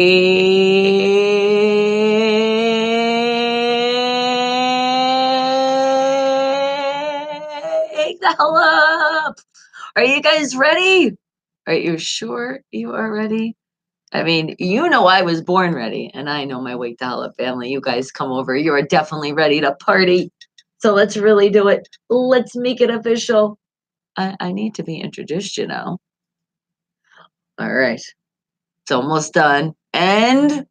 Wake the hell up! Are you guys ready? Are you sure you are ready? I mean, you know I was born ready, and I know my Wake the Hell Up family. You guys come over. You are definitely ready to party. So let's really do it. Let's make it official. I need to be introduced, you know. All right. It's almost done. And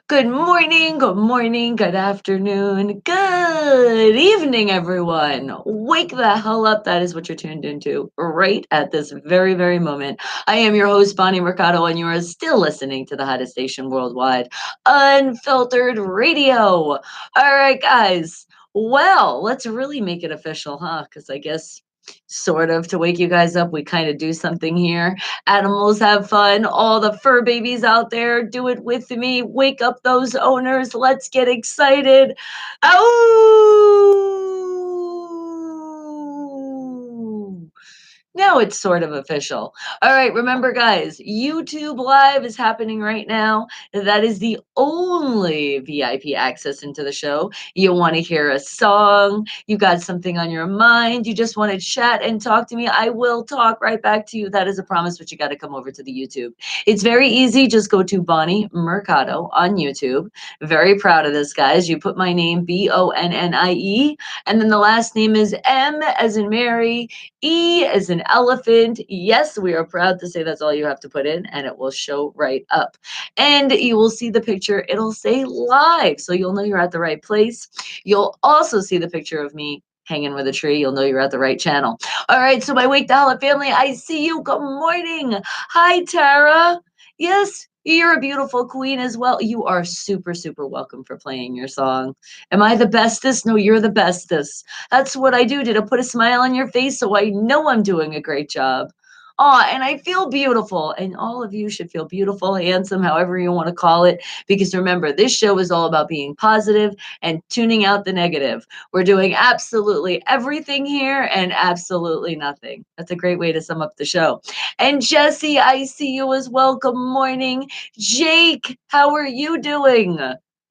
good morning, good afternoon, good evening, everyone. Wake the hell up. That is what you're tuned into right at this very, very moment. I am your host, Bonnie Mercado, and you are still listening to the hottest station worldwide, Unfiltered Radio. All right, guys. Well, let's really make it official, huh? Because I guess sort of to wake you guys up, we kind of do something here. Animals have fun. All the fur babies out there, do it with me. Wake up those owners. Let's get excited. Oh! Now it's sort of official. All right, remember, guys, YouTube Live is happening right now. That is the only VIP access into the show. You want to hear a song, you got something on your mind, you just want to chat and talk to me, I will talk right back to you. That is a promise, but you got to come over to the YouTube. It's very easy. Just go to Bonnie Mercado on YouTube. Very proud of this, guys. You put my name, Bonnie, and then the last name is M as in Mary, E as an elephant. Yes, we are proud to say that's all you have to put in, and it will show right up. And you will see the picture. It'll say live, so you'll know you're at the right place. You'll also see the picture of me hanging with a tree. You'll know you're at the right channel. All right, so my Wake the Hell Up family, I see you. Good morning. Hi, Tara. Yes, you're a beautiful queen as well. You are super, super welcome for playing your song. Am I the bestest? No, you're the bestest. That's what I do to put a smile on your face so I know I'm doing a great job. Oh, and I feel beautiful. And all of you should feel beautiful, handsome, however you want to call it. Because remember, this show is all about being positive and tuning out the negative. We're doing absolutely everything here and absolutely nothing. That's a great way to sum up the show. And Jesse, I see you as well. Good morning. Jake, how are you doing?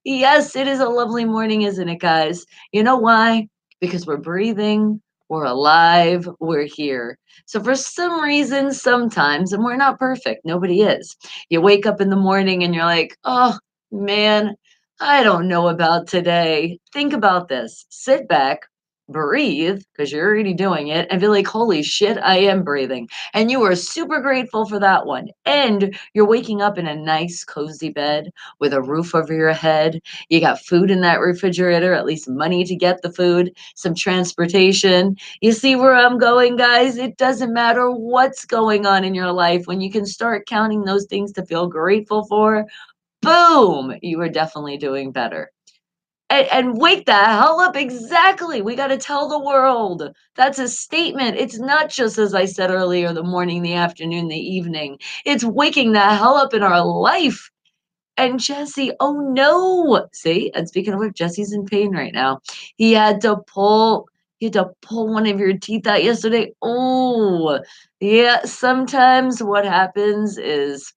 Yes, it is a lovely morning, isn't it, guys? You know why? Because we're breathing, we're alive, we're here. So for some reason, sometimes, and we're not perfect, nobody is. You wake up in the morning and you're like, oh man, I don't know about today. Think about this. Sit back, breathe, because you're already doing it, and be like, holy shit, I am breathing. And you are super grateful for that one. And you're waking up in a nice, cozy bed with a roof over your head. You got food in that refrigerator, at least money to get the food, some transportation. You see where I'm going, guys? It doesn't matter what's going on in your life. When you can start counting those things to feel grateful for, boom, you are definitely doing better. And wake the hell up. Exactly. We got to tell the world. That's a statement. It's not just, as I said earlier, the morning, the afternoon, the evening. It's waking the hell up in our life. And Jesse, oh no. See, and speaking of which, Jesse's in pain right now. He had to pull one of your teeth out yesterday. Oh, yeah. Sometimes what happens is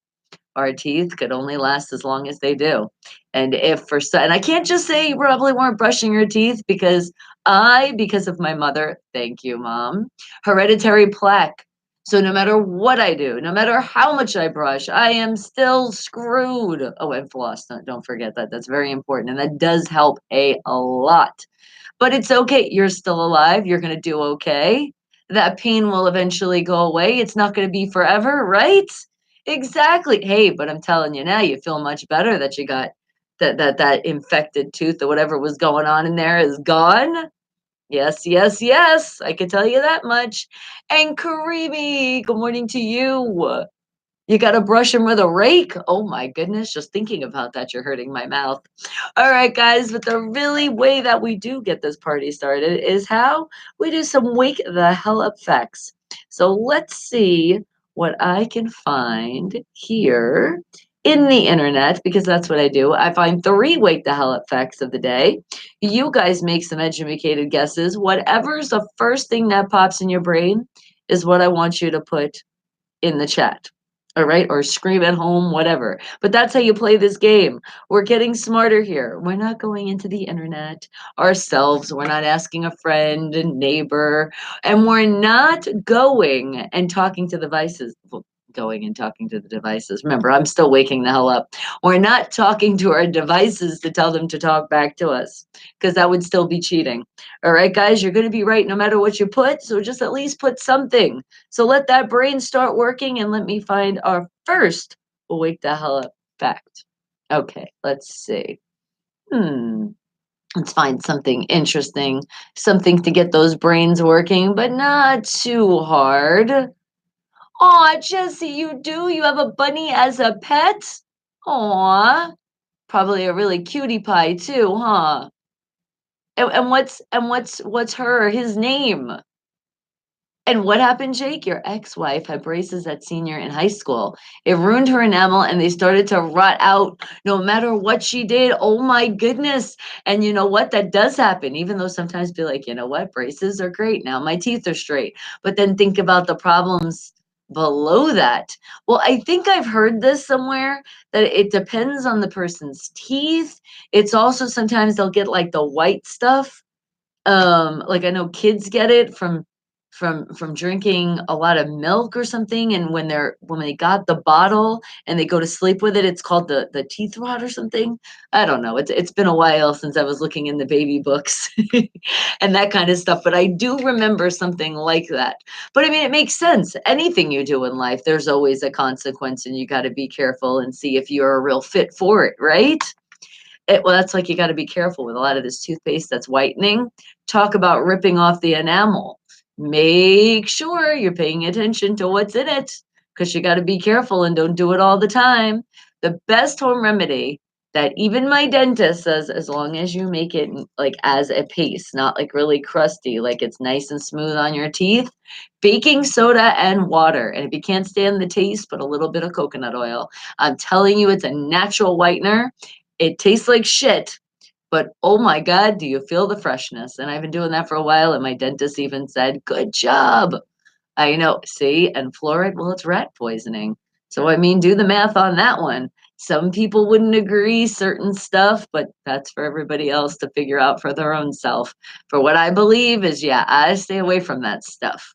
our teeth could only last as long as they do. And and I can't just say you probably weren't brushing your teeth because of my mother, thank you, mom, hereditary plaque. So no matter what I do, no matter how much I brush, I am still screwed. Oh, and floss. Don't forget that. That's very important. And that does help a lot. But it's okay. You're still alive. You're going to do okay. That pain will eventually go away. It's not going to be forever, right? Exactly. Hey, but I'm telling you now, you feel much better that you got that infected tooth or whatever was going on in there is gone. Yes, yes, yes. I can tell you that much. And Karimi, good morning to you. You got to brush him with a rake. Oh my goodness, just thinking about that, you're hurting my mouth. All right, guys, but the really way that we do get this party started is how we do some wake the hell up facts. So let's see what I can find here in the internet, because that's what I do. I find three wake the hell up facts of the day. You guys make some educated guesses. Whatever's the first thing that pops in your brain is what I want you to put in the chat. All right, or scream at home, whatever. But that's how you play this game. We're getting smarter here. We're not going into the internet ourselves. We're not asking a friend, a neighbor, and we're not going and talking to the devices. Well, going and talking to the devices. Remember, I'm still waking the hell up. We're not talking to our devices to tell them to talk back to us because that would still be cheating. All right, guys, you're going to be right no matter what you put. So just at least put something. So let that brain start working and let me find our first wake the hell up fact. Okay, let's see. Hmm. Let's find something interesting, something to get those brains working, but not too hard. Aw, Jesse, you do? You have a bunny as a pet? Aw, probably a really cutie pie too, huh? And what's her his name? And what happened, Jake? Your ex-wife had braces at senior in high school. It ruined her enamel and they started to rot out no matter what she did. Oh my goodness. And you know what? That does happen, even though sometimes be like, you know what? Braces are great. Now my teeth are straight. But then think about the problems below that. Well, I think I've heard this somewhere that it depends on the person's teeth. It's also sometimes they'll get like the white stuff, like I know kids get it from drinking a lot of milk or something, and when they got the bottle and they go to sleep with it, it's called the teeth rot or something. I don't know. It's been a while since I was looking in the baby books and that kind of stuff, but I do remember something like that. But I mean, it makes sense. Anything you do in life, there's always a consequence, and you got to be careful and see if you're a real fit for it, right? Well, that's like you got to be careful with a lot of this toothpaste that's whitening. Talk about ripping off the enamel. Make sure you're paying attention to what's in it because you got to be careful and don't do it all the time. The best home remedy that even my dentist says, as long as you make it like as a paste, not like really crusty, like it's nice and smooth on your teeth, baking soda and water. And if you can't stand the taste, put a little bit of coconut oil. I'm telling you, it's a natural whitener. It tastes like shit, but oh my God, do you feel the freshness? And I've been doing that for a while, and my dentist even said, good job. I know, see, and fluoride, well, it's rat poisoning. So, I mean, do the math on that one. Some people wouldn't agree certain stuff, but that's for everybody else to figure out for their own self. For what I believe is, yeah, I stay away from that stuff.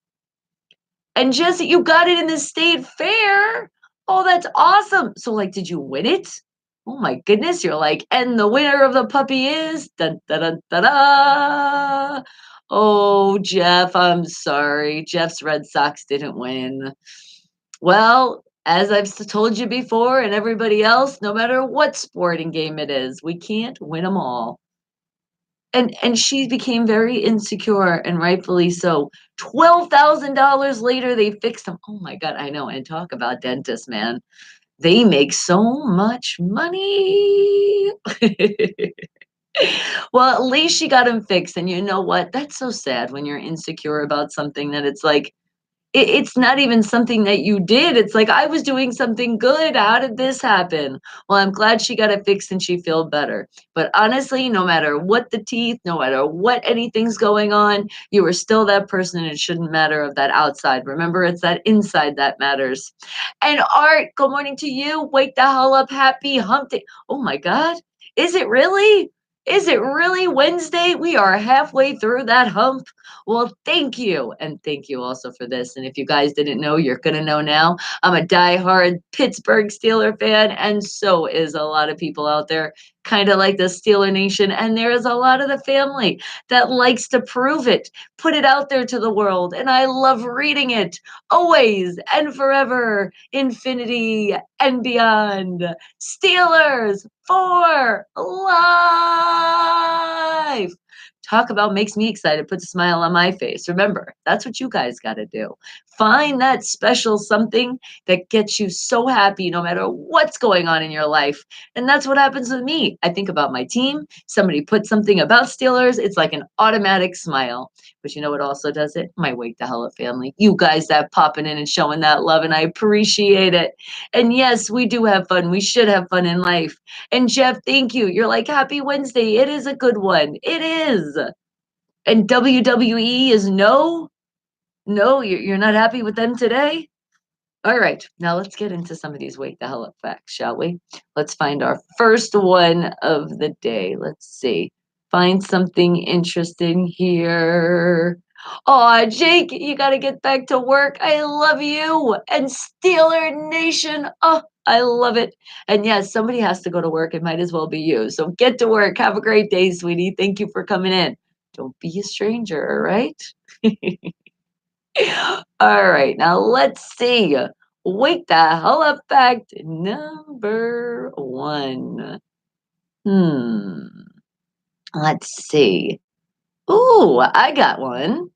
And Jesse, you got it in the state fair. Oh, that's awesome. So, like, did you win it? Oh my goodness, you're like, and the winner of the puppy is dun, da, da, da, da. Oh, Jeff, I'm sorry. Jeff's Red Sox didn't win. Well, as I've told you before, and everybody else, no matter what sporting game it is, we can't win them all. And she became very insecure, and rightfully so. $12,000 later, they fixed him. Oh my God, I know. And talk about dentists, man. They make so much money. Well, at least she got him fixed. And you know what? That's so sad when you're insecure about something that it's like, it's not even something that you did. It's like, I was doing something good. How did this happen? Well, I'm glad she got it fixed and she feel better. But honestly, no matter what the teeth, no matter what anything's going on, you are still that person. And it shouldn't matter of that outside. Remember, it's that inside that matters. And Art, good morning to you. Wake the hell up. Happy hump day. Oh my God. Is it really? Is it really Wednesday? We are halfway through that hump. Well, thank you. And thank you also for this. And if you guys didn't know, you're going to know now. I'm a diehard Pittsburgh Steeler fan, and so is a lot of people out there, kind of like the Steeler Nation. And there is a lot of the family that likes to prove it, put it out there to the world. And I love reading it always and forever, infinity and beyond. Steelers for life. Talk about makes me excited, puts a smile on my face. Remember, that's what you guys got to do. Find that special something that gets you so happy no matter what's going on in your life. And that's what happens with me. I think about my team. Somebody puts something about Steelers, it's like an automatic smile. But you know what also does it? My Wake the Hell Up family. You guys that popping in and showing that love, and I appreciate it. And yes, we do have fun. We should have fun in life. And Jeff, thank you. You're like, happy Wednesday. It is a good one. It is. And WWE is no, you're not happy with them today? All right, now let's get into some of these wake the hell up facts, shall we? Let's find our first one of the day. Let's see. Find something interesting here. Oh, Jake, you got to get back to work. I love you. And Steeler Nation. Oh, I love it. And yes, somebody has to go to work. It might as well be you. So get to work. Have a great day, sweetie. Thank you for coming in. Don't be a stranger, all right? All right, now let's see. Wake the hell up fact number one. Hmm. Let's see. Ooh, I got one.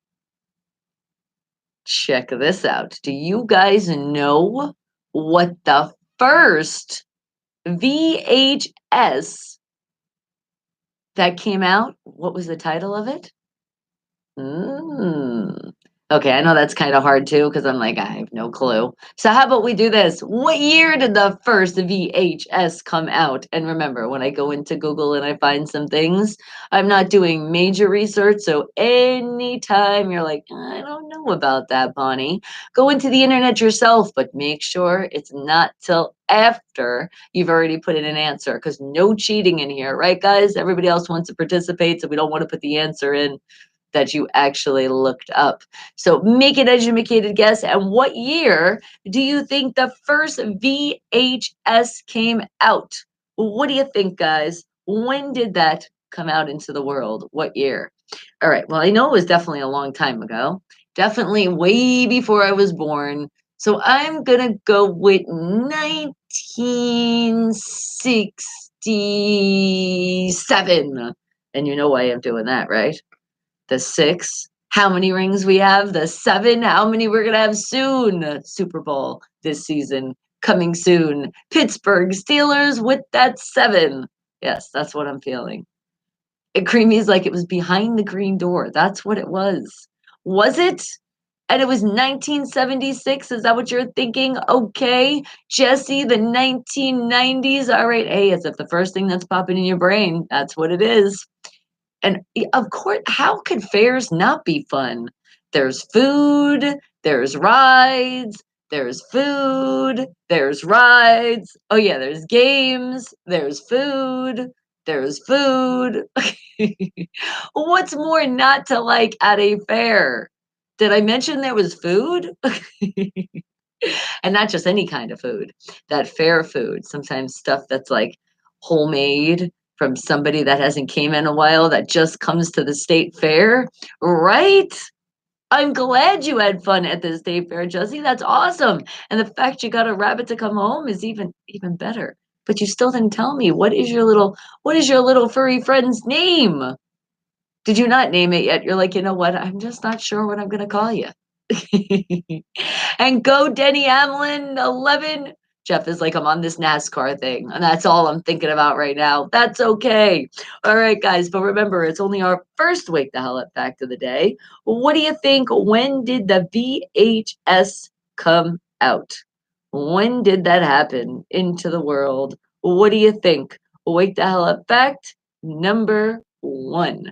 Check this out. Do you guys know what the first VHS that came out? What was the title of it? Mm. Okay, I know that's kind of hard too because I'm like, I have no clue. So how about we do this? What year did the first VHS come out? And remember, when I go into Google and I find some things, I'm not doing major research. So anytime you're like, I don't know about that, Bonnie, go into the internet yourself, but make sure it's not till after you've already put in an answer because no cheating in here, right, guys? Everybody else wants to participate, so we don't want to put the answer in that you actually looked up. So make an educated guess. And what year do you think the first VHS came out? What do you think, guys? When did that come out into the world? What year? All right. Well, I know it was definitely a long time ago. Definitely way before I was born. So I'm going to go with 1967. And you know why I'm doing that, right? The six, how many rings we have, the seven, how many we're going to have soon. Super Bowl this season coming soon. Pittsburgh Steelers with that seven. Yes, that's what I'm feeling. It creamy like it was behind the green door. That's what it was. Was it? And it was 1976. Is that what you're thinking? Okay. Jesse, the 1990s. All right. Hey, as if the first thing that's popping in your brain, that's what it is. And of course, how could fairs not be fun? There's food, there's rides, there's food, there's rides. Oh, yeah, there's games, there's food, there's food. What's more not to like at a fair? Did I mention there was food? And not just any kind of food, that fair food, sometimes stuff that's like homemade from somebody that hasn't came in a while that just comes to the state fair, right? I'm glad you had fun at the state fair, Josie. That's awesome. And the fact you got a rabbit to come home is even better. But you still didn't tell me what is your little furry friend's name? Did you not name it yet? You're like, you know what? I'm just not sure what I'm gonna call you. And go Denny Hamlin, 11. Jeff is like, I'm on this NASCAR thing, and that's all I'm thinking about right now. That's okay. All right, guys, but remember, it's only our first Wake the Hell Up fact of the day. What do you think? When did the VHS come out? When did that happen into the world? What do you think? Wake the Hell Up fact number one.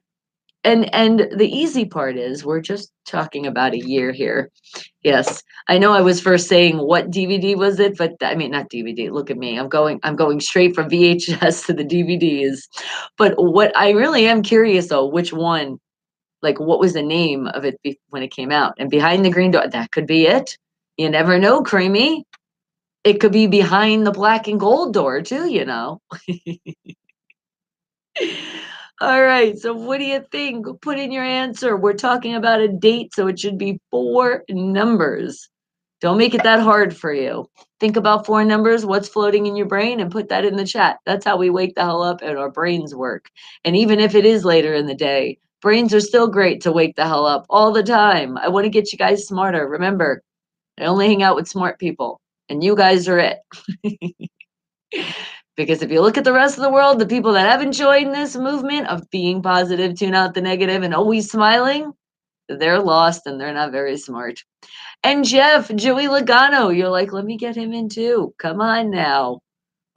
And the easy part is we're just talking about a year here. Yes. I know I was first saying what DVD was it, but I mean not DVD. Look at me. I'm going straight from VHS to the DVDs. But what I really am curious though, which one, like what was the name of it when it came out? And Behind the Green Door, that could be it. You never know, Creamy. It could be Behind the Black and Gold Door too, you know. All right. So what do you think? Put in your answer. We're talking about a date, so it should be four numbers. Don't make it that hard for you. Think about four numbers, what's floating in your brain, and put that in the chat. That's how we wake the hell up and our brains work. And even if it is later in the day, brains are still great to wake the hell up all the time. I want to get you guys smarter. Remember, I only hang out with smart people, and you guys are it. Because if you look at the rest of the world, the people that haven't joined this movement of being positive, tune out the negative, and always smiling, they're lost and they're not very smart. And Jeff, Joey Logano, you're like, let me get him in too. Come on now.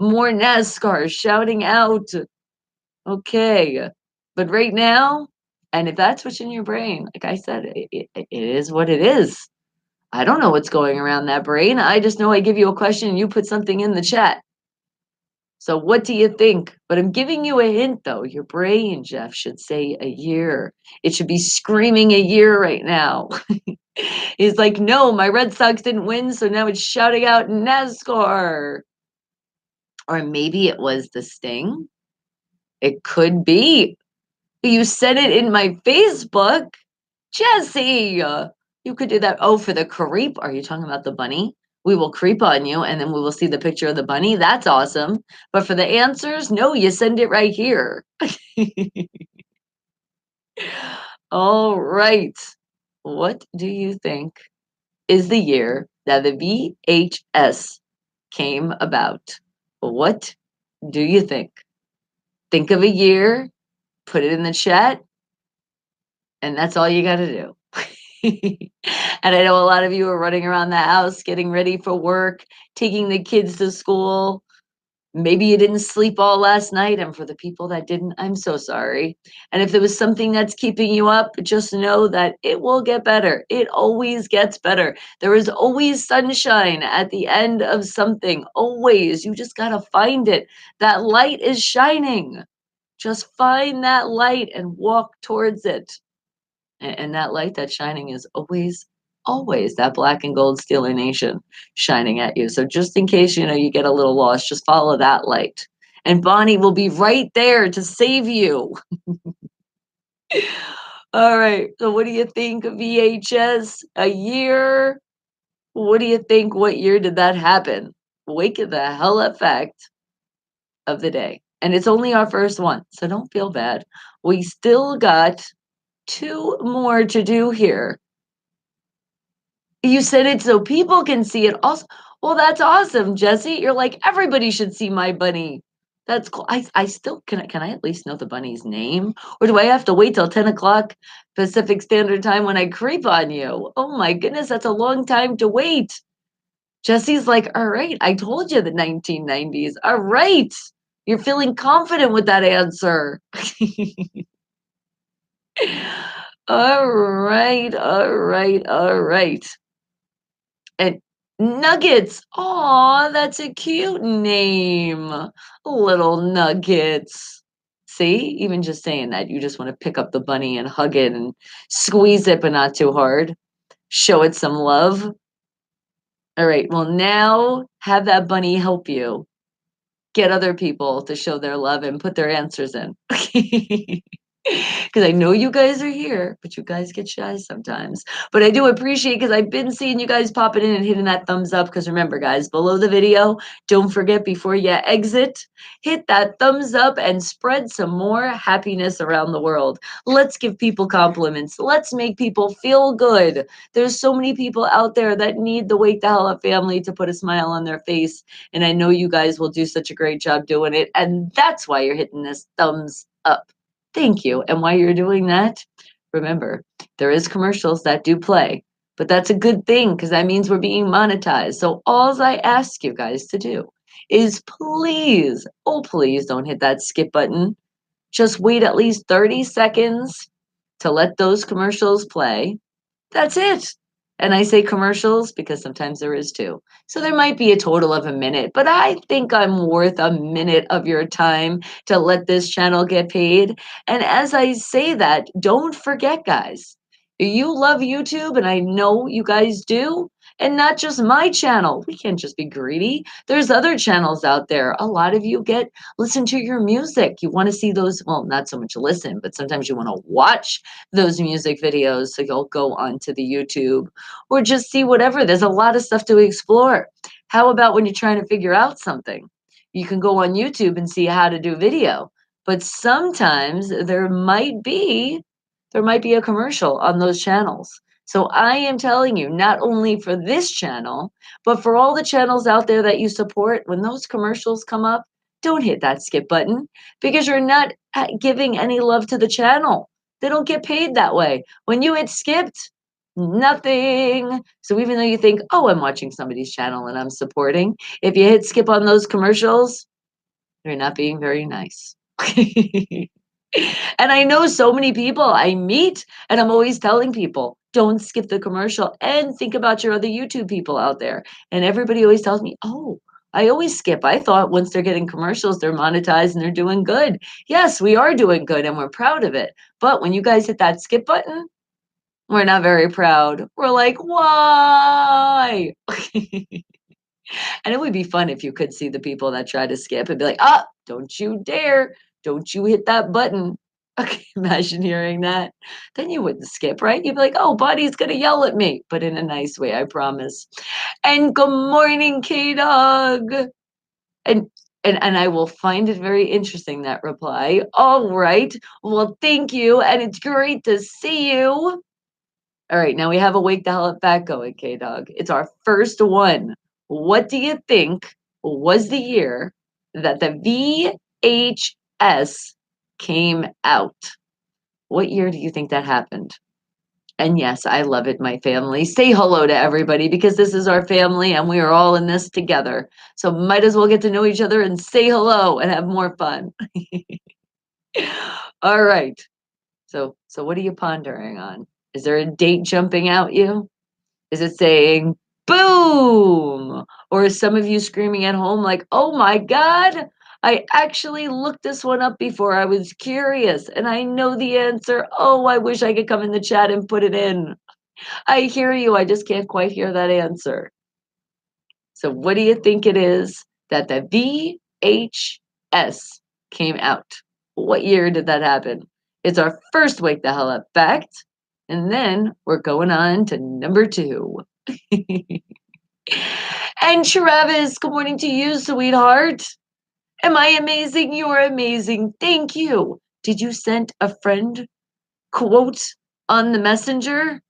More NASCAR shouting out. Okay. But right now, and if that's what's in your brain, like I said, it is what it is. I don't know what's going around that brain. I just know I give you a question and you put something in the chat. So what do you think? But I'm giving you a hint though. Your brain, Jeff, should say a year. It should be screaming a year right now. He's like, no, my Red Sox didn't win, so now it's shouting out NASCAR. Or maybe it was the Sting. It could be. You said it in my Facebook. Jesse, you could do that. Oh, for the creep. Are you talking about the bunny? We will creep on you and then we will see the picture of the bunny. That's awesome. But for the answers, no, you send it right here. All right. What do you think is the year that the VHS came about? What do you think? Think of a year, put it in the chat, and that's all you got to do. And I know a lot of you are running around the house, getting ready for work, taking the kids to school. Maybe you didn't sleep all last night. And for the people that didn't, I'm so sorry. And if there was something that's keeping you up, just know that it will get better. It always gets better. There is always sunshine at the end of something. Always. You just got to find it. That light is shining. Just find that light and walk towards it. And that light that's shining is always, always that black and gold Steeler Nation shining at you. So just in case, you get a little lost, just follow that light. And Bonnie will be right there to save you. All right. So what do you think of VHS? A year? What do you think? What year did that happen? Wake the hell up fact of the day. And it's only our first one, so don't feel bad. We still got two more to do here. You said it so people can see it also. Well, that's awesome, Jesse. You're like, everybody should see my bunny. That's cool. I still can I at least know the bunny's name? Or do I have to wait till 10 o'clock Pacific Standard Time when I creep on you? Oh my goodness, that's a long time to wait. Jesse's like, all right, I told you the 1990s. All right. You're feeling confident with that answer. All right, all right, all right. And Nuggets. Aw, that's a cute name. Little Nuggets. See, even just saying that, you just want to pick up the bunny and hug it and squeeze it, but not too hard. Show it some love. All right, well, now have that bunny help you get other people to show their love and put their answers in. Because I know you guys are here, but you guys get shy sometimes. But I do appreciate because I've been seeing you guys popping in and hitting that thumbs up. Because remember, guys, below the video, don't forget before you exit, hit that thumbs up and spread some more happiness around the world. Let's give people compliments. Let's make people feel good. There's so many people out there that need the Wake the Hell Up family to put a smile on their face. And I know you guys will do such a great job doing it. And that's why you're hitting this thumbs up. Thank you. And while you're doing that, remember, there is commercials that do play, but that's a good thing because that means we're being monetized. So all I ask you guys to do is please, oh, please don't hit that skip button. Just wait at least 30 seconds to let those commercials play. That's it. And I say commercials because sometimes there is two. So there might be a total of a minute, but I think I'm worth a minute of your time to let this channel get paid. And as I say that, don't forget, guys, you love YouTube, and I know you guys do. And not just my channel. We can't just be greedy. There's other channels out there. A lot of you listen to your music. You want to see those, well, not so much listen, but sometimes you want to watch those music videos. So you'll go onto the YouTube or just see whatever. There's a lot of stuff to explore. How about when you're trying to figure out something? You can go on YouTube and see how to do video. But sometimes there might be a commercial on those channels. So I am telling you, not only for this channel, but for all the channels out there that you support, when those commercials come up, don't hit that skip button because you're not giving any love to the channel. They don't get paid that way. When you hit skipped, nothing. So even though you think, oh, I'm watching somebody's channel and I'm supporting, if you hit skip on those commercials, you're not being very nice. And I know so many people I meet, and I'm always telling people, don't skip the commercial and think about your other YouTube people out there. And everybody always tells me, oh, I always skip. I thought once they're getting commercials, they're monetized and they're doing good. Yes, we are doing good and we're proud of it. But when you guys hit that skip button, we're not very proud. We're like, why? And it would be fun if you could see the people that try to skip and be like, ah, don't you dare. Don't you hit that button. Okay, imagine hearing that. Then you wouldn't skip, right? You'd be like, oh, buddy's gonna yell at me, but in a nice way, I promise. And good morning, K Dog. And and I will find it very interesting that reply. All right. Well, thank you. And it's great to see you. All right, now we have a Wake the Hell Up Back going, K Dog. It's our first one. What do you think was the year that the VHS came out? What year do you think that happened? And yes, I love it, my family. Say hello to everybody because this is our family and we are all in this together. So might as well get to know each other and say hello and have more fun. All right. So what are you pondering on? Is there a date jumping out you? Is it saying boom? Or is some of you screaming at home like, oh my God, I actually looked this one up before. I was curious and I know the answer. Oh, I wish I could come in the chat and put it in. I hear you. I just can't quite hear that answer. So, what do you think it is that the VHS came out? What year did that happen? It's our first Wake the Hell Up fact. And then we're going on to number two. And Travis, good morning to you, sweetheart. Am I amazing? You're amazing. Thank you. Did you send a friend quote on the messenger?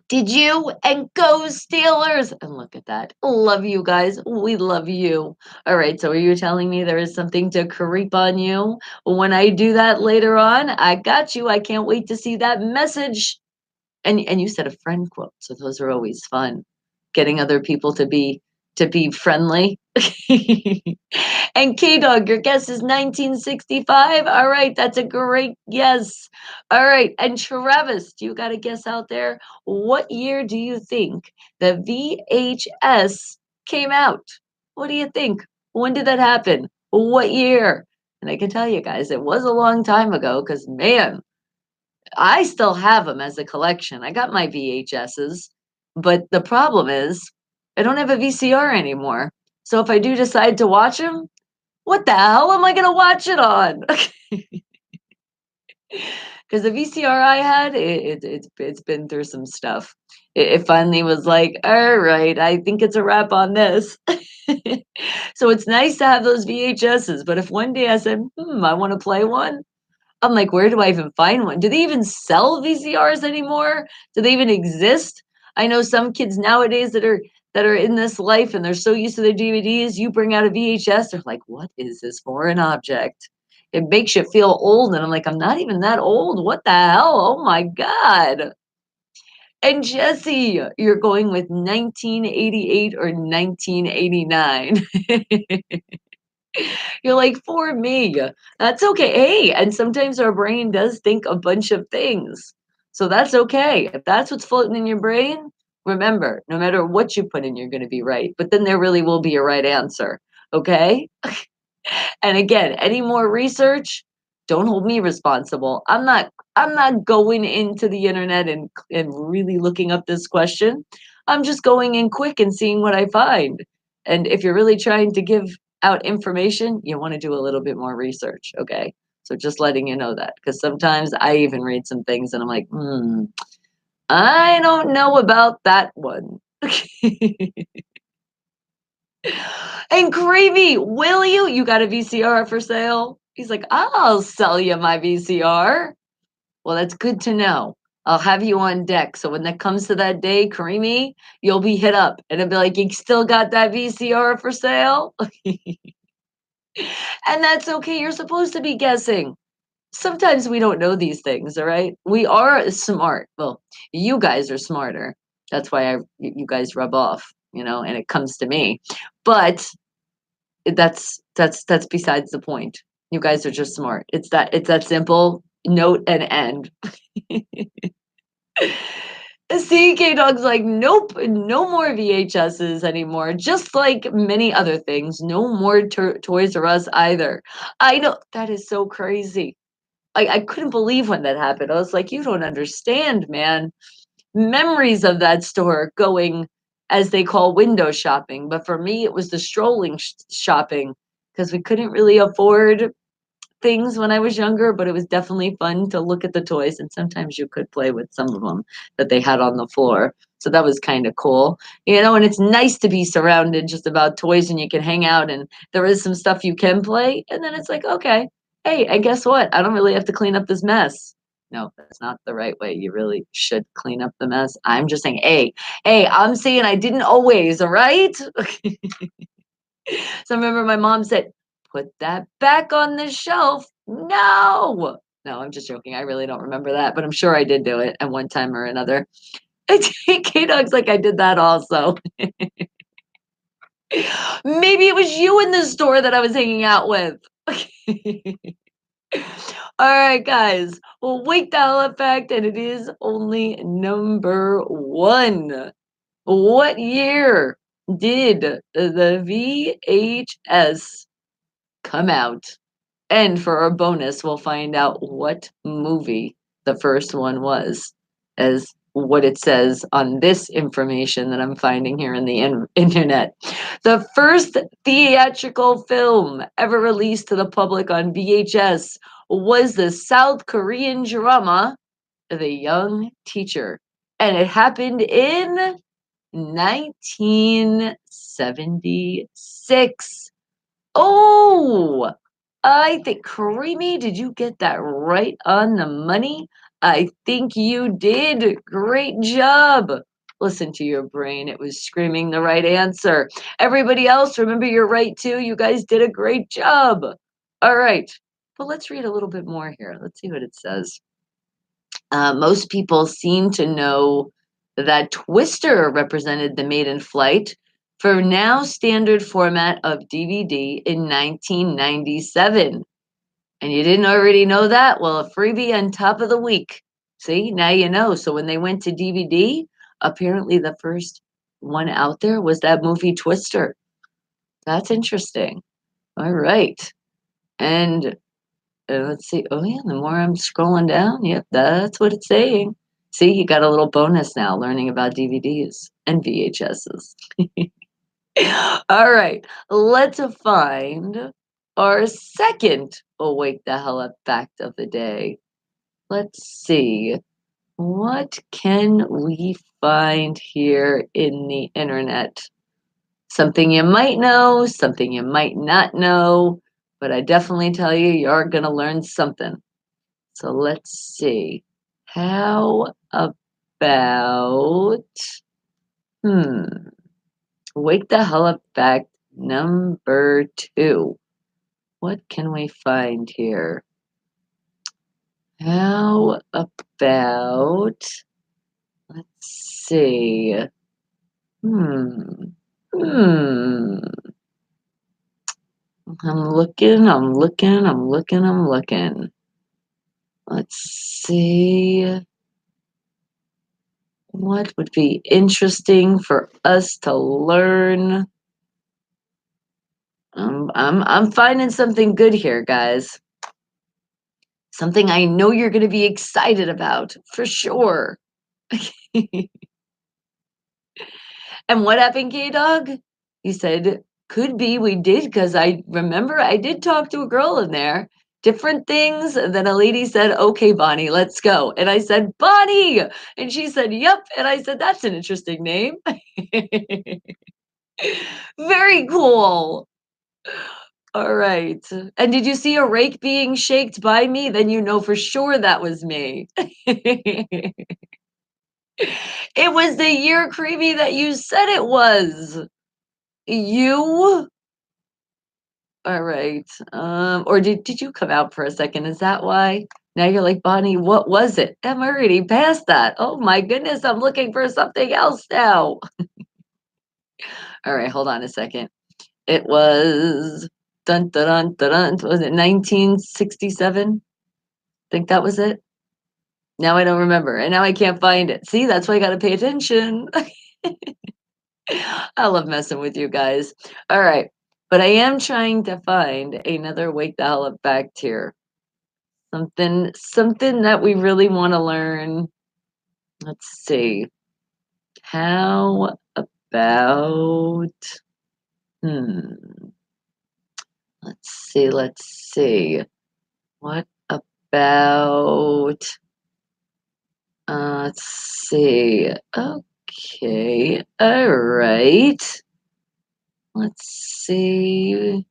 Did you? And go Steelers! And look at that. Love you guys. We love you. All right. So, are you telling me there is something to creep on you when I do that later on? I got you. I can't wait to see that message. And you said a friend quote, so those are always fun. Getting other people to be friendly. And K Dog, your guess is 1965. All right, that's a great guess. All right, and Travis, do you got a guess out there? What year do you think the VHS came out? What do you think? When did that happen? What year? And I can tell you guys, it was a long time ago because, man, I still have them as a collection. I got my VHSs, but the problem is I don't have a VCR anymore. So if I do decide to watch them, what the hell am I gonna watch it on? Because the VCR I had, it's been through some stuff. It finally was like, all right, I think it's a wrap on this. So it's nice to have those VHSs, but if one day I said, I want to play one, I'm like, where do I even find one? Do they even sell VCRs anymore? Do they even exist? I know some kids nowadays that are in this life and they're so used to their DVDs. You bring out a VHS, they're like, what is this foreign object? It makes you feel old. And I'm like, I'm not even that old. What the hell? Oh my God. And Jesse, you're going with 1988 or 1989. You're like, for me, that's okay. Hey, and sometimes our brain does think a bunch of things. So that's okay. If that's what's floating in your brain, remember, no matter what you put in, you're going to be right. But then there really will be a right answer. Okay. And again, any more research, don't hold me responsible. I'm not going into the internet and really looking up this question. I'm just going in quick and seeing what I find. And if you're really trying to give out information, you want to do a little bit more research, okay? So just letting you know that because sometimes I even read some things and I'm like, I don't know about that one. And Gravy, will you? You got a VCR for sale? He's like, I'll sell you my VCR. Well, that's good to know. I'll have you on deck. So when that comes to that day, Creamy, you'll be hit up and it'll be like, you still got that VCR for sale? And that's okay. You're supposed to be guessing. Sometimes we don't know these things, all right? We are smart. Well, you guys are smarter. That's why you guys rub off, and it comes to me. But that's besides the point. You guys are just smart. It's that simple. Note and end. See, K-Dog's like, "Nope, no more VHSs anymore," just like many other things, no more Toys R Us either. I know, that is so crazy. I couldn't believe when that happened. I was like, "You don't understand, man." Memories of that store going, as they call, window shopping, but for me, it was the strolling shopping because we couldn't really afford things when I was younger, but it was definitely fun to look at the toys, and sometimes you could play with some of them that they had on the floor. So that was kind of cool. And it's nice to be surrounded just about toys and you can hang out and there is some stuff you can play. And then it's like, okay, hey, and guess what? I don't really have to clean up this mess. No, that's not the right way. You really should clean up the mess. I'm just saying, hey, I'm saying I didn't always, all right? So I remember my mom said, "Put that back on the shelf." No. No, I'm just joking. I really don't remember that, but I'm sure I did do it at one time or another. K-Dog's like, "I did that also." Maybe it was you in the store that I was hanging out with. All right, guys. Well, wake the hell up fact, and it is only number one. What year did the VHS come out? And for our bonus, we'll find out what movie the first one was, as what it says on this information that I'm finding here in the internet. The first theatrical film ever released to the public on VHS was the South Korean drama The Young Teacher. And it happened in 1976. Oh, I think Creamy, did you get that right on the money? I think you did. Great job. Listen to your brain. It was screaming the right answer. Everybody else, remember you're right too. You guys did a great job. All right. But let's read a little bit more here. Let's see what it says. Most people seem to know that Twister represented the maiden flight for now standard format of DVD in 1997. And you didn't already know that? Well, a freebie on top of the week. See, now you know. So when they went to DVD, apparently the first one out there was that movie Twister. That's interesting. All right. And let's see. Oh, yeah, the more I'm scrolling down, yep, that's what it's saying. See, you got a little bonus now learning about DVDs and VHSs. All right, let's find our second Wake the Hell Up fact of the day. Let's see. What can we find here in the internet? Something you might know, something you might not know, but I definitely tell you, you're going to learn something. So let's see. How about, hmm, wake the hell up fact number 2. What can we find here? How about, let's see. Hmm. Hmm. I'm looking. Let's see. What would be interesting for us to learn? I'm finding something good here, guys. Something I know you're going to be excited about for sure. And what happened, K Dog? He said, could be we did, because I remember I did talk to a girl in there. Different things. And then a lady said, okay, Bonnie, let's go. And I said, Bonnie. And she said, yep. And I said, that's an interesting name. Very cool. All right. And did you see a rake being shaked by me? Then you know for sure that was me. It was the year, Creamy, that you said it was. You? All right. Or did you come out for a second? Is that why? Now you're like, Bonnie, what was it? I'm already past that. Oh my goodness, I'm looking for something else now. All right, hold on a second. It was dun dun dun dun. Was it 1967? Think that was it? Now I don't remember, and now I can't find it. See, that's why I gotta pay attention. I love messing with you guys. All right, but I am trying to find another Wake the Hell Up fact here. Something that we really wanna learn. Let's see. How about hmm, let's see. What about let's see. Okay. All right. Let's see.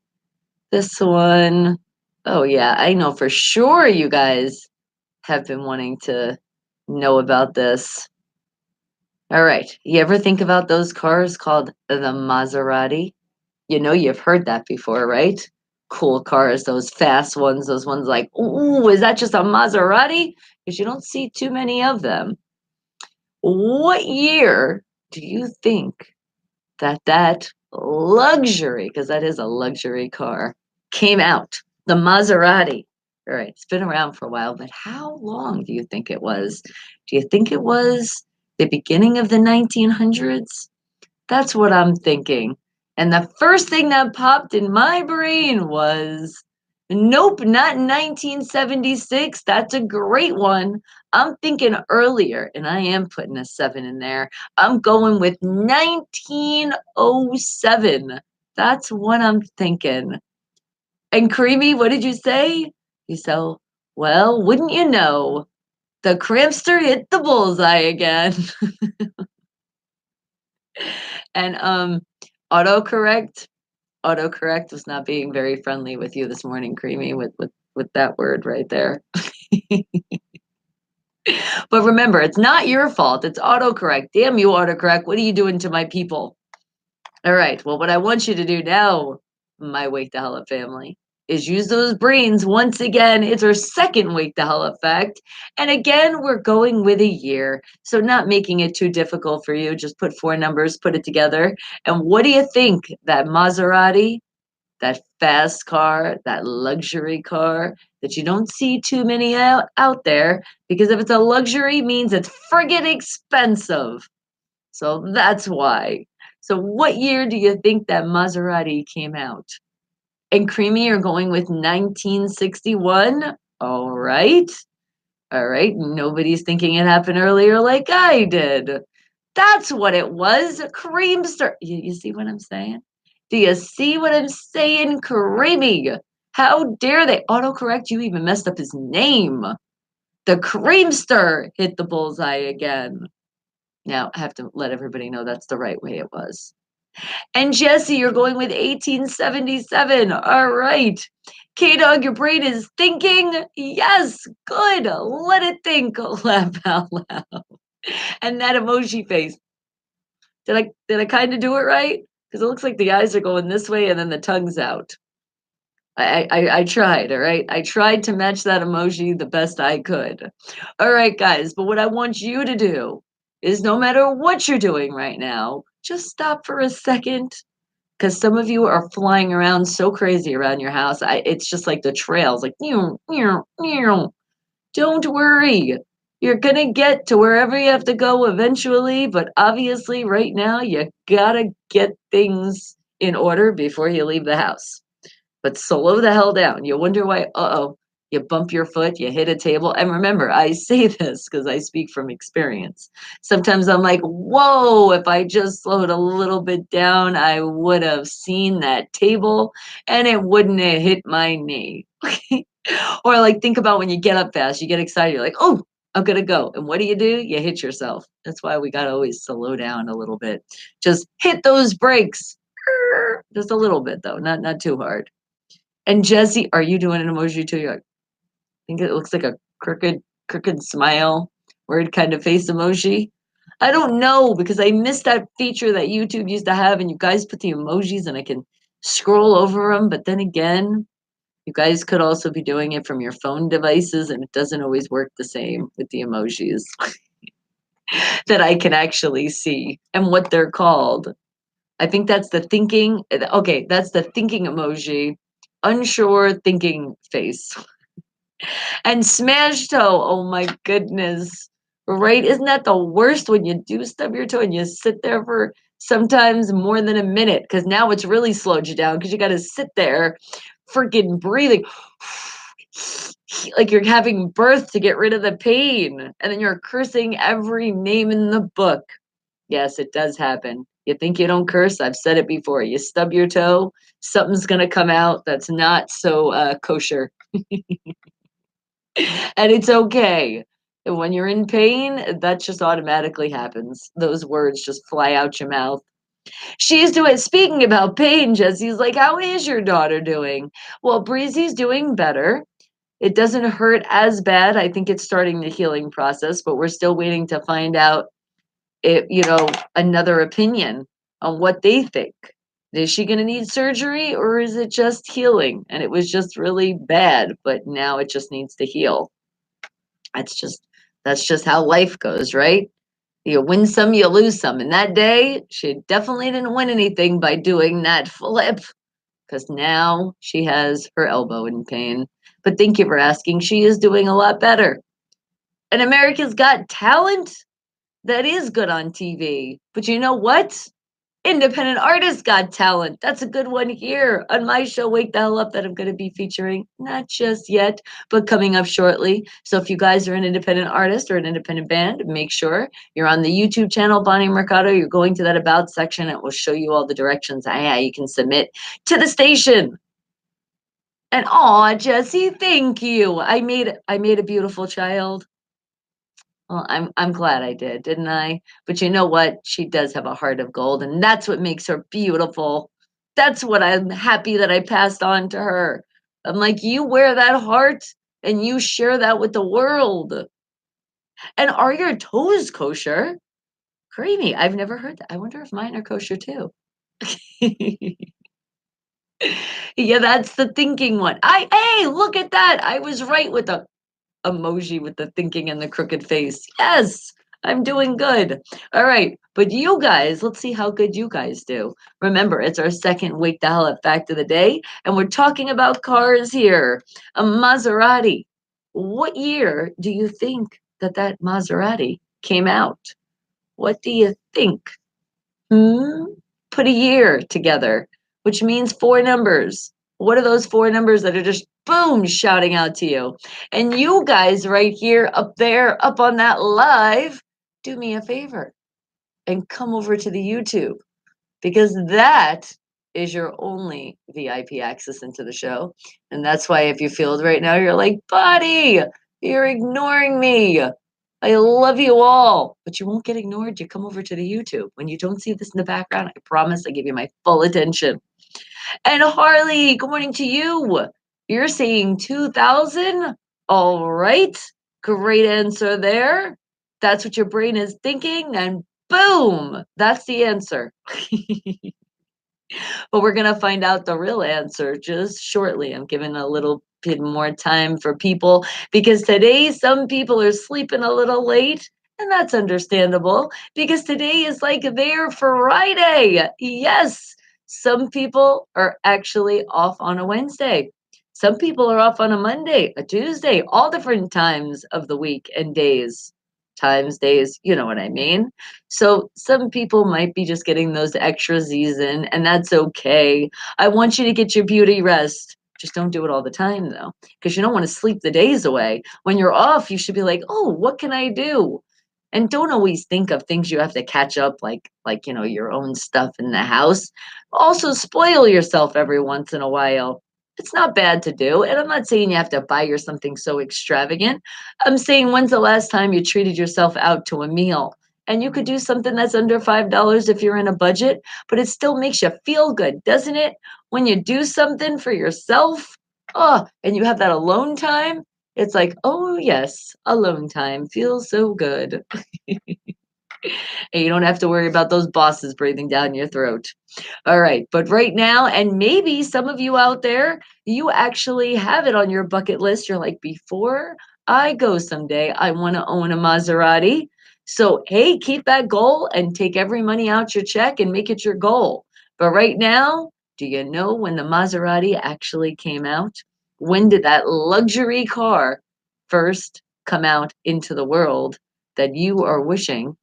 This one. Oh yeah, I know for sure you guys have been wanting to know about this. All right. You ever think about those cars called the Maserati? You know, you've heard that before, right? Cool cars, those fast ones, those ones like, ooh, is that just a Maserati? Because you don't see too many of them. What year do you think that luxury, because that is a luxury car, came out? The Maserati. All right, it's been around for a while, but how long do you think it was? Do you think it was the beginning of the 1900s? That's what I'm thinking. And the first thing that popped in my brain was, nope, not 1976. That's a great one. I'm thinking earlier, and I am putting a 7 in there. I'm going with 1907. That's what I'm thinking. And Creamy, what did you say? You said, well, wouldn't you know, the Crampster hit the bullseye again. And autocorrect autocorrect was not being very friendly with you this morning, Creamy, with that word right there. But remember, it's not your fault. It's autocorrect. Damn you, autocorrect. What are you doing to my people? All right. Well, what I want you to do now, my Wake the Hell Up family, is use those brains once again. It's our second Wake the Hell Up fact. And again, we're going with a year. So not making it too difficult for you. Just put 4 numbers, put it together. And what do you think that Maserati, that fast car, that luxury car that you don't see too many out there, because if it's a luxury means it's friggin' expensive. So that's why. So what year do you think that Maserati came out? And Creamy, you're going with 1961? All right. All right. Nobody's thinking it happened earlier like I did. That's what it was. Creamster. You see what I'm saying? Do you see what I'm saying? Creamy. How dare they autocorrect you? Even messed up his name. The Creamster hit the bullseye again. Now I have to let everybody know that's the right way it was. And Jesse, you're going with 1877. All right. K Dog, your brain is thinking. Yes, good. Let it think. Laugh out loud. And that emoji face. Did I kind of do it right? Because it looks like the eyes are going this way and then the tongue's out. I tried, all right? I tried to match that emoji the best I could. All right, guys, but what I want you to do is no matter what you're doing right now, just stop for a second because some of you are flying around so crazy around your house. It's just like the trails, like, meow, meow, meow. Don't worry. You're going to get to wherever you have to go eventually, but obviously, right now, you got to get things in order before you leave the house. But slow the hell down. You wonder why, uh-oh, you bump your foot, you hit a table. And remember, I say this because I speak from experience. Sometimes I'm like, whoa, if I just slowed a little bit down, I would have seen that table and it wouldn't have hit my knee. Or like think about when you get up fast, you get excited, you're like, oh, I'm gonna go. And what do? You hit yourself. That's why we gotta always slow down a little bit. Just hit those brakes. Just a little bit though, not too hard. And Jesse, are you doing an emoji too? I think it looks like a crooked smile, weird kind of face emoji. I don't know because I missed that feature that YouTube used to have, and you guys put the emojis and I can scroll over them. But then again, you guys could also be doing it from your phone devices, and it doesn't always work the same with the emojis that I can actually see and what they're called. I think that's the thinking. Okay, that's the thinking emoji. Unsure thinking face. And smash toe, oh my goodness. Right? Isn't that the worst when you do stub your toe and you sit there for sometimes more than a minute? Because now it's really slowed you down because you gotta sit there freaking breathing like you're having birth to get rid of the pain, and then you're cursing every name in the book. Yes, it does happen. You think you don't curse? I've said it before. You stub your toe, something's gonna come out that's not so, kosher. And it's okay. And when you're in pain, that just automatically happens. Those words just fly out your mouth. She's doing speaking about pain, Jesse's like, "How is your daughter doing?" Well, Breezy's doing better. It doesn't hurt as bad. I think it's starting the healing process, but we're still waiting to find out if, another opinion on what they think. Is she gonna need surgery or is it just healing? And it was just really bad, but now it just needs to heal. That's just that's just how life goes, right? You win some, you lose some. And that day, she definitely didn't win anything by doing that flip because now she has her elbow in pain. But thank you for asking. She is doing a lot better. And America's Got Talent, that is good on TV. But you know what? Independent Artists Got Talent. That's a good one here on my show, Wake the Hell Up, that I'm going to be featuring. Not just yet, but coming up shortly. So if you guys are an independent artist or an independent band, make sure you're on the YouTube channel, Bonnie Mercado. You're going to that About section. It will show you all the directions on how you can submit to the station. And aw, Jesse, thank you. I made a beautiful child. Well, I'm glad I did, didn't I? But you know what? She does have a heart of gold, and that's what makes her beautiful. That's what I'm happy that I passed on to her. I'm like, you wear that heart and you share that with the world. And are your toes kosher? Creamy. I've never heard that. I wonder if mine are kosher too. Yeah, that's the thinking one. Hey, look at that. I was right with the emoji with the thinking and the crooked face. Yes, I'm doing good. All right. But you guys, let's see how good you guys do. Remember, it's our second Wake the Hell Up fact of the day, and we're talking about cars here. A Maserati. What year do you think that Maserati came out? What do you think? Hmm? Put a year together, which means four numbers. What are those four numbers that are just boom shouting out to you? And you guys right here, up there, up on that live, do me a favor and come over to the YouTube because that is your only VIP access into the show. And that's why if you feel it right now, you're like, buddy, you're ignoring me. I love you all, but you won't get ignored. You come over to the YouTube. When you don't see this in the background, I promise I give you my full attention. And Harley, good morning to you. You're saying 2000? All right. Great answer there. That's what your brain is thinking. And boom, that's the answer. But we're going to find out the real answer just shortly. I'm giving a little bit more time for people because today some people are sleeping a little late. And that's understandable because today is like their Friday. Yes, some people are actually off on a Wednesday. Some people are off on a Monday, a Tuesday, all different times of the week and days. Times, days, you know what I mean? So some people might be just getting those extra Z's in, and that's okay. I want you to get your beauty rest. Just don't do it all the time though, because you don't want to sleep the days away. When you're off, you should be like, oh, what can I do? And don't always think of things you have to catch up, like your own stuff in the house. Also, spoil yourself every once in a while. It's not bad to do. And I'm not saying you have to buy your something so extravagant. I'm saying when's the last time you treated yourself out to a meal? And you could do something that's under $5 if you're in a budget, but it still makes you feel good, doesn't it? When you do something for yourself, oh, and you have that alone time, it's like, oh, yes, alone time feels so good. And you don't have to worry about those bosses breathing down your throat. All right. But right now, and maybe some of you out there, you actually have it on your bucket list. You're like, before I go someday, I want to own a Maserati. So, hey, keep that goal and take every money out your check and make it your goal. But right now, do you know when the Maserati actually came out? When did that luxury car first come out into the world that you are wishing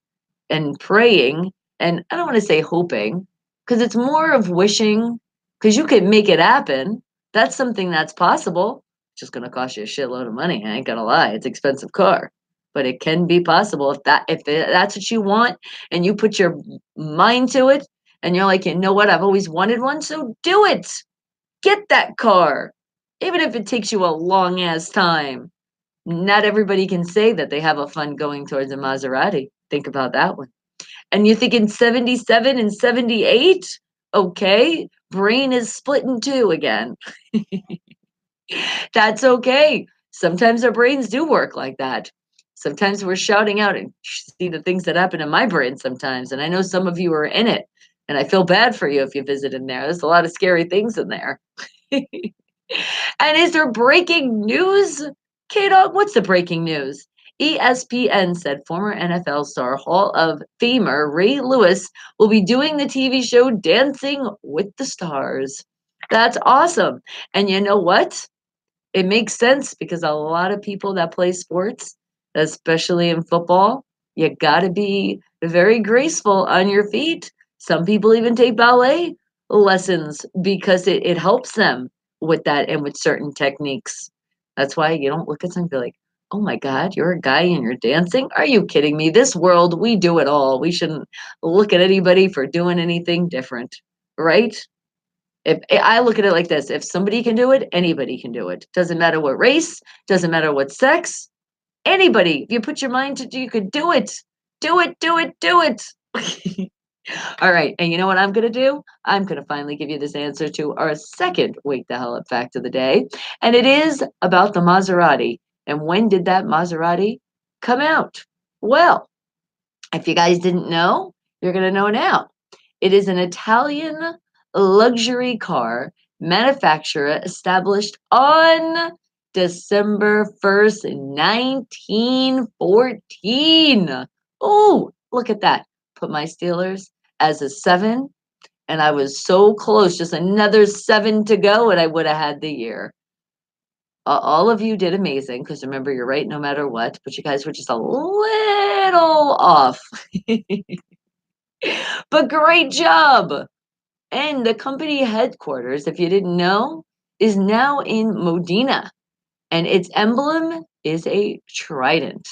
and praying, and I don't want to say hoping, because it's more of wishing, because you could make it happen. That's something that's possible. It's just going to cost you a shitload of money. I ain't gonna lie, it's an expensive car, but it can be possible if that's what you want, and you put your mind to it, and you're like, you know what, I've always wanted one, so do it. Get that car, even if it takes you a long ass time. Not everybody can say that they have a fun going towards a Maserati. Think about that one. And you're thinking 77 and 78? Okay, brain is split in two again. That's okay. Sometimes our brains do work like that. Sometimes we're shouting out and see the things that happen in my brain sometimes. And I know some of you are in it. And I feel bad for you if you visit in there. There's a lot of scary things in there. And is there breaking news? K-Dog, what's the breaking news? ESPN said former NFL star Hall of Famer Ray Lewis will be doing the TV show Dancing with the Stars. That's awesome. And you know what? It makes sense because a lot of people that play sports, especially in football, you got to be very graceful on your feet. Some people even take ballet lessons because it helps them with that and with certain techniques. That's why you don't look at something and be like, oh my God, you're a guy and you're dancing? Are you kidding me? This world, we do it all. We shouldn't look at anybody for doing anything different, right? If I look at it like this, if somebody can do it, anybody can do it. Doesn't matter what race, doesn't matter what sex, anybody. If you put your mind to do, you could do it. Do it, do it, do it. All right. And you know what I'm going to do? I'm going to finally give you this answer to our second Wake the Hell Up fact of the day. And it is about the Maserati. And when did that Maserati come out? Well, if you guys didn't know, you're going to know now. It is an Italian luxury car manufacturer established on December 1st, 1914. Oh, look at that. Put my Steelers as a 7, and I was so close, just another 7 to go, and I would have had the year. All of you did amazing because remember, you're right no matter what, but you guys were just a little off. But great job. And the company headquarters, if you didn't know, is now in Modena, and its emblem is a trident.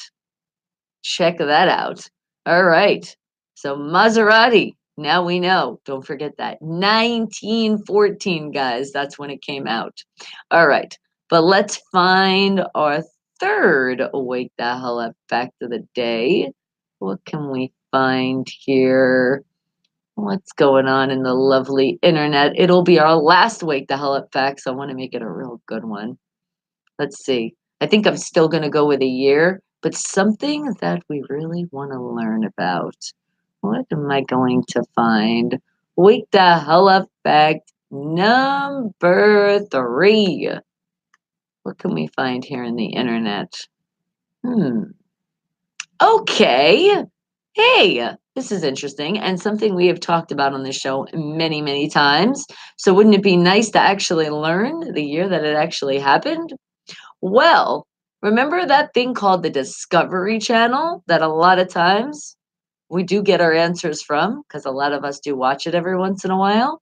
Check that out. All right. So Maserati, now we know. Don't forget that. 1914, guys. That's when it came out. All right. But let's find our third Wake the Hell Up fact of the day. What can we find here? What's going on in the lovely internet? It'll be our last Wake the Hell Up fact, so I want to make it a real good one. Let's see. I think I'm still going to go with a year, but something that we really want to learn about. What am I going to find? Wake the Hell Up fact number 3. What can we find here in the internet? Okay. Hey, this is interesting and something we have talked about on this show many, many times. So wouldn't it be nice to actually learn the year that it actually happened? Well, remember that thing called the Discovery Channel that a lot of times we do get our answers from because a lot of us do watch it every once in a while?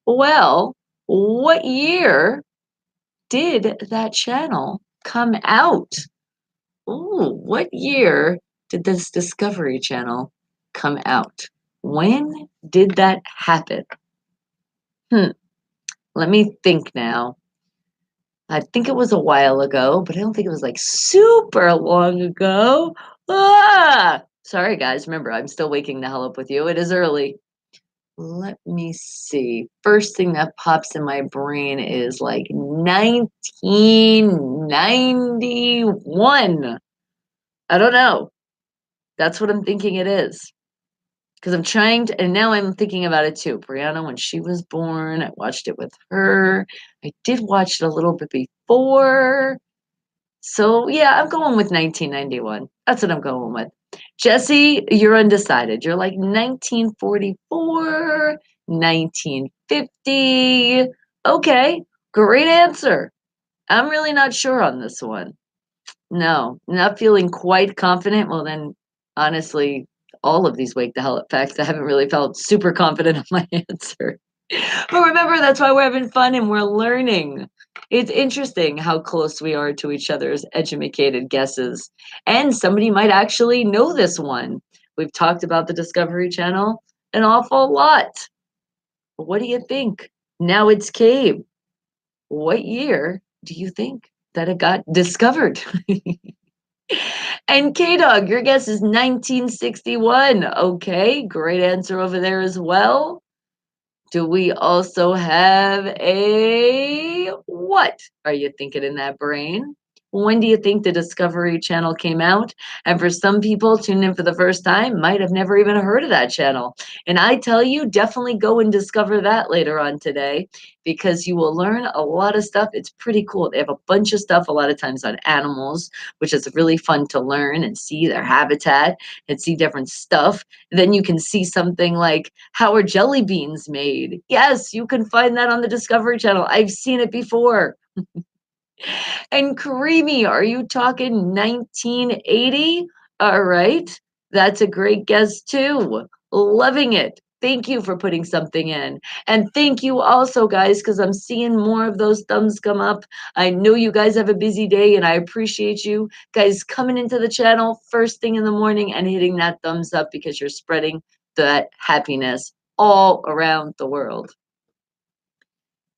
Well, what year did that channel come out? Ooh, what year did this Discovery Channel come out? When did that happen? Let me think now. I think it was a while ago, but I don't think it was like super long ago. Sorry, guys. Remember, I'm still waking the hell up with you. It is early. Let me see. First thing that pops in my brain is like 1991. I don't know. That's what I'm thinking it is. Because I'm trying to, and now I'm thinking about it too. Brianna, when she was born, I watched it with her. I did watch it a little bit before. So yeah, I'm going with 1991. That's what I'm going with. Jesse, you're undecided. You're like 1944, 1950. Okay, great answer. I'm really not sure on this one. No, not feeling quite confident. Well, then, honestly, all of these wake the hell up facts, I haven't really felt super confident on my answer. But remember, that's why we're having fun and we're learning. It's interesting how close we are to each other's educated guesses. And somebody might actually know this one. We've talked about the Discovery Channel an awful lot. What do you think? Now it's Cave. What year do you think that it got discovered? And K Dog, your guess is 1961. Okay, great answer over there as well. Do we also have a what are you thinking in that brain? When do you think the Discovery Channel came out? And for some people tuning in for the first time, might have never even heard of that channel. And I tell you, definitely go and discover that later on today because you will learn a lot of stuff. It's pretty cool. They have a bunch of stuff, a lot of times on animals, which is really fun to learn and see their habitat and see different stuff. Then you can see something like how are jelly beans made? Yes, you can find that on the Discovery Channel. I've seen it before. And creamy, are you talking 1980? All right. That's a great guess too. Loving it. Thank you for putting something in. And thank you also, guys, because I'm seeing more of those thumbs come up. I know you guys have a busy day, and I appreciate you guys coming into the channel first thing in the morning and hitting that thumbs up because you're spreading that happiness all around the world.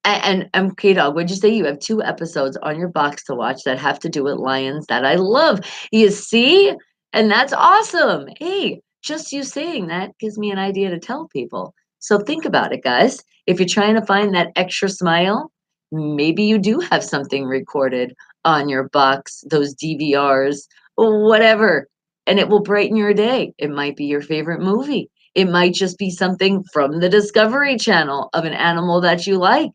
And K-Dog, would you say you have 2 episodes on your box to watch that have to do with lions that I love? You see? And that's awesome. Hey, just you saying that gives me an idea to tell people. So think about it, guys. If you're trying to find that extra smile, maybe you do have something recorded on your box, those DVRs, whatever, and it will brighten your day. It might be your favorite movie. It might just be something from the Discovery Channel of an animal that you like.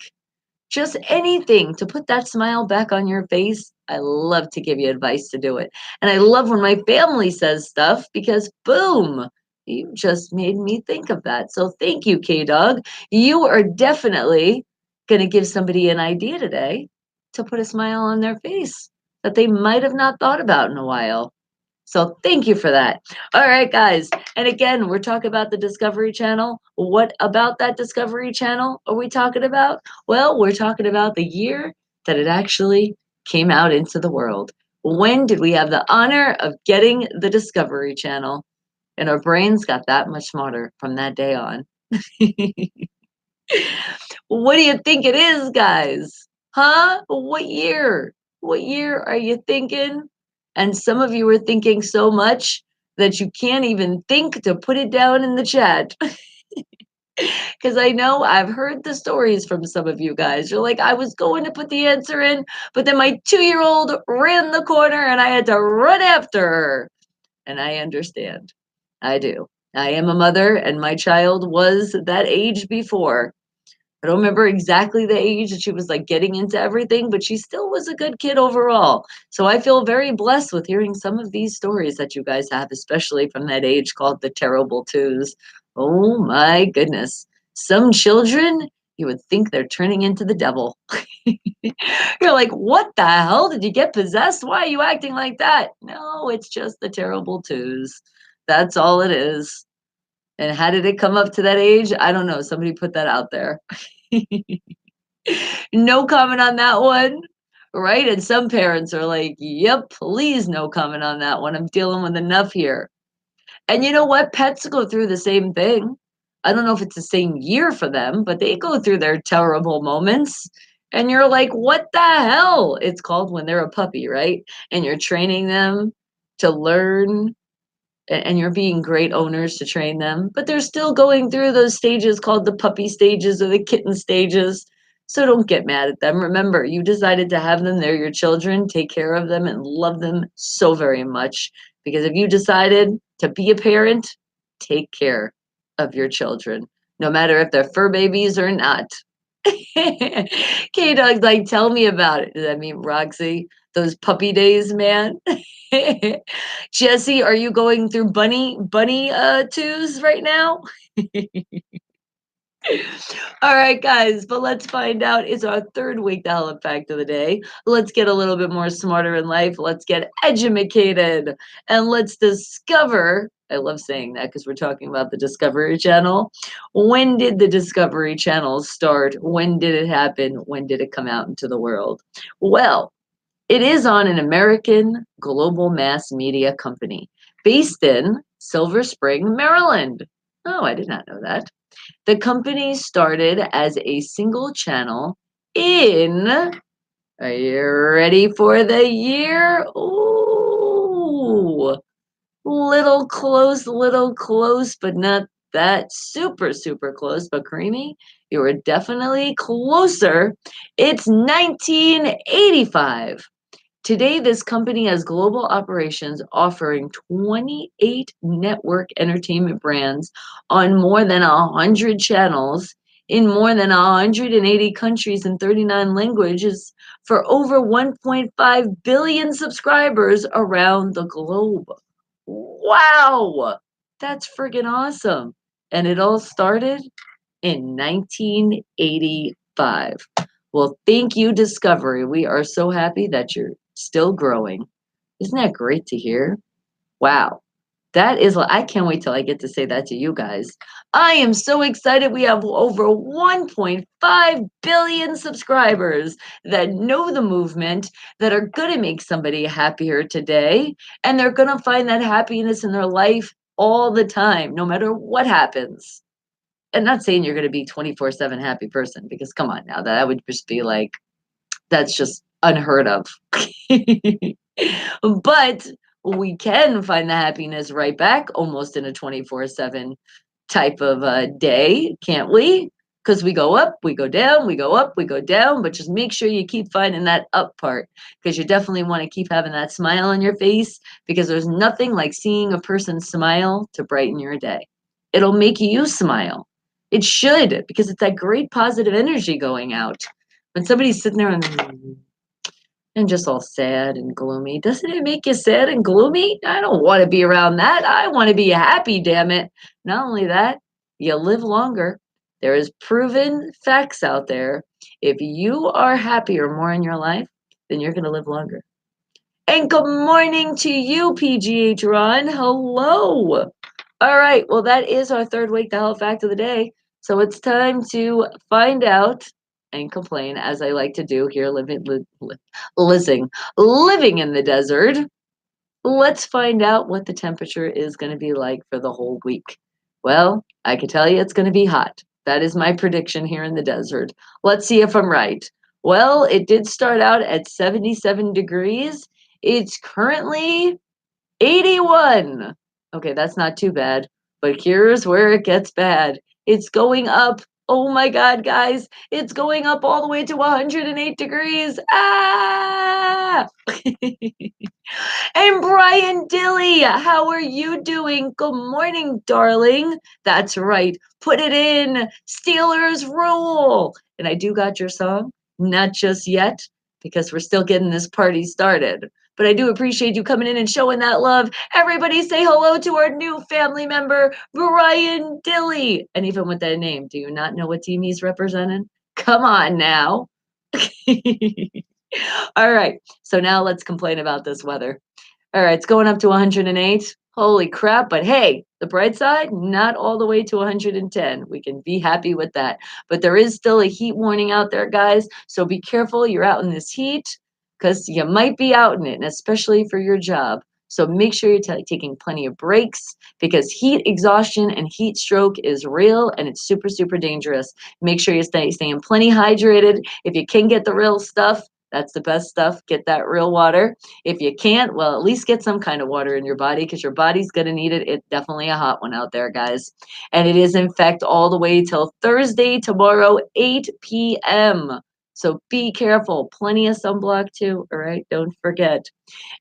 Just anything to put that smile back on your face. I love to give you advice to do it. And I love when my family says stuff because boom, you just made me think of that. So thank you, K Dog. You are definitely going to give somebody an idea today to put a smile on their face that they might have not thought about in a while. So thank you for that. All right, guys. And again, we're talking about the Discovery Channel. What about that Discovery Channel are we talking about? Well, we're talking about the year that it actually came out into the world. When did we have the honor of getting the Discovery Channel? And our brains got that much smarter from that day on. What do you think it is, guys? Huh? What year? What year are you thinking? And some of you are thinking so much that you can't even think to put it down in the chat. Because I know I've heard the stories from some of you guys. You're like, I was going to put the answer in, but then my 2-year old ran the corner and I had to run after her. And I understand. I do. I am a mother, and my child was that age before. I don't remember exactly the age that she was like getting into everything, but she still was a good kid overall. So I feel very blessed with hearing some of these stories that you guys have, especially from that age called the terrible twos. Oh my goodness. Some children, you would think they're turning into the devil. You're like, what the hell? Did you get possessed? Why are you acting like that? No, it's just the terrible twos. That's all it is. And how did it come up to that age? I don't know. Somebody put that out there. No comment on that one. Right? And some parents are like, yep, please no comment on that one. I'm dealing with enough here. And you know what? Pets go through the same thing. I don't know if it's the same year for them, but they go through their terrible moments. And you're like, what the hell? It's called when they're a puppy, right? And you're training them to learn and you're being great owners to train them, but they're still going through those stages called the puppy stages or the kitten stages. So don't get mad at them. Remember, you decided to have them. They're your children. Take care of them and love them so very much. Because if you decided to be a parent, take care of your children, no matter if they're fur babies or not. K Dog's like, tell me about it. Does that mean Roxy? Those puppy days, man. Jesse, are you going through bunny twos right now? All right, guys, but let's find out. It's our third Wake the Hell Up fact of the day. Let's get a little bit more smarter in life. Let's get educated and let's discover. I love saying that because we're talking about the Discovery Channel. When did the Discovery Channel start? When did it happen? When did it come out into the world? Well, it is on an American global mass media company based in Silver Spring, Maryland. Oh, I did not know that. The company started as a single channel in, are you ready for the year? Ooh, little close, but not that super close, but creamy. You were definitely closer. It's 1985. Today, this company has global operations offering 28 network entertainment brands on more than 100 channels in more than 180 countries and 39 languages for over 1.5 billion subscribers around the globe. Wow! That's friggin' awesome. And it all started in 1985. Well, thank you, Discovery. We are so happy that you're still growing. Isn't that great to hear? Wow. That is, I can't wait till I get to say that to you guys. I am so excited. We have over 1.5 billion subscribers that know the movement, that are going to make somebody happier today, and they're going to find that happiness in their life all the time, no matter what happens. And not saying you're going to be 24/7 happy person because come on now, that would just be like that's just unheard of. But we can find the happiness right back almost in a 24/7 type of day, can't we? Because we go up, we go down, we go up, we go down, but just make sure you keep finding that up part because you definitely want to keep having that smile on your face because there's nothing like seeing a person smile to brighten your day. It'll make you smile. It should because it's that great positive energy going out. When somebody's sitting there and just all sad and gloomy. Doesn't it make you sad and gloomy? I don't want to be around that. I want to be happy, damn it. Not only that, you live longer. There is proven facts out there. If you are happier more in your life, then you're going to live longer. And good morning to you, PGH Ron. Hello. All right. Well, that is our third Wake the Hell fact of the day. So it's time to find out and complain, as I like to do here, living in the desert. Let's find out what the temperature is going to be like for the whole week. Well, I can tell you it's going to be hot. That is my prediction here in the desert. Let's see if I'm right. Well, it did start out at 77 degrees. It's currently 81. Okay, that's not too bad. But here's where it gets bad. It's going up. Oh my God, guys. It's going up all the way to 108 degrees. Ah! And Brian Dilly, how are you doing? Good morning, darling. That's right. Put it in. Steelers rule. And I do got your song. Not just yet, because we're still getting this party started. But I do appreciate you coming in and showing that love. Everybody say hello to our new family member, Brian Dilly. And even with that name, do you not know what team he's representing? Come on now. All right. So now let's complain about this weather. All right, it's going up to 108. Holy crap. But hey, the bright side, not all the way to 110. We can be happy with that. But there is still a heat warning out there, guys. So be careful. You're out in this heat because you might be out in it, and especially for your job. So make sure you're taking plenty of breaks because heat exhaustion and heat stroke is real and it's super dangerous. Make sure you're staying plenty hydrated. If you can get the real stuff, that's the best stuff. Get that real water. If you can't, well, at least get some kind of water in your body because your body's going to need it. It's definitely a hot one out there, guys. And it is, in fact, all the way till Thursday, tomorrow, 8 p.m. So be careful. Plenty of sunblock, too. All right. Don't forget.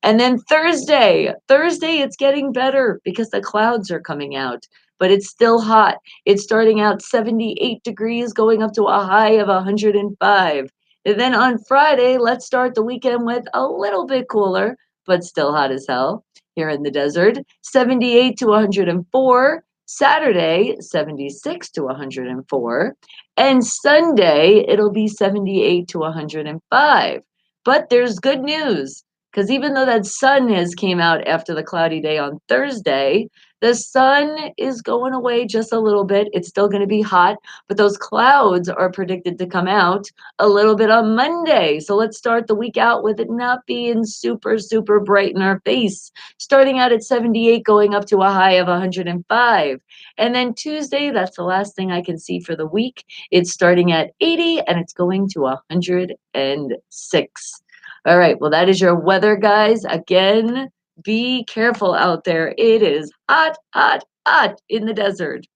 And then Thursday, it's getting better because the clouds are coming out, but it's still hot. It's starting out 78 degrees, going up to a high of 105. And then on Friday, let's start the weekend with a little bit cooler, but still hot as hell here in the desert. 78 to 104. Saturday, 76 to 104. And Sunday, it'll be 78 to 105. But there's good news because even though that sun has came out after the cloudy day on Thursday, the sun is going away just a little bit. It's still going to be hot, but those clouds are predicted to come out a little bit on Monday. So let's start the week out with it not being super, super bright in our face, starting out at 78, going up to a high of 105. And then Tuesday, that's the last thing I can see for the week. It's starting at 80 and it's going to 106. All right, well, that is your weather, guys. Again, be careful out there. It is hot, hot, hot in the desert.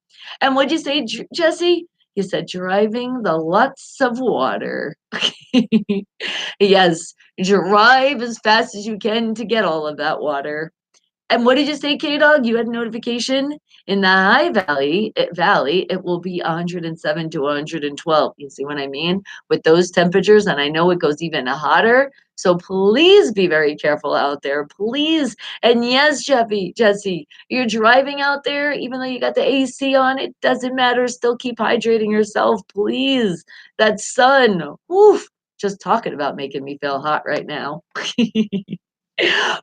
And what'd you say, Jesse? You said driving the lots of water. Yes, drive as fast as you can to get all of that water. And what did you say, K-Dog? You had a notification? In the high valley, it will be 107 to 112. You see what I mean? With those temperatures, and I know it goes even hotter. So please be very careful out there. Please. And yes, Jesse, you're driving out there, even though you got the AC on, it doesn't matter. Still keep hydrating yourself, please. That sun, woof, just talking about making me feel hot right now.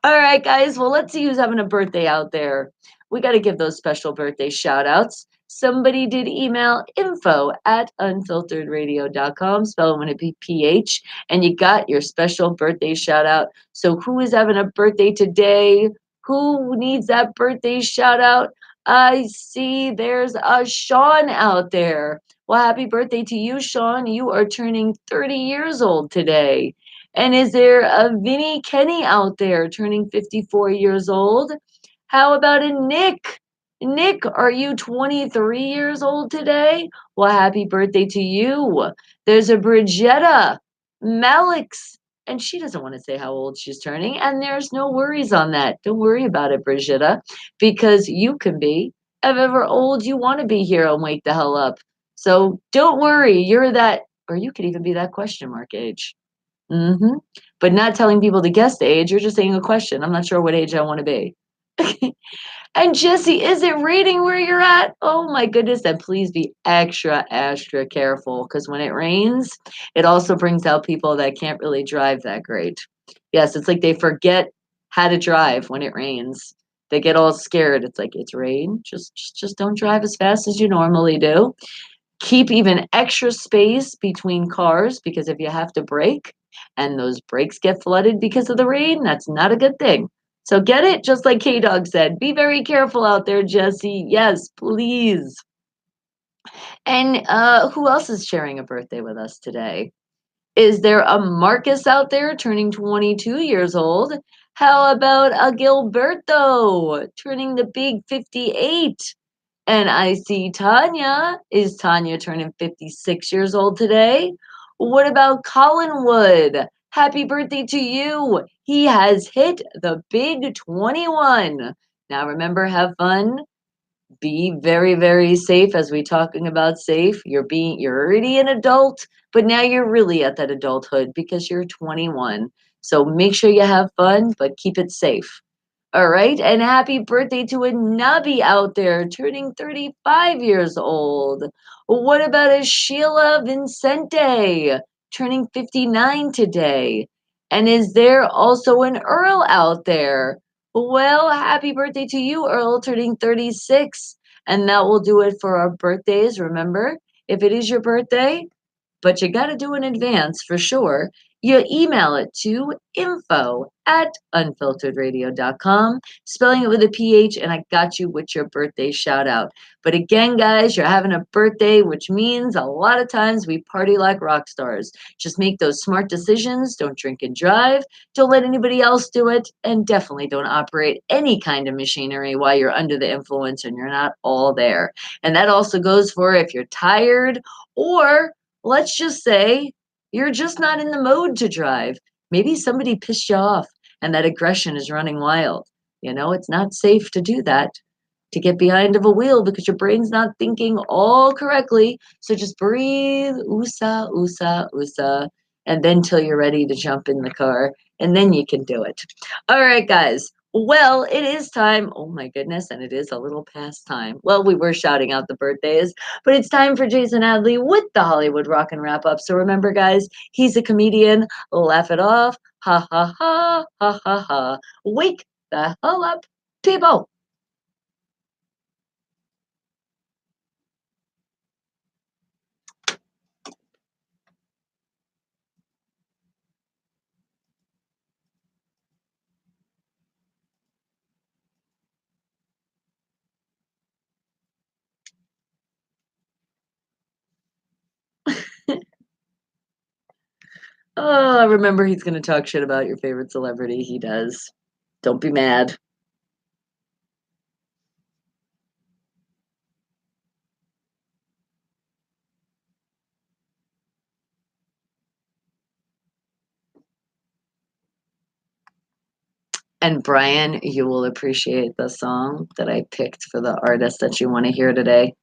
All right, guys. Well, let's see who's having a birthday out there. We got to give those special birthday shout outs. Somebody did email info@unfilteredradio.com, spell it with a PH, and you got your special birthday shout out. So, who is having a birthday today? Who needs that birthday shout out? I see there's a Sean out there. Well, happy birthday to you, Sean. You are turning 30 years old today. And is there a Vinnie Kenny out there turning 54 years old? How about a Nick? Nick, are you 23 years old today? Well, happy birthday to you. There's a Bridgetta Malix, and she doesn't want to say how old she's turning, and there's no worries on that. Don't worry about it, Bridgetta, because you can be however old you want to be here and wake the hell up. So don't worry, you're that, or you could even be that question mark age. Mhm. But not telling people to guess the age, you're just saying a question. I'm not sure what age I wanna be. And Jesse, is it raining where you're at? Oh my goodness, then please be extra, extra careful because when it rains, it also brings out people that can't really drive that great. Yes, it's like they forget how to drive when it rains. They get all scared. It's like, "It's rain, just don't drive as fast as you normally do." Keep even extra space between cars because if you have to brake and those brakes get flooded because of the rain, that's not a good thing. So get it? Just like K Dog said, be very careful out there, Jesse. Yes, please. And who else is sharing a birthday with us today? Is there a Marcus out there turning 22 years old? How about a Gilberto turning the big 58? And I see Tanya. Is Tanya turning 56 years old today? What about Collinwood? Happy birthday to you. He has hit the big 21. Now remember, have fun. Be very, very safe as we talking about safe. You're already an adult, but now you're really at that adulthood because you're 21. So make sure you have fun, but keep it safe. All right. And happy birthday to a nubby out there turning 35 years old. What about a Sheila Vincente turning 59 today? And is there also an Earl out there? Well, happy birthday to you, Earl, turning 36. And that will do it for our birthdays. Remember, if it is your birthday, but you got to do it in advance for sure. You email it to info@unfilteredradio.com, spelling it with a PH, and I got you with your birthday shout out. But again, guys, you're having a birthday, which means a lot of times we party like rock stars. Just make those smart decisions. Don't drink and drive. Don't let anybody else do it. And definitely don't operate any kind of machinery while you're under the influence and you're not all there. And that also goes for if you're tired or let's just say you're just not in the mode to drive. Maybe somebody pissed you off and that aggression is running wild. It's not safe to do that, to get behind of a wheel because your brain's not thinking all correctly. So just breathe, USA, USA, USA, and then till you're ready to jump in the car, and then you can do it. All right, guys. Well, it is time. Oh my goodness, and it is a little past time. Well, we were shouting out the birthdays, but it's time for Jason Adley with the Hollywood Rock and Wrap Up. So remember, guys, he's a comedian. Laugh it off. Ha ha ha ha ha ha. Wake the hell up, people. Oh, remember he's gonna talk shit about your favorite celebrity. He does. Don't be mad. And Brian, you will appreciate the song that I picked for the artist that you want to hear today.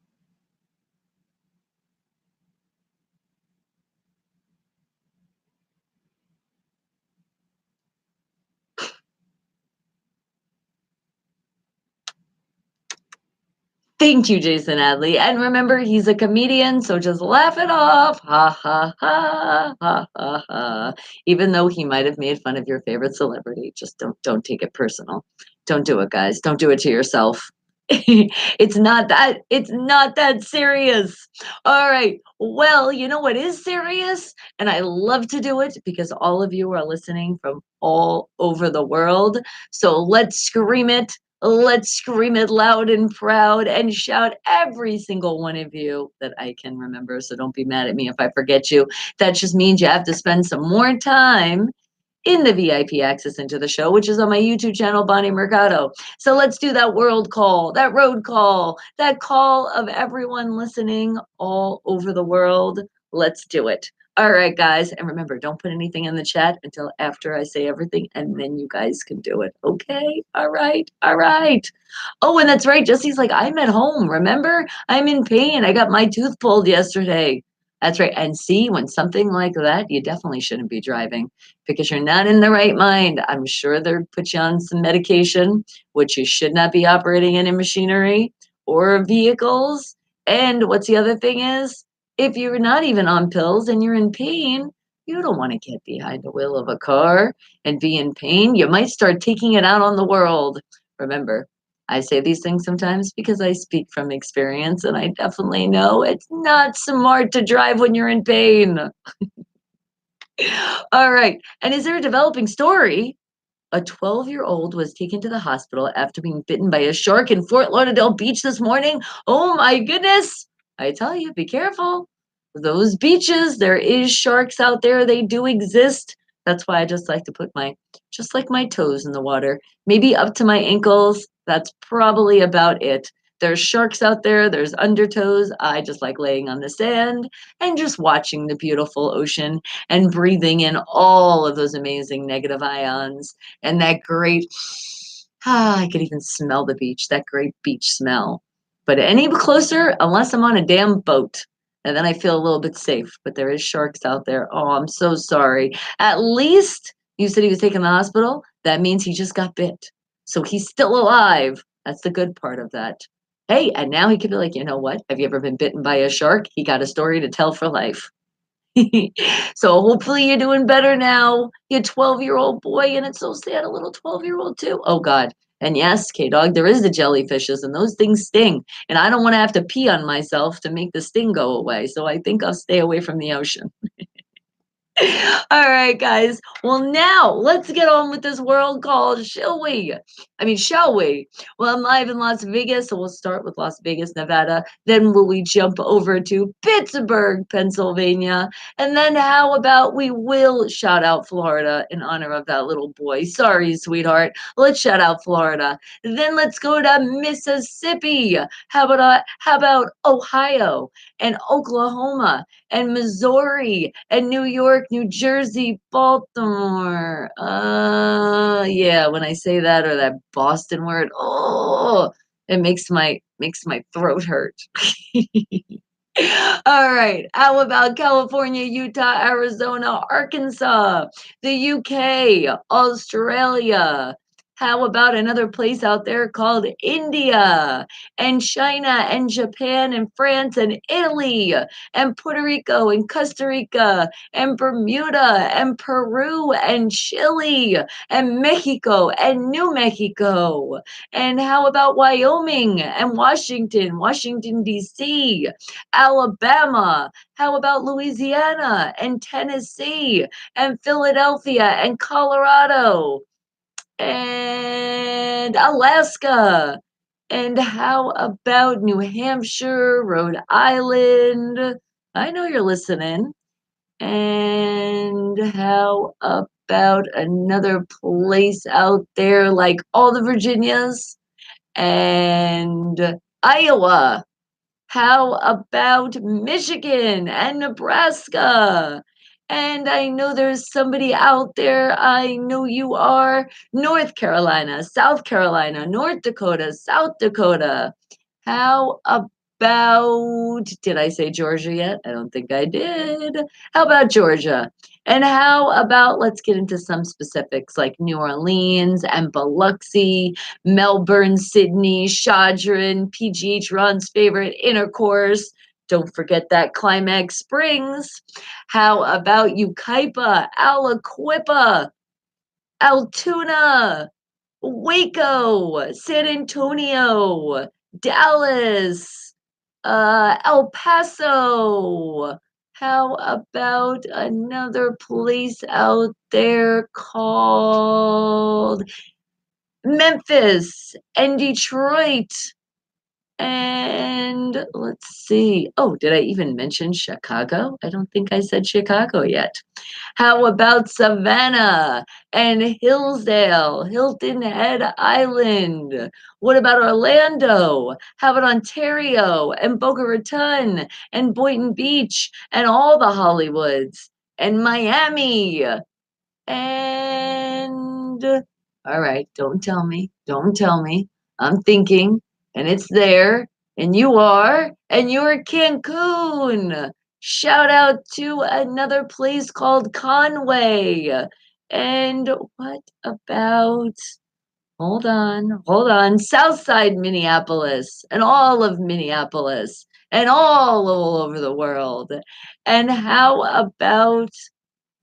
Thank you, Jason Adley. And remember, he's a comedian, so just laugh it off. Ha ha ha ha ha ha. Even though he might have made fun of your favorite celebrity, just don't take it personal. Don't do it, guys. Don't do it to yourself. It's not that serious. All right. Well, you know what is serious? And I love to do it because all of you are listening from all over the world. So let's scream it. Let's scream it loud and proud and shout every single one of you that I can remember. So don't be mad at me if I forget you. That just means you have to spend some more time in the VIP access into the show, which is on my YouTube channel, Bonnie Mercado. So let's do that world call, that road call, that call of everyone listening all over the world. Let's do it. All right, guys. And remember, don't put anything in the chat until after I say everything, and then you guys can do it. Okay? All right. All right. Oh, and that's right. Jesse's like, I'm at home. Remember? I'm in pain. I got my tooth pulled yesterday. That's right. And see, when something like that, you definitely shouldn't be driving because you're not in the right mind. I'm sure they'll put you on some medication, which you should not be operating any machinery or vehicles. And what's the other thing is, if you're not even on pills and you're in pain, you don't want to get behind the wheel of a car and be in pain. You might start taking it out on the world. Remember, I say these things sometimes because I speak from experience and I definitely know it's not smart to drive when you're in pain. All right. And is there a developing story? A 12-year-old was taken to the hospital after being bitten by a shark in Fort Lauderdale Beach this morning. Oh my goodness. I tell you, be careful. Those beaches, there is sharks out there. They do exist. That's why I just like to put my just like my toes in the water, maybe up to my ankles. That's probably about it. There's sharks out there, there's undertows. I just like laying on the sand and just watching the beautiful ocean and breathing in all of those amazing negative ions and that great I could even smell the beach, that great beach smell. But any closer, unless I'm on a damn boat, and then I feel a little bit safe. But there is sharks out there. Oh, I'm so sorry. At least you said he was taken to the hospital. That means he just got bit. So he's still alive. That's the good part of that. Hey, and now he could be like, you know what? Have you ever been bitten by a shark? He got a story to tell for life. So hopefully you're doing better now. You're a 12-year-old boy, and it's so sad, a little 12-year-old too. Oh God. And yes, K-Dog, there is the jellyfishes, and those things sting. And I don't want to have to pee on myself to make the sting go away. So I think I'll stay away from the ocean. All right, guys. Well, now let's get on with this world call, shall we? I mean, shall we? Well, I'm live in Las Vegas, so we'll start with Las Vegas, Nevada. Then will we jump over to Pittsburgh, Pennsylvania? And then how about we will shout out Florida in honor of that little boy? Sorry, sweetheart. Let's shout out Florida. Then let's go to Mississippi. How about Ohio and Oklahoma? And Missouri and New York, New Jersey, Baltimore. Yeah, when I say that or that Boston word, oh, it makes my throat hurt. All right. How about California, Utah, Arizona, Arkansas, the UK, Australia? How about another place out there called India and China and Japan and France and Italy and Puerto Rico and Costa Rica and Bermuda and Peru and Chile and Mexico and New Mexico? And how about Wyoming and Washington, Washington, D.C., Alabama? How about Louisiana and Tennessee and Philadelphia and Colorado and Alaska? And how about New Hampshire, Rhode Island? I know you're listening. And how about another place out there like all the Virginias and Iowa? How about Michigan and Nebraska? And I know there's somebody out there, I know you are, North Carolina, South Carolina, North Dakota, South Dakota. How about, did I say Georgia yet? I don't think I did. How about Georgia? And how about, let's get into some specifics like New Orleans and Biloxi, Melbourne, Sydney, Shadron, PGH Ron's favorite, Intercourse. Don't forget that Climax Springs. How about Yucaipa, Aliquippa, Altoona, Waco, San Antonio, Dallas, El Paso. How about another place out there called Memphis and Detroit? And let's see. Oh, did I even mention Chicago? I don't think I said Chicago yet. How about Savannah and Hillsdale, Hilton Head Island? What about Orlando? How about Ontario and Boca Raton and Boynton Beach and all the Hollywoods and Miami? And all right, don't tell me. Don't tell me. I'm thinking, and it's there, and you are, and you're Cancun. Shout out to another place called Conway. And what about, hold on, Southside Minneapolis, and all of Minneapolis, and all over the world? And how about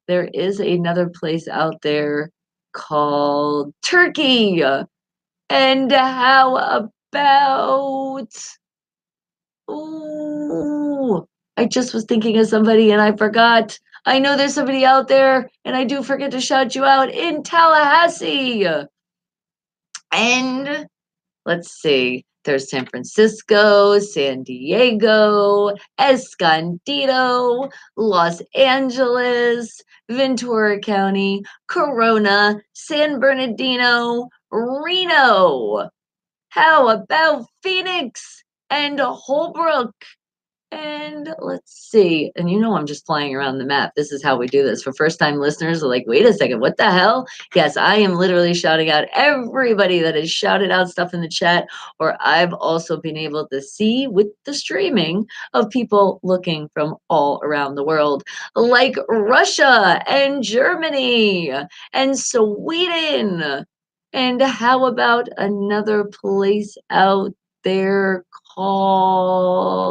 there is another place out there called Turkey? And how about, ooh, I just was thinking of somebody and I forgot. I know there's somebody out there, and I do forget to shout you out in Tallahassee. And let's see, there's San Francisco, San Diego, Escondido, Los Angeles, Ventura County, Corona, San Bernardino, Reno. How about Phoenix and Holbrook? And let's see. And you know, I'm just flying around the map. This is how we do this. For first time listeners, are like, wait a second, what the hell? Yes, I am literally shouting out everybody that has shouted out stuff in the chat, or I've also been able to see with the streaming of people looking from all around the world, like Russia and Germany and Sweden. And how about another place out there called,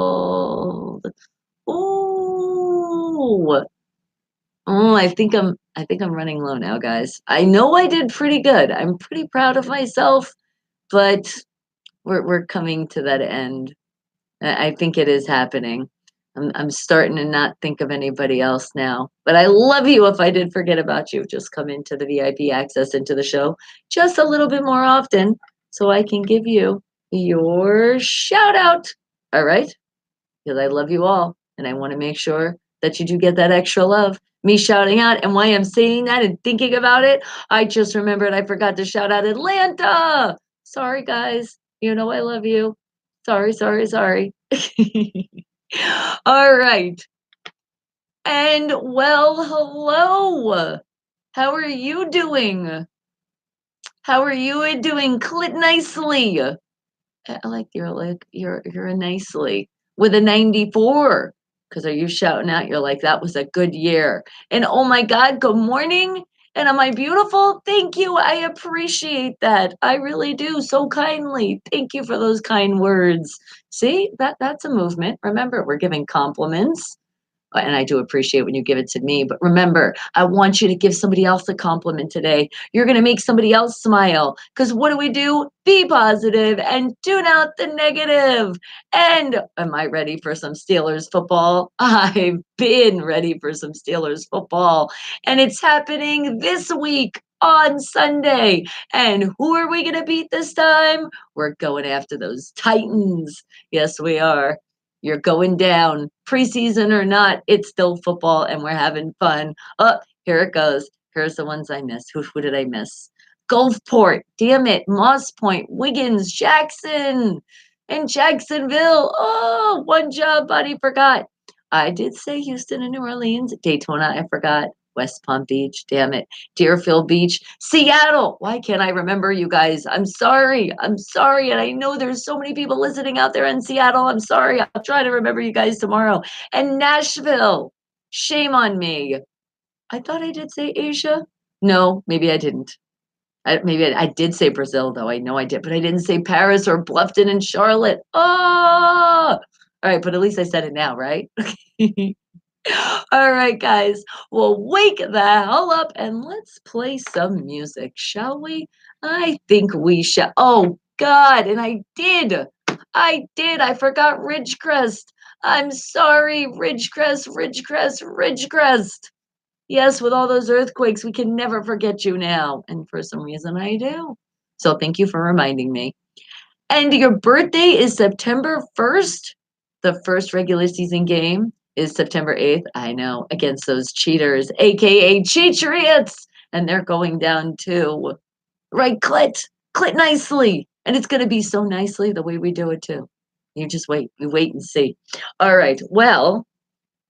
ooh, oh, I think I'm running low now, guys. I know I did pretty good. I'm pretty proud of myself, but we're coming to that end. I think it is happening. I'm starting to not think of anybody else now. But I love you if I did forget about you. Just come into the VIP access into the show just a little bit more often so I can give you your shout out. All right? Because I love you all and I want to make sure that you do get that extra love. Me shouting out, and why I'm saying that and thinking about it, I just remembered I forgot to shout out Atlanta. Sorry, guys. You know I love you. Sorry, sorry, sorry. All right. And well, hello. How are you doing? How are you doing? Clit nicely. I like you're a nicely with a 94. Because are you shouting out? You're like, that was a good year. And oh my God, good morning. And am I beautiful? Thank you. I appreciate that. I really do so kindly. Thank you for those kind words. See, that's a movement. Remember, we're giving compliments. And I do appreciate when you give it to me. But remember, I want you to give somebody else a compliment today. You're going to make somebody else smile. Because what do we do? Be positive and tune out the negative. And am I ready for some Steelers football? I've been ready for some Steelers football. And it's happening this week on Sunday. And who are we going to beat this time? We're going after those Titans. Yes, we are. You're going down. Preseason or not, it's still football and we're having fun. Oh, here it goes. Here's the ones I missed. Who did I miss? Gulfport, damn it, Moss Point, Wiggins, Jackson, and Jacksonville. Oh, one job, buddy, forgot. I did say Houston and New Orleans. Daytona, I forgot. West Palm Beach, damn it. Deerfield Beach, Seattle. Why can't I remember you guys? I'm sorry. I'm sorry. And I know there's so many people listening out there in Seattle. I'm sorry. I'll try to remember you guys tomorrow. And Nashville. Shame on me. I thought I did say Asia. No, maybe I didn't. Maybe I did say Brazil, though. I know I did, but I didn't say Paris or Bluffton and Charlotte. Oh, all right. But at least I said it now, right? All right, guys. Well, wake the hell up and let's play some music, shall we? I think we shall. Oh, God. And I did. I did. I forgot Ridgecrest. I'm sorry, Ridgecrest, Ridgecrest, Ridgecrest. Yes, with all those earthquakes, we can never forget you now. And for some reason, I do. So thank you for reminding me. And your birthday is September 1st. The first regular season game is September 8th. I know, against those cheaters, aka Cheatriots. And they're going down too. Right, Clit? Clit nicely. And it's going to be so nicely the way we do it too. You just wait. You wait and see. All right. Well,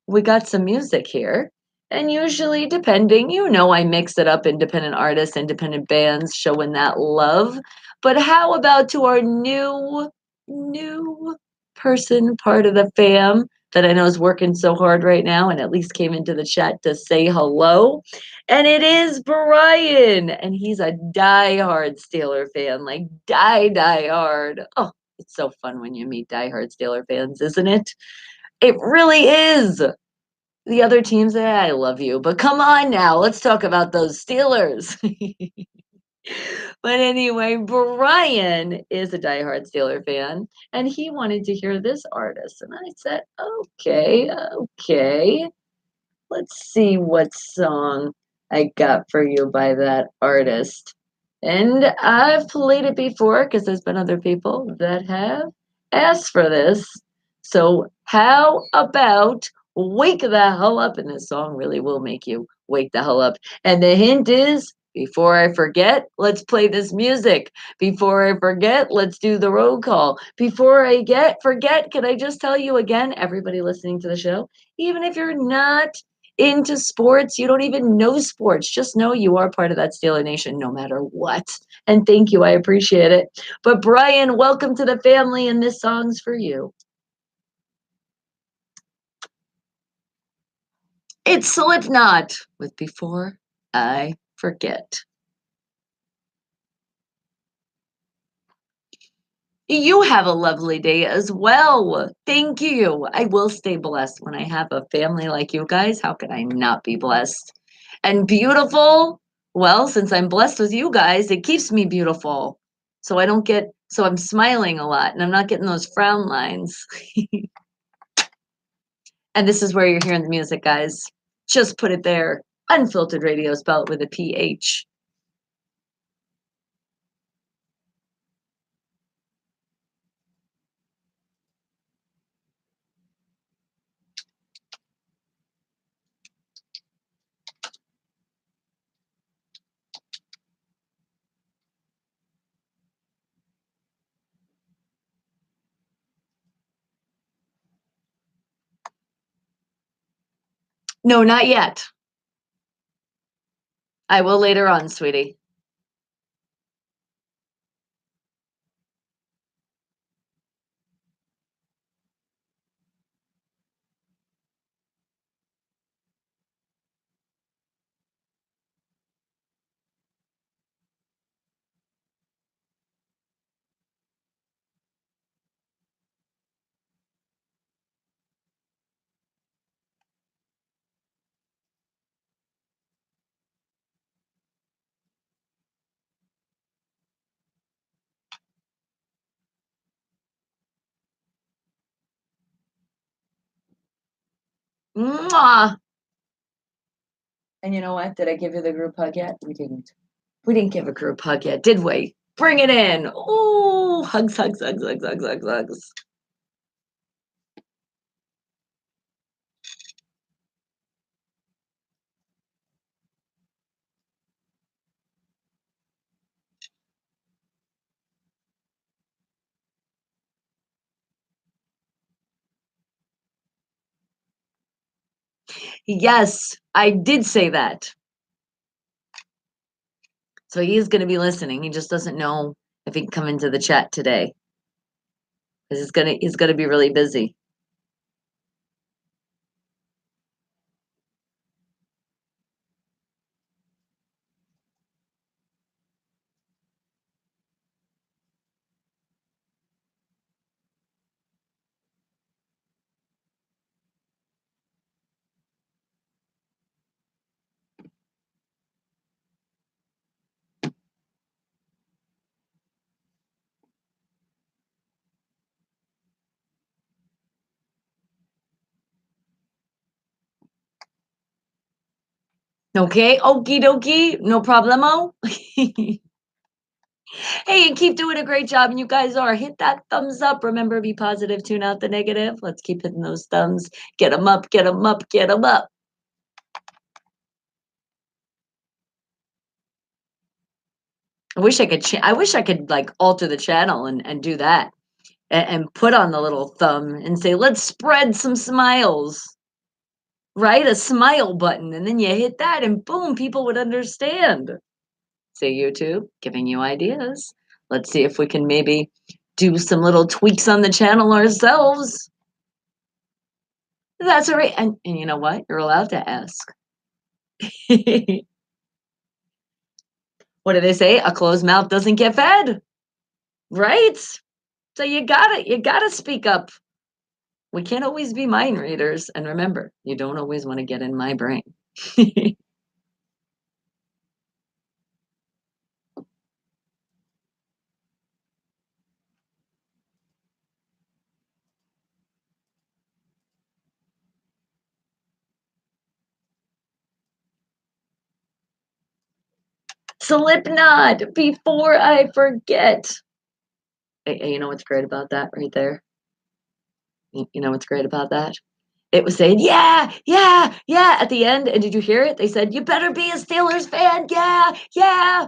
we got some music here. And usually, depending, I mix it up independent artists, independent bands, showing that love. But how about to our new person, part of the fam that I know is working so hard right now and at least came into the chat to say hello? And it is Brian. And he's a diehard Steeler fan, like die hard. Oh, it's so fun when you meet diehard Steeler fans, isn't it? It really is. The other teams, I love you, but come on now, let's talk about those Steelers. But anyway, Brian is a diehard Steeler fan, and he wanted to hear this artist. And I said, okay. Let's see what song I got for you by that artist. And I've played it before because there's been other people that have asked for this. So, how about Wake the Hell Up? And this song really will make you wake the hell up. And the hint is before I forget, let's play this music. Before I forget, let's do the roll call. Before I forget, can I just tell you again, everybody listening to the show, even if you're not into sports, you don't even know sports, just know you are part of that Steeler Nation no matter what. And thank you, I appreciate it. But Brian, welcome to the family, and this song's for you. It's Slipknot with Before I Forget. You have a lovely day as well. Thank you. I will stay blessed when I have a family like you guys. How could I not be blessed? And beautiful? Well, since I'm blessed with you guys, it keeps me beautiful. So I'm smiling a lot and I'm not getting those frown lines. And this is where you're hearing the music, guys. Just put it there. Unfiltered radio spelled with a PH. No, not yet. I will later on, sweetie. Mwah. And you know what? Did I give you the group hug yet? We didn't. We didn't give a group hug yet, did we? Bring it in. Ooh, hugs, hugs, hugs, hugs, hugs, hugs, hugs. Yes, I did say that. So he is going to be listening. He just doesn't know if he can come into the chat today because he's gonna be really busy. Okay, okie dokie, no problemo. Hey, and keep doing a great job. And you guys are hit that thumbs up. Remember, be positive, tune out the negative. Let's keep hitting those thumbs. Get them up, get them up, get them up. I wish I could like alter the channel and do that and put on the little thumb and say, let's spread some smiles, right? A smile button. And then you hit that and boom, people would understand. See, YouTube, giving you ideas. Let's see if we can maybe do some little tweaks on the channel ourselves. That's all right. And you know what? You're allowed to ask. What do they say? A closed mouth doesn't get fed, right? So you gotta speak up. We can't always be mind readers. And remember, you don't always want to get in my brain. Slipknot, before I forget. Hey, you know what's great about that right there? You know what's great about that? It was saying, "Yeah, yeah, yeah," at the end, and did you hear it? They said, "You better be a Steelers fan, yeah, yeah."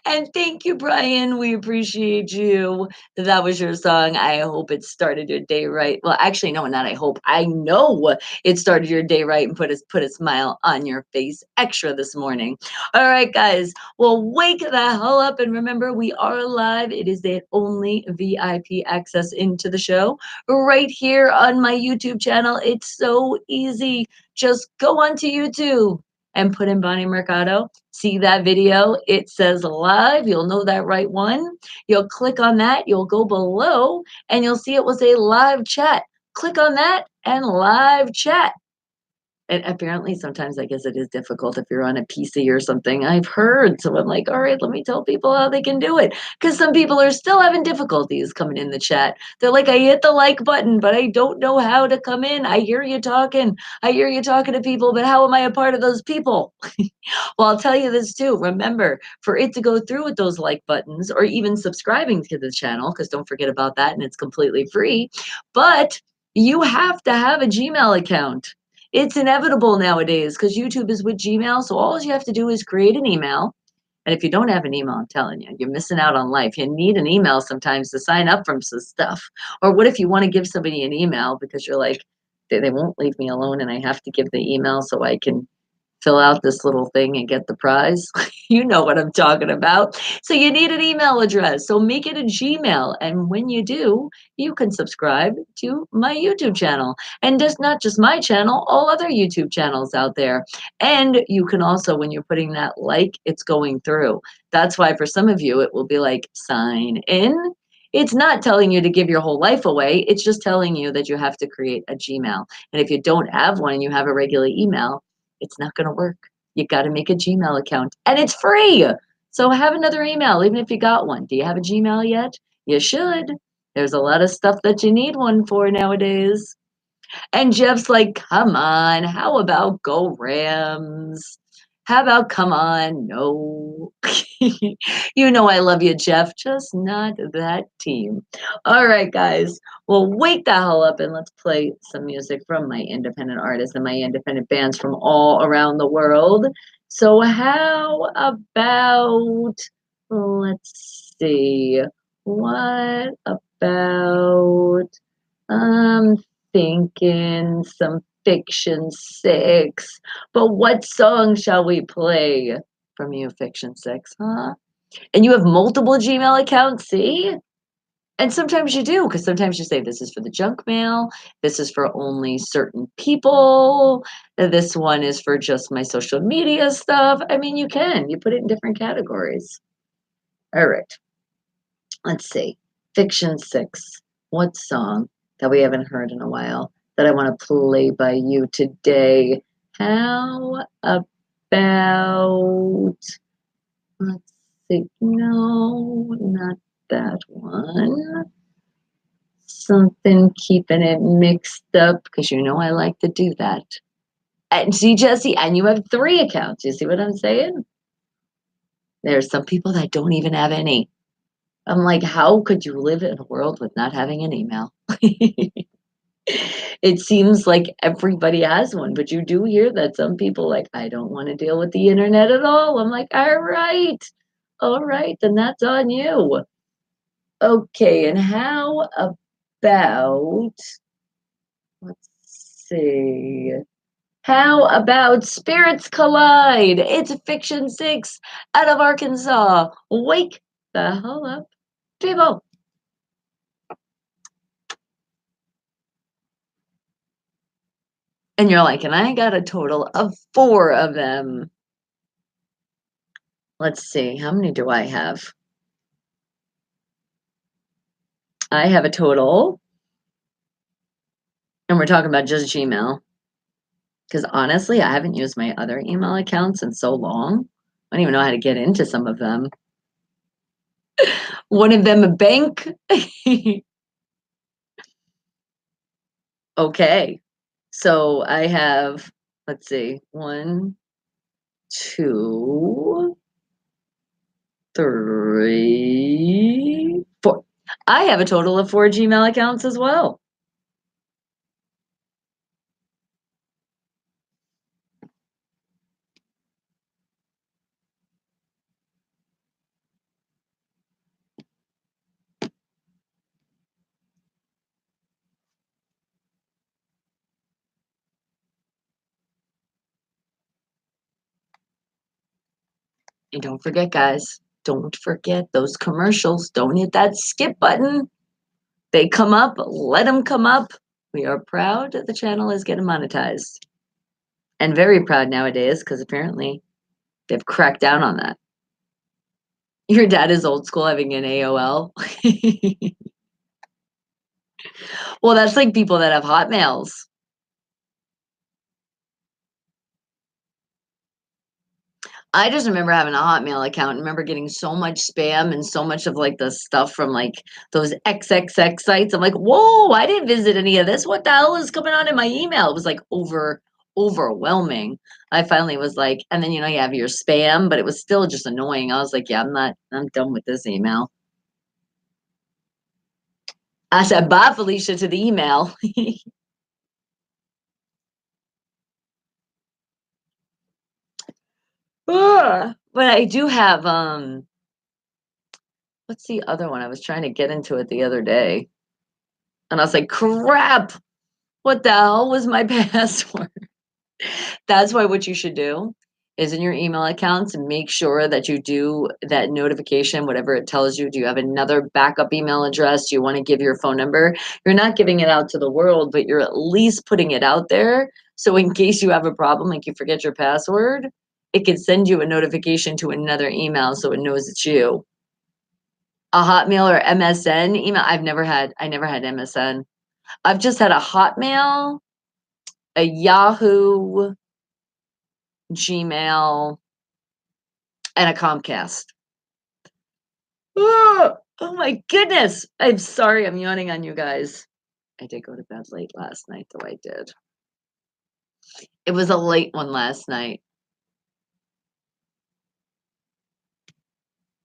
And thank you, Brian, we appreciate you. That was your song. I hope it started your day right. Well, actually, no, not I hope. I know it started your day right and put a smile on your face extra this morning. All right, guys. Well, wake the hell up and remember we are live. It is the only VIP access into the show right here on my YouTube channel. It's so easy. Just go onto YouTube and put in Bonnie Mercado. See that video? It says live. You'll know that right one. You'll click on that. You'll go below and you'll see it will say live chat. Click on that and live chat. And apparently, sometimes I guess it is difficult if you're on a PC or something. I've heard. So I'm like, all right, let me tell people how they can do it. Because some people are still having difficulties coming in the chat. They're like, I hit the like button, but I don't know how to come in. I hear you talking. I hear you talking to people, but how am I a part of those people? Well, I'll tell you this too. Remember, for it to go through with those like buttons or even subscribing to the channel, because don't forget about that and it's completely free, but you have to have a Gmail account. It's inevitable nowadays because YouTube is with Gmail. So all you have to do is create an email. And if you don't have an email, I'm telling you, you're missing out on life. You need an email sometimes to sign up for some stuff. Or what if you want to give somebody an email because you're like, they won't leave me alone and I have to give the email so I can fill out this little thing and get the prize. You know what I'm talking about. So you need an email address. So make it a Gmail. And when you do, you can subscribe to my YouTube channel. And just not just my channel, all other YouTube channels out there. And you can also, when you're putting that like, it's going through. That's why for some of you, it will be like sign in. It's not telling you to give your whole life away. It's just telling you that you have to create a Gmail. And if you don't have one and you have a regular email, it's not going to work. You got to make a Gmail account and it's free. So have another email, even if you got one. Do you have a Gmail yet? You should. There's a lot of stuff that you need one for nowadays. And Jeff's like, "Come on, how about go Rams? How about come on, no." You know I love you, Jeff, just not that team. All right, guys. Well, wake the hell up and let's play some music from my independent artists and my independent bands from all around the world. So how about let's see. What about I'm thinking some Fiction 6. But what song shall we play from you, Fiction 6, huh? And you have multiple Gmail accounts, see? And sometimes you do, because sometimes you say, this is for the junk mail, this is for only certain people, this one is for just my social media stuff. I mean, you put it in different categories. All right, let's see. Fiction 6. What song that we haven't heard in a while that I want to play by you today? How about, let's see, no, not that one. Something keeping it mixed up because you know I like to do that. And see, Jesse, and you have 3 accounts. You see what I'm saying? There's some people that don't even have any. I'm like, how could you live in a world with not having an email? It seems like everybody has one, but you do hear that some people like, I don't want to deal with the internet at all. I'm like, all right, then that's on you. Okay, and how about, let's see, how about Spirits Collide? It's Fiction 6 out of Arkansas. Wake the hell up, people. And you're like, and I got a total of 4 of them. Let's see, how many do I have? I have a total, and we're talking about just Gmail. Because honestly, I haven't used my other email accounts in so long. I don't even know how to get into some of them. One of them a bank. Okay. So I have, let's see, 1, 2, 3, 4. I have a total of 4 Gmail accounts as well. And don't forget, guys, don't forget those commercials. Don't hit that skip button. They come up, let them come up. We are proud that the channel is getting monetized. And very proud nowadays because apparently they've cracked down on that. Your dad is old school having an AOL. Well, that's like people that have Hotmails. I just remember having a Hotmail account and remember getting so much spam and so much of like the stuff from like those XXX sites. I'm like, whoa, I didn't visit any of this. What the hell is coming on in my email? It was like overwhelming. I finally was like, and then you know you have your spam, but it was still just annoying. I was like, yeah, I'm done with this email. I said bye, Felicia, to the email. But I do have what's the other one? I was trying to get into it the other day. And I was like, crap, what the hell was my password? That's why what you should do is in your email accounts, make sure that you do that notification, whatever it tells you. Do you have another backup email address? Do you want to give your phone number? You're not giving it out to the world, but you're at least putting it out there. So in case you have a problem, like you forget your password, it can send you a notification to another email so it knows it's you. A Hotmail or MSN email. I never had MSN. I've just had a Hotmail, a Yahoo, Gmail, and a Comcast. Oh my goodness. I'm sorry I'm yawning on you guys. I did go to bed late last night, though I did. It was a late one last night,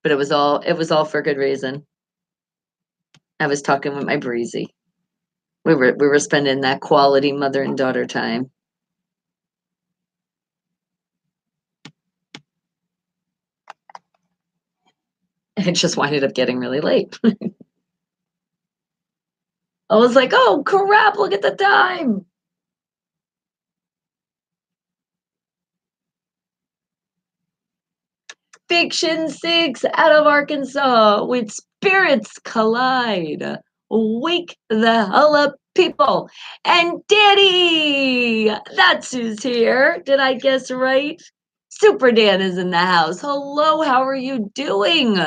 but it was all for good reason. I was talking with my breezy. We were spending that quality mother and daughter time. It just winded up getting really late. I was like, "Oh crap, look at the time." Fiction 6 out of Arkansas with Spirits Collide. Wake the hell up, people. And Danny, that's who's here. Did I guess right? Super Dan is in the house. Hello, how are you doing?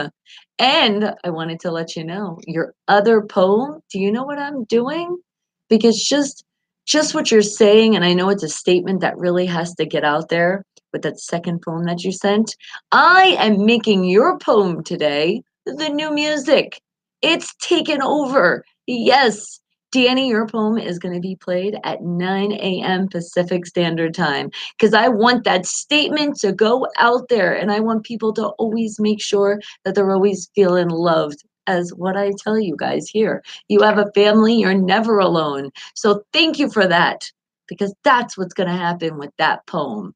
And I wanted to let you know your other poem. Do you know what I'm doing? Because just what you're saying, and I know it's a statement that really has to get out there with that second poem that you sent. I am making your poem today the new music. It's taken over. Yes, Danny, your poem is going to be played at 9 a.m. Pacific Standard Time because I want that statement to go out there and I want people to always make sure that they're always feeling loved. As what I tell you guys here, you have a family, you're never alone. So thank you for that because that's what's going to happen with that poem.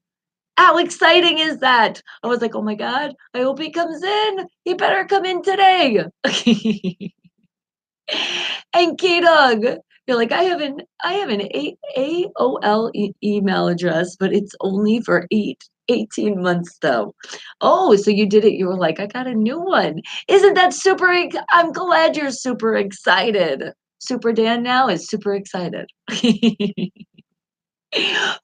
How exciting is that? I was like, "Oh my god, I hope he comes in. He better come in today." And K-Dog, you're like, I have an AOL email address, but it's only for 18 months though. Oh, so you did it. You were like, I got a new one. Isn't that super? I'm glad you're super excited. Super Dan now is super excited.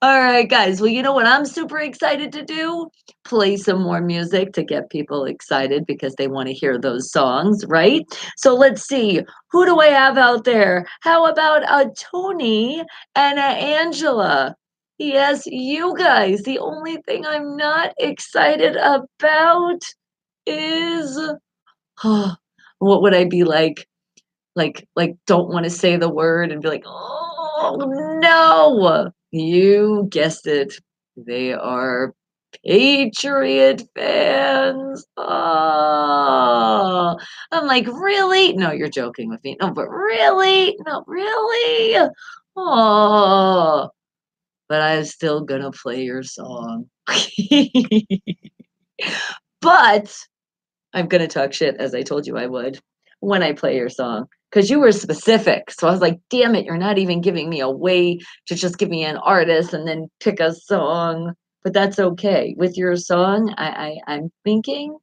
All right, guys. Well, you know what I'm super excited to do? Play some more music to get people excited because they want to hear those songs, right? So let's see. Who do I have out there? How about Tony and Angela? Yes, you guys. The only thing I'm not excited about is what would I be like? Like don't want to say the word and be like, "Oh, no." You guessed it. They are Patriot fans. Oh, I'm like, really? No, you're joking with me. No, but really? No, really? Oh, but I'm still gonna play your song. But I'm gonna talk shit as I told you I would when I play your song because you were specific. So I was like, damn it, you're not even giving me a way to just give me an artist and then pick a song. But that's okay. With your song, I'm thinking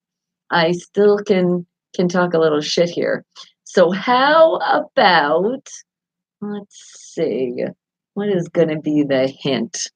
I still can talk a little shit here. So how about let's see, what is gonna be the hint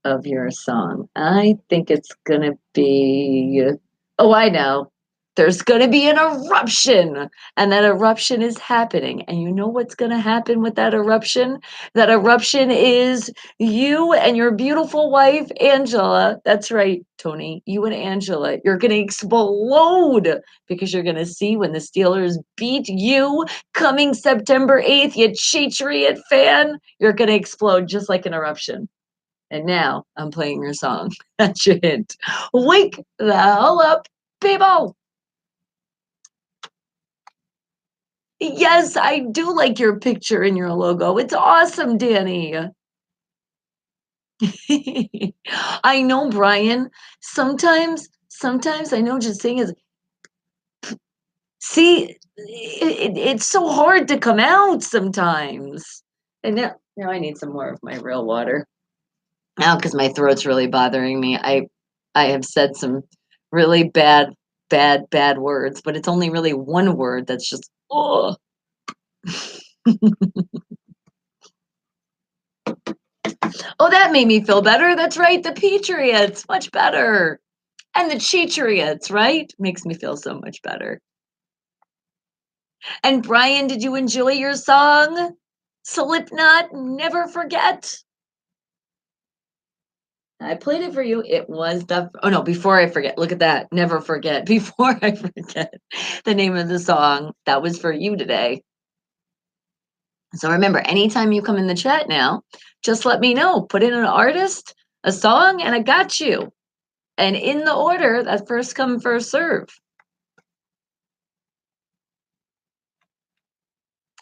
of your song? I think it's gonna be, oh, I know. There's gonna be an eruption, and that eruption is happening. And you know what's gonna happen with that eruption? That eruption is you and your beautiful wife, Angela. That's right, Tony. You and Angela. You're gonna explode because you're gonna see when the Steelers beat you coming September 8th, you Patriot fan. You're gonna explode just like an eruption. And now I'm playing your song. That's your hint. Wake the hell up, people. Yes, I do like your picture and your logo. It's awesome, Danny. I know, Brian. Sometimes I know just saying is see, it's so hard to come out sometimes. And now I need some more of my real water. Now, because my throat's really bothering me. I have said some really bad words, but it's only really one word that's just oh. Oh, that made me feel better. That's right, the Patriots, much better. And the Cheatriots, right? Makes me feel so much better. And Brian, did you enjoy your song? Slipknot, Never Forget. I played it for you. It was the oh no, before I forget. Look at that. Never forget. Before I forget the name of the song. That was for you today. So remember, anytime you come in the chat now, just let me know. Put in an artist, a song, and I got you. And in the order, that first come, first serve.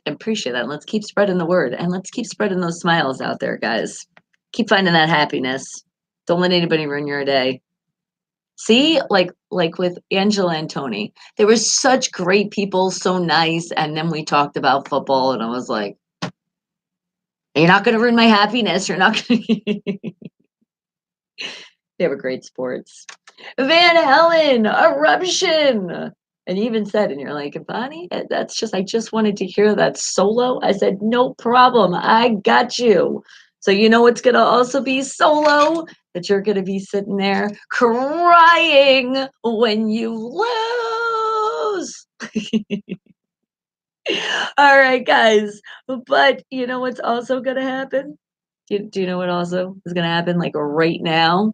I appreciate that. Let's keep spreading the word and let's keep spreading those smiles out there, guys. Keep finding that happiness. Don't let anybody ruin your day. See, like with Angela and Tony, they were such great people, so nice. And then we talked about football, and I was like, "You're not going to ruin my happiness. You're not going to." They were great sports. Van Helen, eruption. And you even said, and you're like, Bonnie, that's just, I just wanted to hear that solo. I said, no problem. I got you. So, you know what's going to also be solo? That you're going to be sitting there crying when you lose. All right, guys. But you know what's also going to happen? Do you know what also is going to happen like right now?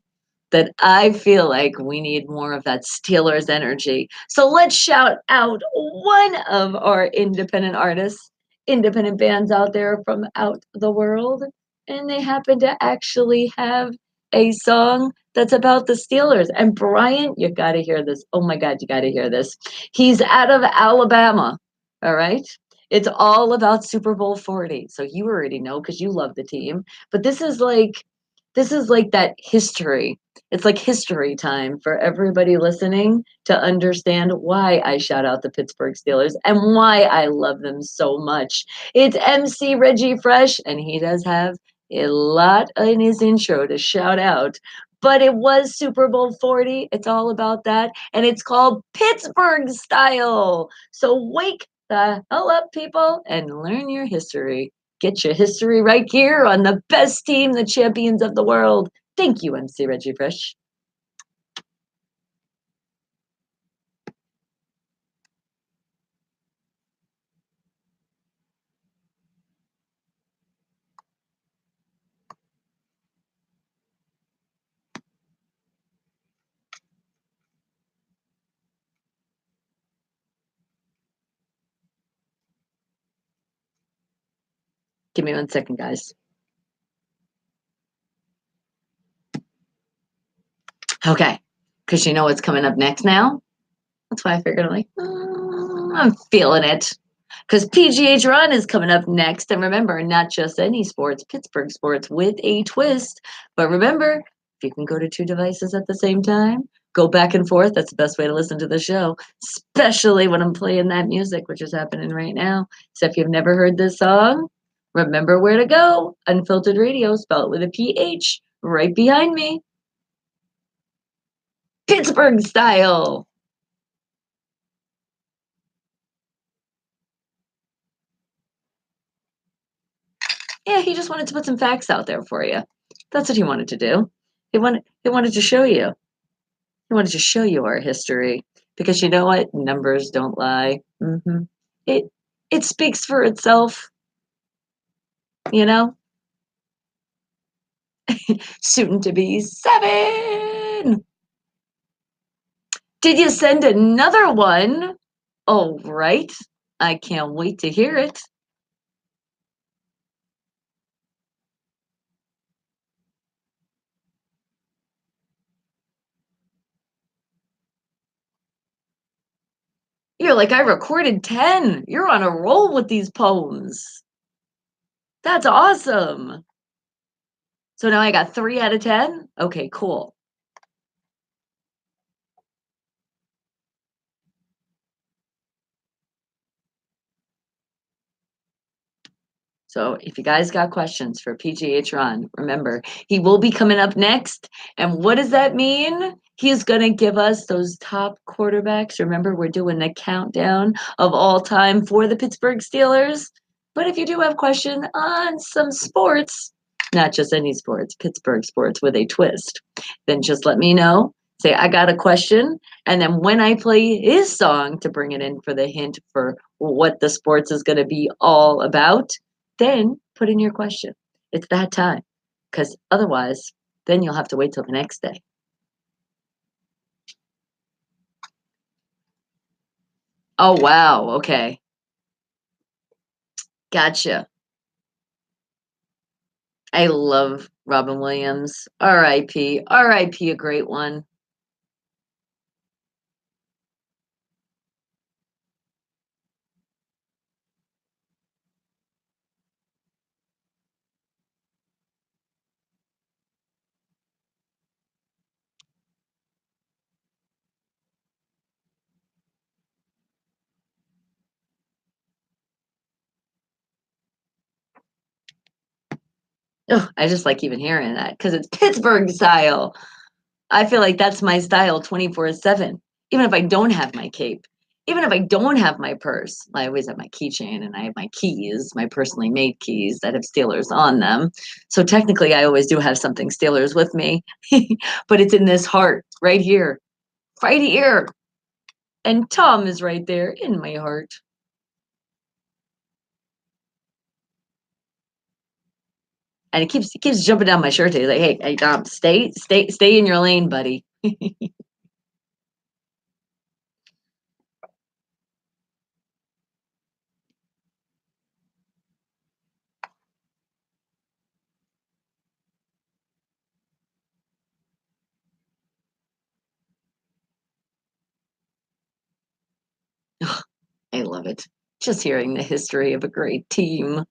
That I feel like we need more of that Steelers energy. So let's shout out one of our independent artists, independent bands out there from out the world. And they happen to actually have a song that's about the Steelers. And Brian, you got to hear this. Oh my God, you got to hear this. He's out of Alabama. All right. It's all about Super Bowl 40. So you already know because you love the team. But this is like that history. It's like history time for everybody listening to understand why I shout out the Pittsburgh Steelers and why I love them so much. It's MC Reggie Fresh, and he does have a lot in his intro to shout out. But it was Super Bowl 40. It's all about that. And it's called Pittsburgh Style. So wake the hell up, people, and learn your history. Get your history right here on the best team, the champions of the world. Thank you, MC Reggie Fresh. Give me 1 second, guys. Okay, because you know what's coming up next now? That's why I figured I'm like, I'm feeling it. Because PGH Run is coming up next. And remember, not just any sports, Pittsburgh sports with a twist. But remember, if you can go to two devices at the same time, go back and forth. That's the best way to listen to the show, especially when I'm playing that music, which is happening right now. So if you've never heard this song, remember where to go. Unfiltered Radio, spell it with a PH, right behind me. Pittsburgh style. Yeah, he just wanted to put some facts out there for you. That's what he wanted to do. He wanted to show you. He wanted to show you our history because you know what? Numbers don't lie. It it speaks for itself. You know, soon to be 7. Did you send another one? Oh, right. I can't wait to hear it. You're like, I recorded 10. You're on a roll with these poems. That's awesome. So now I got 3 out of 10? Okay, cool. So if you guys got questions for PGH Ron, remember, he will be coming up next. And what does that mean? He's going to give us those top quarterbacks. Remember, we're doing the countdown of all time for the Pittsburgh Steelers. But if you do have question on some sports, not just any sports, Pittsburgh sports with a twist, then just let me know. Say, I got a question. And then when I play his song to bring it in for the hint for what the sports is going to be all about, then put in your question. It's that time. Because otherwise, then you'll have to wait till the next day. Oh, wow. Okay. Gotcha. I love Robin Williams. R.I.P. R.I.P. A great one. Ugh, I just like even hearing that because it's Pittsburgh style. I feel like that's my style 24/7. Even if I don't have my cape, even if I don't have my purse, I always have my keychain and I have my keys, my personally made keys that have Steelers on them. So technically, I always do have something Steelers with me, but it's in this heart right here. And Tom is right there in my heart. And it keeps jumping down my shirt. He's like, hey, Tom, stay in your lane, buddy. I love it. Just hearing the history of a great team.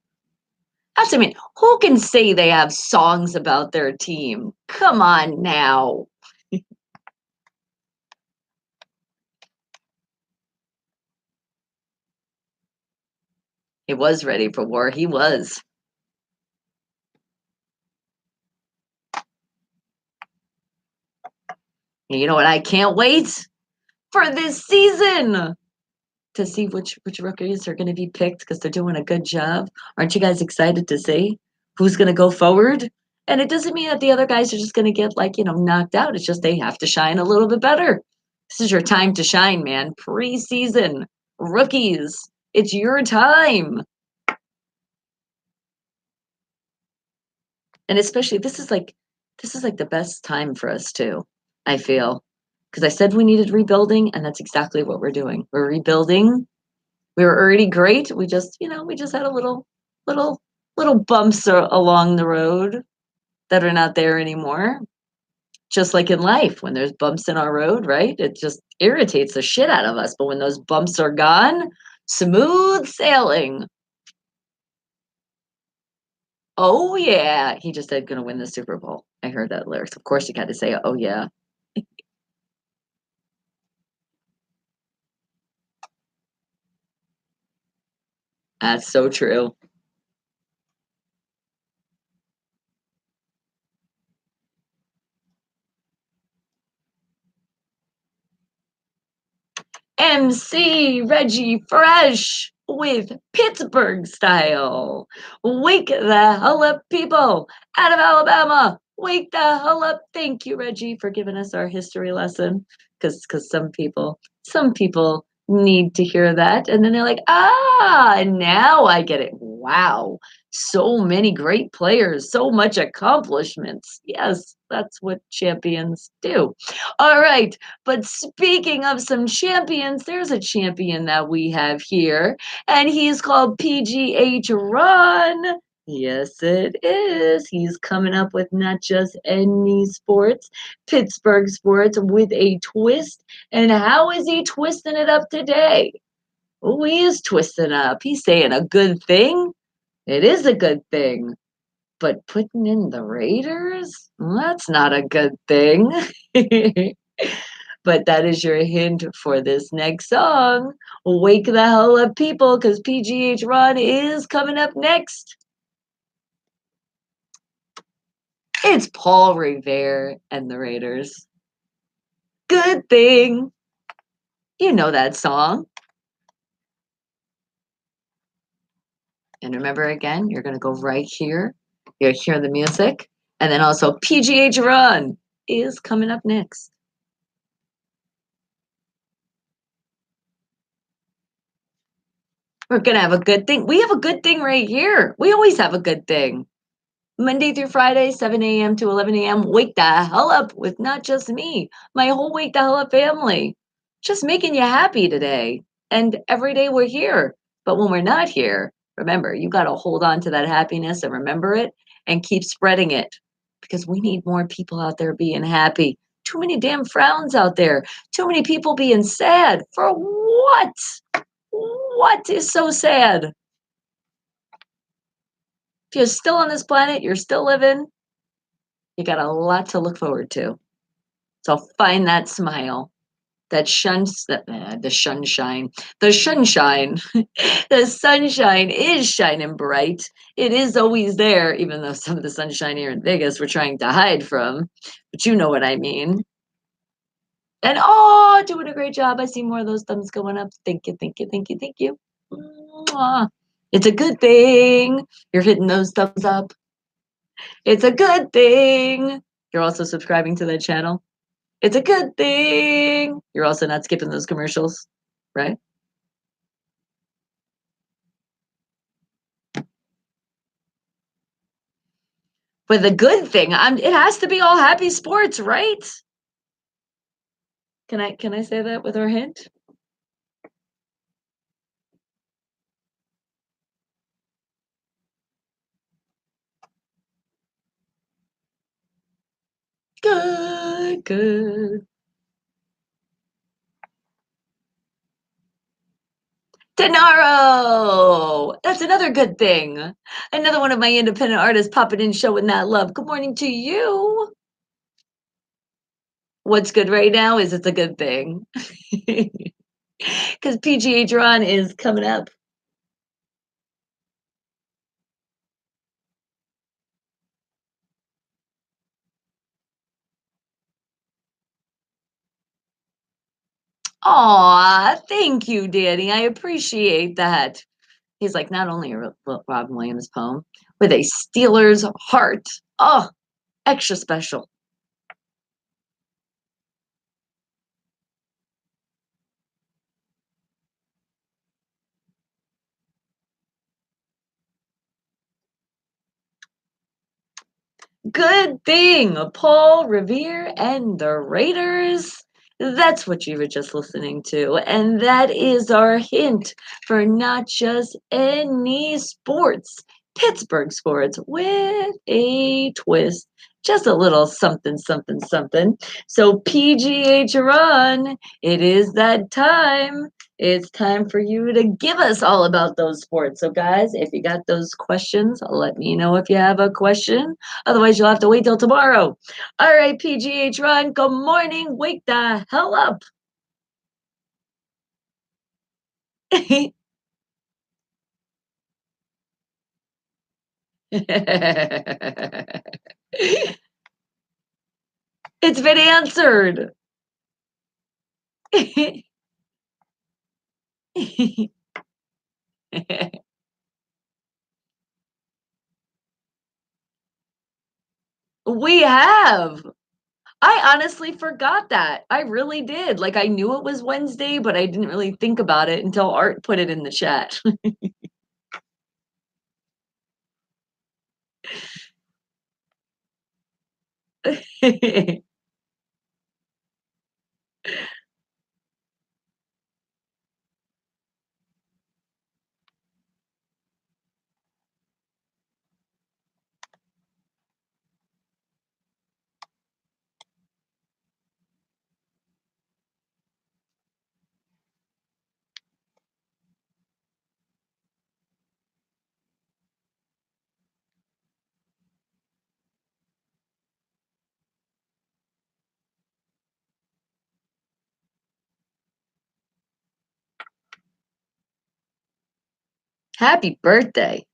That's, I mean, who can say they have songs about their team? Come on now. He was ready for war. He was. And you know what? I can't wait for this season to see which rookies are going to be picked because they're doing a good job. Aren't you guys excited to see who's going to go forward? And it doesn't mean that the other guys are just going to get like, knocked out. It's just they have to shine a little bit better. This is your time to shine, man. Preseason rookies. It's your time. And especially this is like the best time for us too, I feel. Because I said we needed rebuilding, and that's exactly what we're doing. We're rebuilding. We were already great. We just had a little little bumps along the road that are not there anymore. Just like in life, when there's bumps in our road, right? It just irritates the shit out of us. But when those bumps are gone, smooth sailing. Oh yeah, he just said gonna win the Super Bowl. I heard that lyrics. Of course, you got to say, oh yeah. That's so true. MC Reggie Fresh with Pittsburgh style. Wake the hell up, people out of Alabama. Wake the hell up. Thank you, Reggie, for giving us our history lesson. Because some people need to hear that. And then they're like, now I get it. Wow. So many great players, so much accomplishments. Yes, that's what champions do. All right. But speaking of some champions, there's a champion that we have here, and he's called PGH Ron. Yes, it is. He's coming up with not just any sports, Pittsburgh sports with a twist. And how is he twisting it up today? Oh, he is twisting up. He's saying a good thing. It is a good thing. But putting in the Raiders? That's not a good thing. But that is your hint for this next song. Wake the hell up, people, because PGH Ron is coming up next. It's Paul Revere and the Raiders. Good thing. You know that song. And remember again, you're going to go right here. You'll hear the music. And then also PGH Ron is coming up next. We're going to have a good thing. We have a good thing right here. We always have a good thing. Monday through Friday, 7 a.m. to 11 a.m. Wake the hell up with not just me, my whole Wake the hell up family. Just making you happy today. And every day we're here. But when we're not here, remember, you got to hold on to that happiness and remember it. and keep spreading it because we need more people out there being happy. Too many damn frowns out there. Too many people being sad. For what? What is so sad? If you're still on this planet, you're still living, you got a lot to look forward to. So find that smile, that the sunshine, the sunshine, the sunshine is shining bright. It is always there, even though some of the sunshine here in Vegas we're trying to hide from. But you know what I mean. And oh, doing a great job. I see more of those thumbs going up. Thank you, thank you, thank you, thank you. Mwah. It's a good thing you're hitting those thumbs up. It's a good thing you're also subscribing to that channel. It's a good thing you're also not skipping those commercials, right? But the good thing, it has to be all happy sports, right? Can I say that with our hint? Good, good. Denaro! That's another good thing. Another one of my independent artists popping in, showing that love. Good morning to you. What's good right now is it's a good thing. Because PGA Drawn is coming up. Aw, thank you, Danny. I appreciate that. He's like, not only a Robin Williams poem, with a Steeler's heart. Oh, extra special. Good thing, Paul Revere and the Raiders. That's what you were just listening to. And that is our hint for not just any sports, Pittsburgh sports with a twist. Just a little something, something, something. So, PGH Run, it is that time. It's time for you to give us all about those sports. So, guys, if you got those questions, let me know if you have a question. Otherwise, you'll have to wait till tomorrow. All right, PGH Run, good morning. Wake the hell up. It's been answered. We have. I honestly forgot that. I really did. Like, I knew it was Wednesday, but I didn't really think about it until Art put it in the chat. Happy birthday.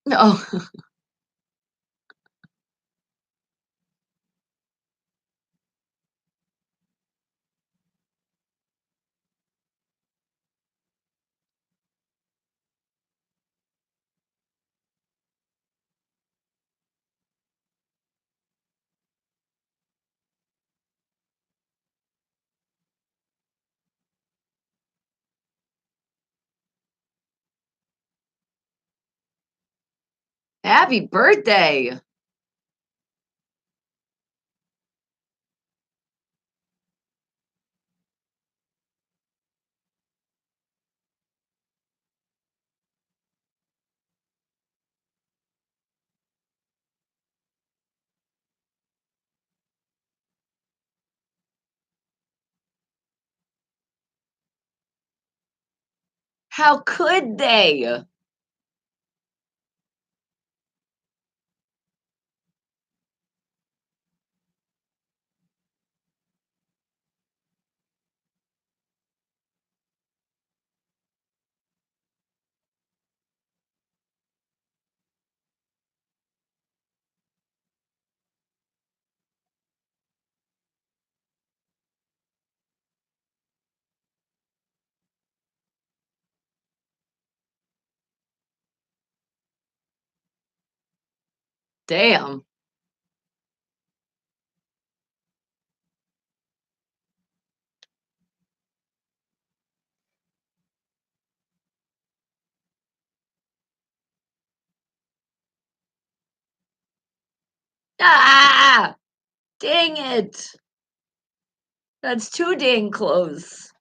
No. Happy birthday. How could they? Damn. Ah! Dang it. That's too dang close.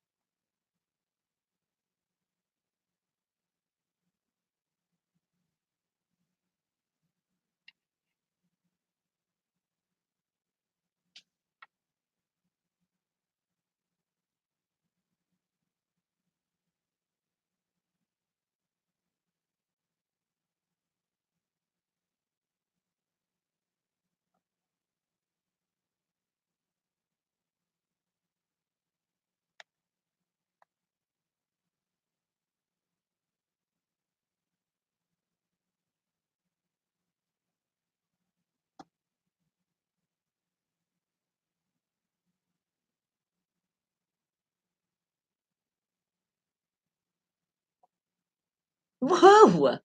Whoa.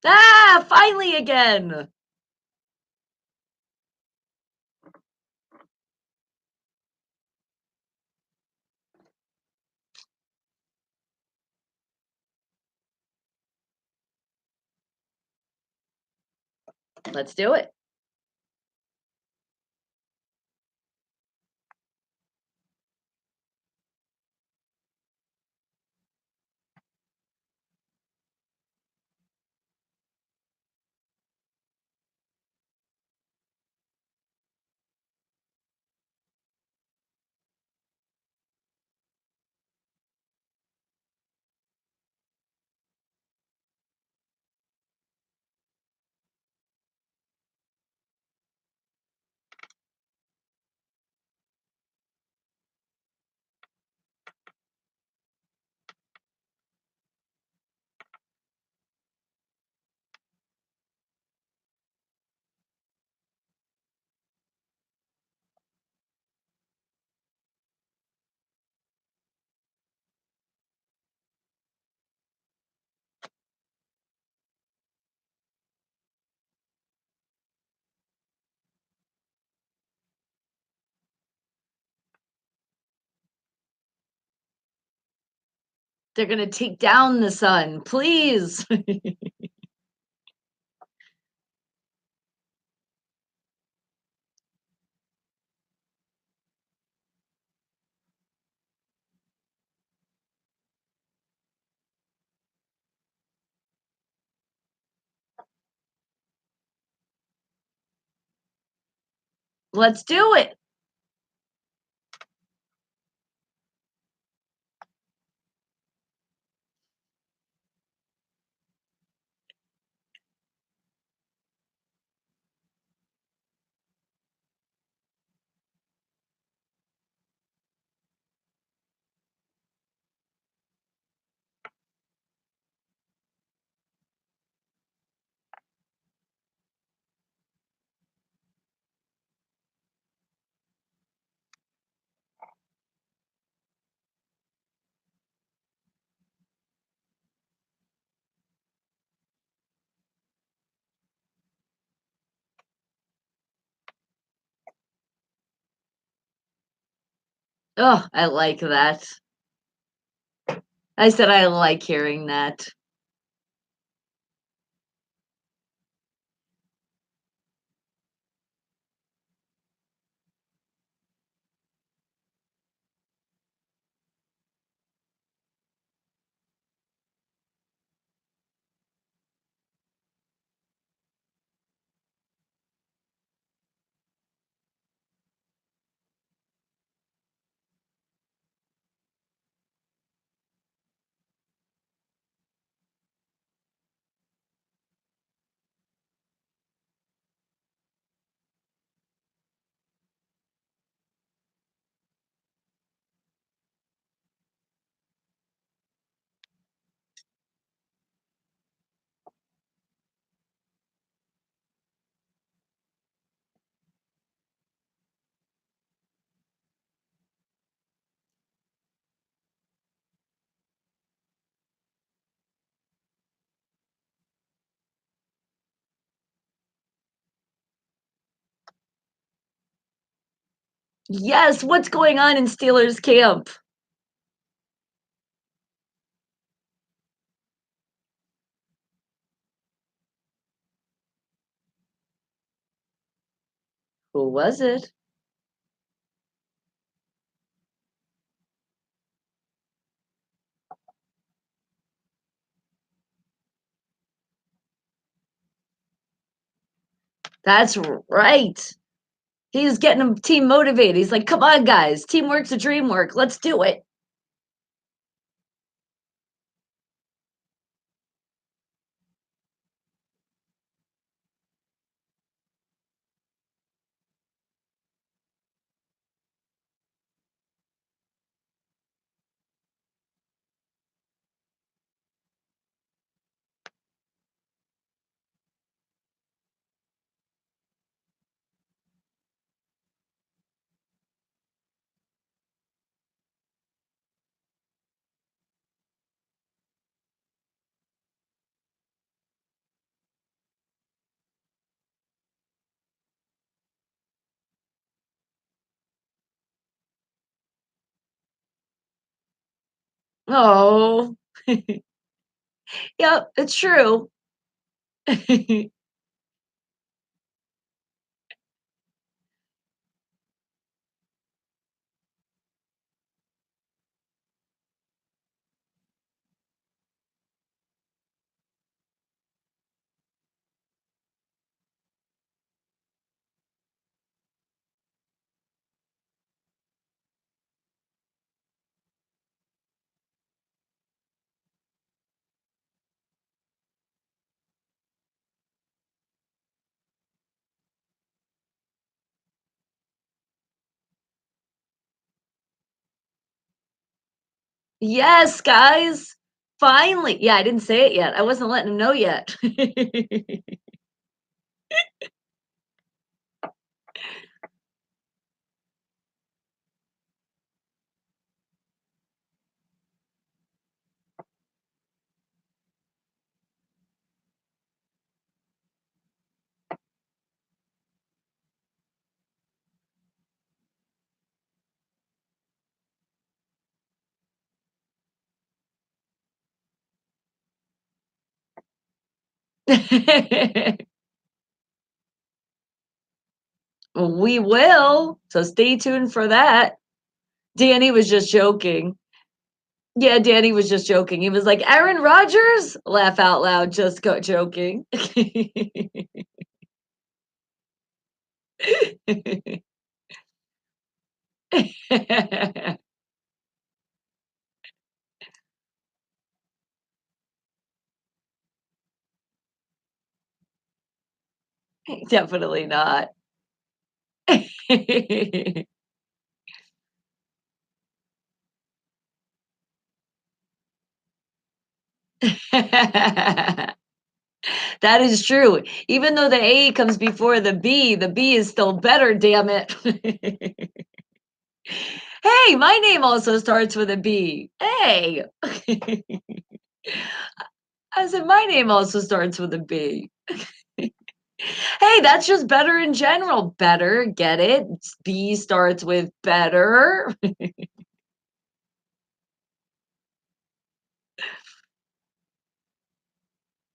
Ah, finally again. Let's do it. They're gonna take down the sun, please. Let's do it. Oh, I like that. I said I like hearing that. Yes, what's going on in Steelers camp? Who was it? That's right. He was getting 'em team motivated. He's like, "Come on, guys. Teamwork's a dream work. Let's do it." Oh. Yep, it's true. Yes, guys. Finally. Yeah, I didn't say it yet. I wasn't letting him know yet. We will. So stay tuned for that. Danny was just joking. Yeah, Danny was just joking. He was like, "Aaron Rodgers?" Laugh out loud, just go joking. Definitely not. That is true. Even though the A comes before the B is still better, damn it. Hey, my name also starts with a B. Hey. I said my name also starts with a B. Hey, that's just better in general. Better, get it? B starts with better.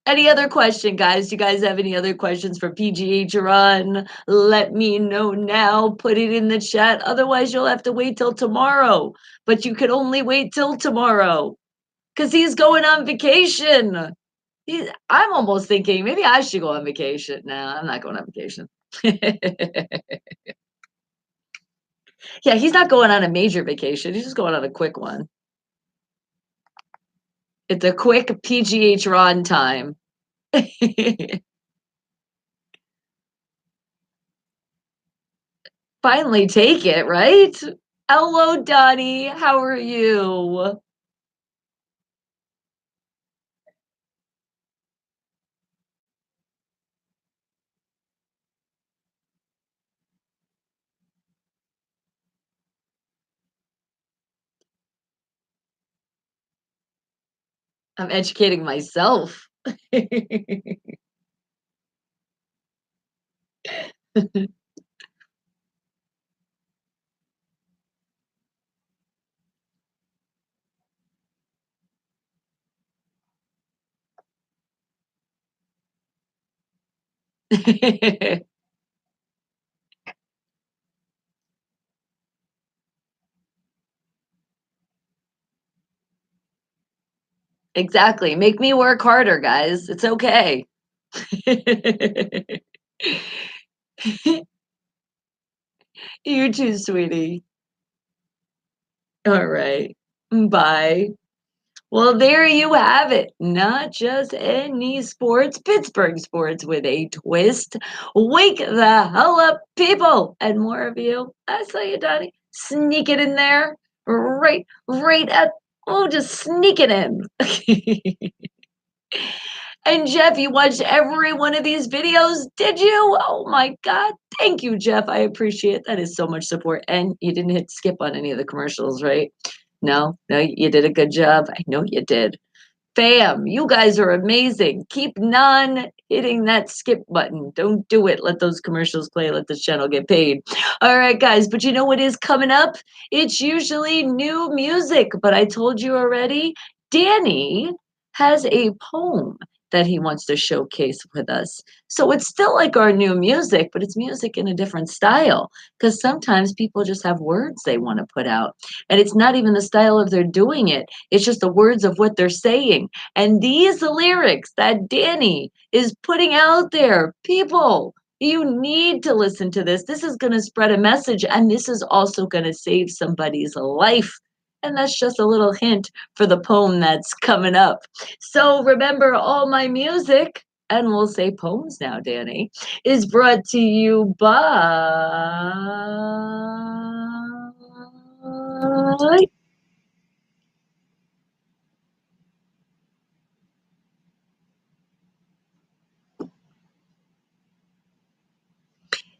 Any other question, guys? Do you guys have any other questions for PGH Run? Let me know now. Put it in the chat. Otherwise, you'll have to wait till tomorrow. But you can only wait till tomorrow because he's going on vacation. I'm almost thinking maybe I should go on vacation. No, I'm not going on vacation. Yeah, he's not going on a major vacation. He's just going on a quick one. It's a quick PGH Ron time. Finally take it, right? Hello, Donnie. How are you? I'm educating myself. Exactly. Make me work harder, guys. It's okay. You too, sweetie. All right. Bye. Well, there you have it. Not just any sports, Pittsburgh sports with a twist. Wake the hell up, people. And more of you. I saw you, Donnie. Sneak it in there. Right at, oh, just sneak it in. And Jeff, you watched every one of these videos, did you? Oh my God. Thank you, Jeff. I appreciate that is so much support. And you didn't hit skip on any of the commercials, right? No, you did a good job. I know you did. Fam, you guys are amazing. Keep non hitting that skip button. Don't do it. Let those commercials play. Let this channel get paid. All right, guys. But you know what is coming up? It's usually new music. But I told you already, Danny has a poem that he wants to showcase with us. So it's still like our new music, but it's music in a different style. Because sometimes people just have words they want to put out. And it's not even the style of their doing it, it's just the words of what they're saying. And these lyrics that Danny is putting out there, people, you need to listen to this. This is going to spread a message, and this is also going to save somebody's life. And that's just a little hint for the poem that's coming up. So remember, all my music, and we'll say poems now, Danny, is brought to you by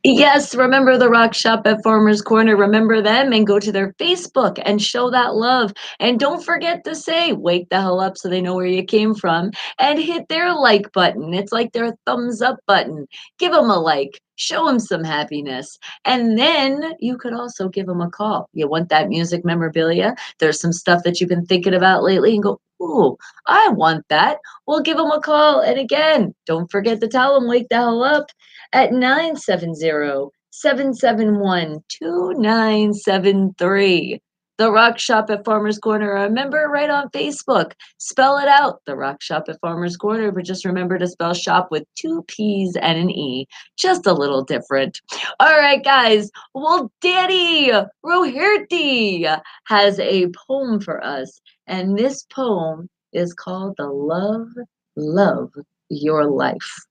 Yes, remember the rock shop at Farmer's Corner. Remember them and go to their Facebook and show that love. And don't forget to say, wake the hell up so they know where you came from and hit their like button. It's like their thumbs up button. Give them a like, show them some happiness. And then you could also give them a call. You want that music memorabilia? There's some stuff that you've been thinking about lately and go, ooh, I want that. Well, give them a call. And again, don't forget to tell them, wake the hell up at 970-771-2973. The Rock Shop at Farmer's Corner. Remember, right on Facebook. Spell it out, The Rock Shop at Farmer's Corner, but just remember to spell shop with two P's and an E. Just a little different. All right, guys. Well, Danny Roherty has a poem for us, and this poem is called The Love Your Life.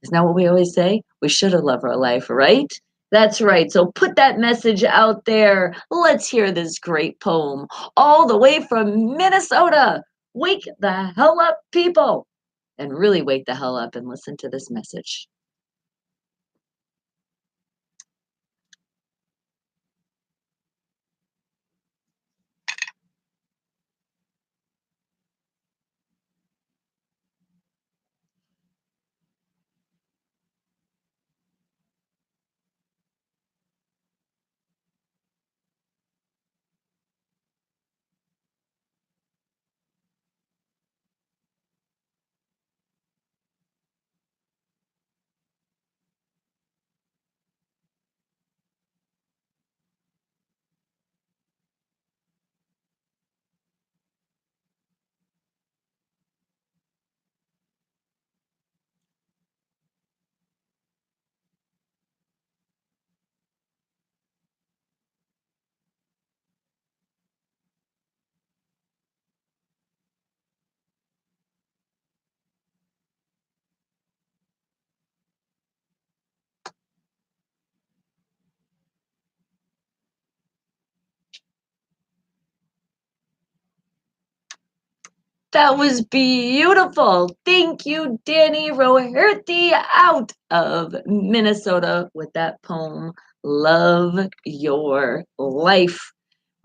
Isn't that what we always say? We should have loved our life, right? That's right. So put that message out there. Let's hear this great poem all the way from Minnesota. Wake the hell up, people, and really wake the hell up and listen to this message. That was beautiful. Thank you, Danny Roherty, out of Minnesota with that poem, Love Your Life.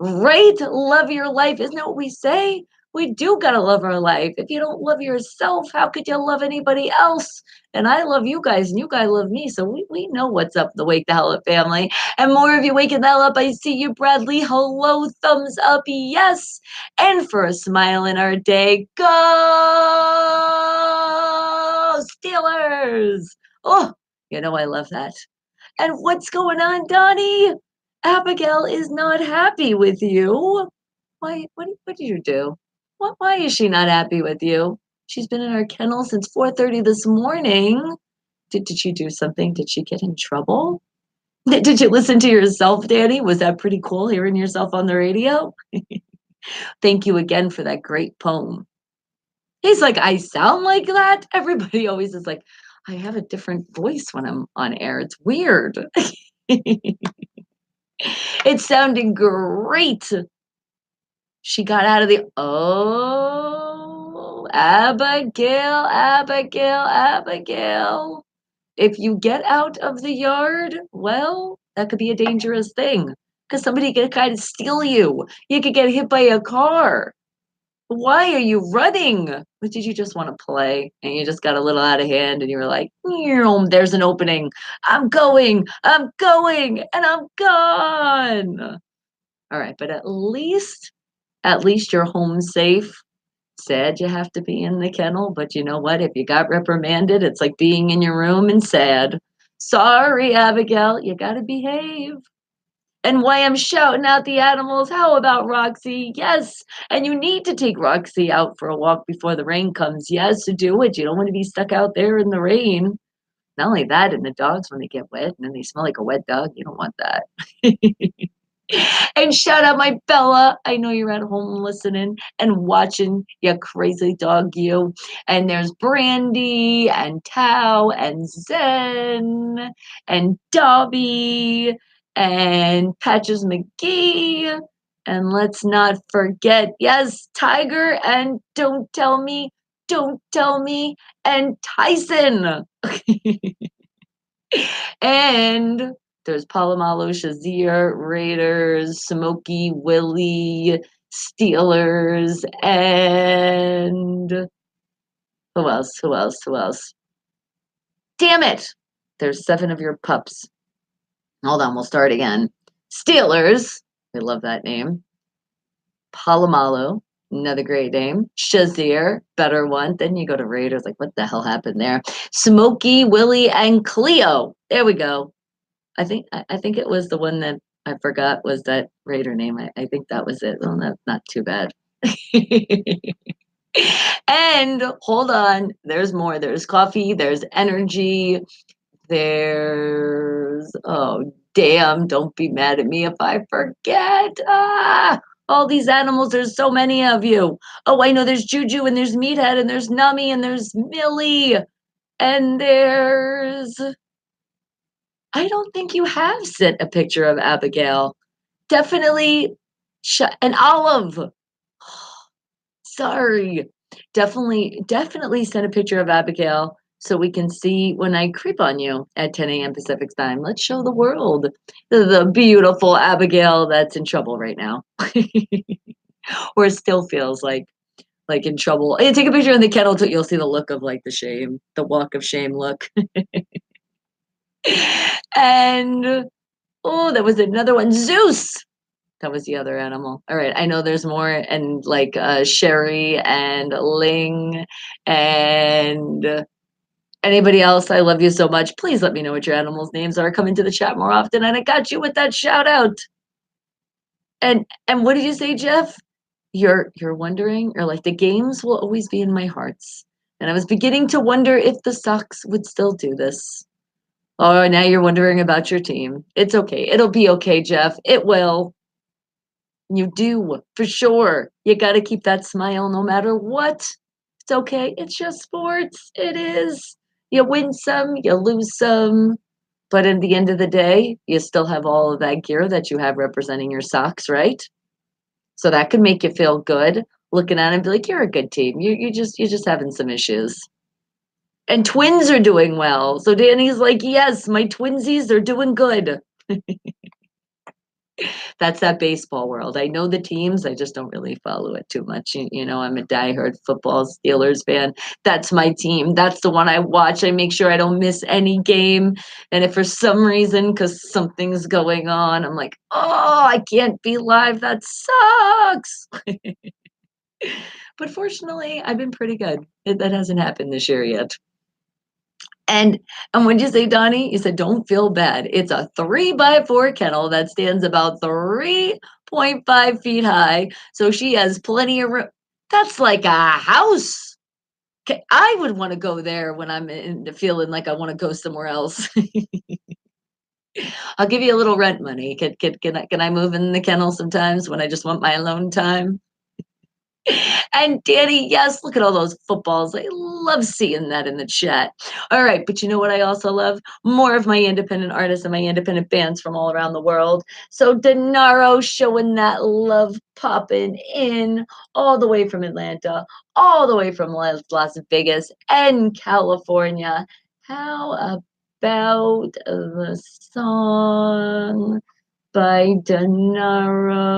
Right? Love your life. Isn't that what we say? We do got to love our life. If you don't love yourself, how could you love anybody else? And I love you guys, and you guys love me. So we know what's up, the Wake the Hell Up family. And more of you waking the hell up. I see you, Bradley. Hello, thumbs up. Yes. And for a smile in our day, go Steelers. Oh, I love that. And what's going on, Donnie? Abigail is not happy with you. Why? What did you do? Why is she not happy with you? She's been in our kennel since 4:30 this morning. Did she do something? Did she get in trouble? Did you listen to yourself, Danny? Was that pretty cool hearing yourself on the radio? Thank you again for that great poem. He's like, I sound like that. Everybody always is like, I have a different voice when I'm on air. It's weird. It's sounding great. She got out of the Abigail, Abigail, Abigail. If you get out of the yard, well, that could be a dangerous thing because somebody could kind of steal you. You could get hit by a car. Why are you running? Or did you just want to play and you just got a little out of hand and you were like, there's an opening. I'm going, and I'm gone. All right, but at least you're home safe. Sad you have to be in the kennel, but you know what? If you got reprimanded, it's like being in your room and sad. Sorry, Abigail, you gotta behave. And why I'm shouting out the animals, how about Roxy? Yes, and you need to take Roxy out for a walk before the rain comes. Yes, do it. You don't want to be stuck out there in the rain. Not only that, and the dogs, when they get wet and then they smell like a wet dog, you don't want that. And shout out my Bella. I know you're at home listening and watching, you crazy dog, you. And there's Brandy and Tao and Zen and Dobby and Patches McGee. And let's not forget, yes, Tiger and Don't Tell Me, and Tyson. And there's Palomalo, Shazier, Raiders, Smokey, Willie, Steelers, and who else? Who else? Who else? Damn it! There's 7 of your pups. Hold on, we'll start again. Steelers, we love that name. Palomalo, another great name. Shazier, better one. Then you go to Raiders, like what the hell happened there? Smokey, Willie, and Cleo. There we go. I think it was the one that I forgot was that Raider name. I think that was it. Well, not too bad. And hold on, there's more. There's coffee, there's energy, there's damn, don't be mad at me if I forget. All these animals, there's so many of you. Oh, I know there's Juju and there's Meathead and there's Nummy and there's Millie and there's I don't think you have sent a picture of Abigail. Definitely an Olive. Sorry. Definitely send a picture of Abigail so we can see when I creep on you at 10 a.m. Pacific time. Let's show the world the beautiful Abigail that's in trouble right now. Or still feels like in trouble. And take a picture in the kennel too. You'll see the look of like the shame, the walk of shame look. And oh, that was another one. Zeus. That was the other animal. All right, I know there's more, and like Sherry and Ling and anybody else. I love you so much. Please let me know what your animals' names are. Come into the chat more often, and I got you with that shout out. And what did you say, Jeff? You're wondering, or like the games will always be in my hearts. And I was beginning to wonder if the Sox would still do this. Oh, now you're wondering about your team. It's okay. It'll be okay, Jeff. It will. You do, for sure. You got to keep that smile no matter what. It's okay. It's just sports. It is. You win some, you lose some. But in the end of the day, you still have all of that gear that you have representing your socks, right? So that could make you feel good looking at it and be like, you're a good team. You're just having some issues. And twins are doing well. So Danny's like, yes, my twinsies are doing good. That's that baseball world. I know the teams, I just don't really follow it too much. I'm a diehard football Steelers fan. That's my team. That's the one I watch. I make sure I don't miss any game. And if for some reason, because something's going on, I'm like, oh, I can't be live. That sucks. But fortunately, I've been pretty good. That hasn't happened this year yet. And what'd you say, Donnie? You said, "Don't feel bad." It's a 3-by-4 kennel that stands about 3.5 feet high, so she has plenty of room. That's like a house. I would wanna go there when I'm in feeling like I wanna go somewhere else. I'll give you a little rent money. Can I move in the kennel sometimes when I just want my alone time? And Danny, yes, look at all those footballs. I love seeing that in the chat. All right, but you know what I also love? More of my independent artists and my independent bands from all around the world. So Denaro showing that love popping in all the way from Atlanta, all the way from Las Vegas and California. How about the song by Denaro?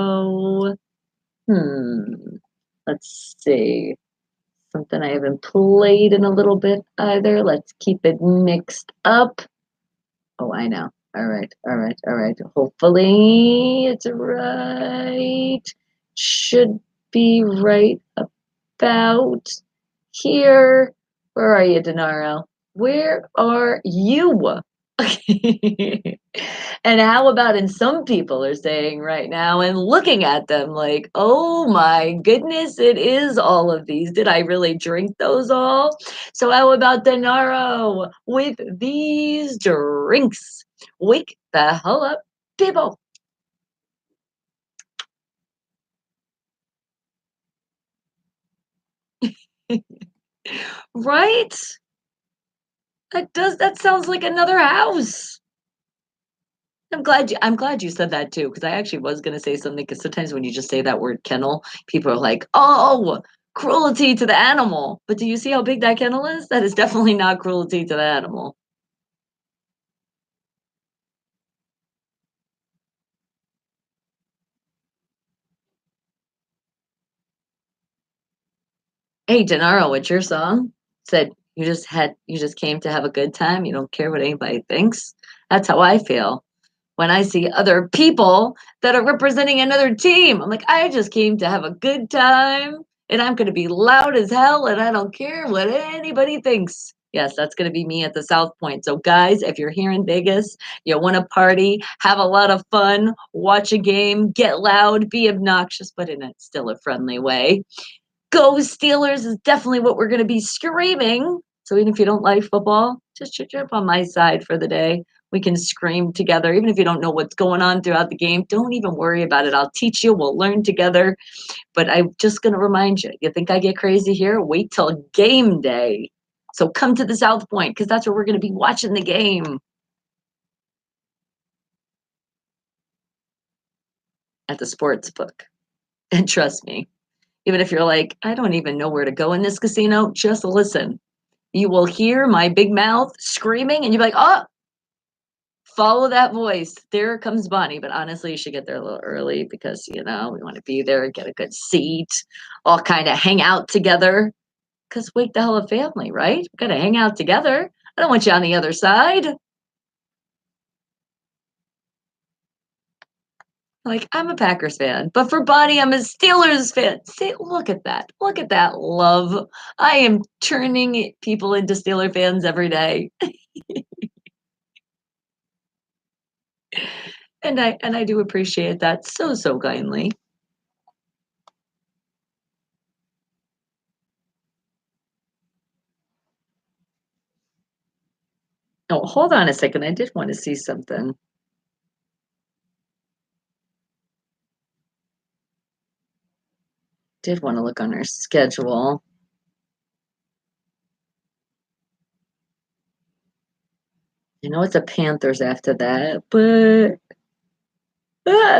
Hmm. Let's see. Something I haven't played in a little bit either. Let's keep it mixed up. Oh, I know. All right, all right, all right. Hopefully it's right. Should be right about here. Where are you, Denaro? Where are you? And how about and some people are saying right now and looking at them like, oh my goodness, it is all of these. Did I really drink those all? So how about Denaro with these drinks? Wake the hell up, people. Right? That sounds like another house. I'm glad you said that too, because I actually was gonna say something. Because sometimes when you just say that word kennel, people are like, "Oh, cruelty to the animal." But do you see how big that kennel is? That is definitely not cruelty to the animal. Hey, Gennaro, what's your song? Said you just came to have a good time. You don't care what anybody thinks. That's how I feel when I see other people that are representing another team. I'm like, I just came to have a good time and I'm going to be loud as hell and I don't care what anybody thinks. Yes, that's going to be me at the South Point. So, guys, if you're here in Vegas, you want to party, have a lot of fun, watch a game, get loud, be obnoxious, but in a still a friendly way. Go Steelers is definitely what we're going to be screaming. So even if you don't like football, just jump on my side for the day. We can scream together. Even if you don't know what's going on throughout the game, don't even worry about it. I'll teach you. We'll learn together. But I'm just going to remind you, you think I get crazy here? Wait till game day. So come to the South Point because that's where we're going to be watching the game at the sports book. And trust me, even if you're like, I don't even know where to go in this casino, just listen. You will hear my big mouth screaming, and you'll be like, oh, follow that voice. There comes Bonnie. But honestly, you should get there a little early because, we want to be there, get a good seat, all kind of hang out together. Because wake the hell up family, right? We got to hang out together. I don't want you on the other side. Like, I'm a Packers fan, but for Bonnie, I'm a Steelers fan. See, look at that. Look at that love. I am turning people into Steeler fans every day. And I do appreciate that so, so kindly. Oh, hold on a second. I did want to see something. Did want to look on our schedule. I know it's a Panthers after that, but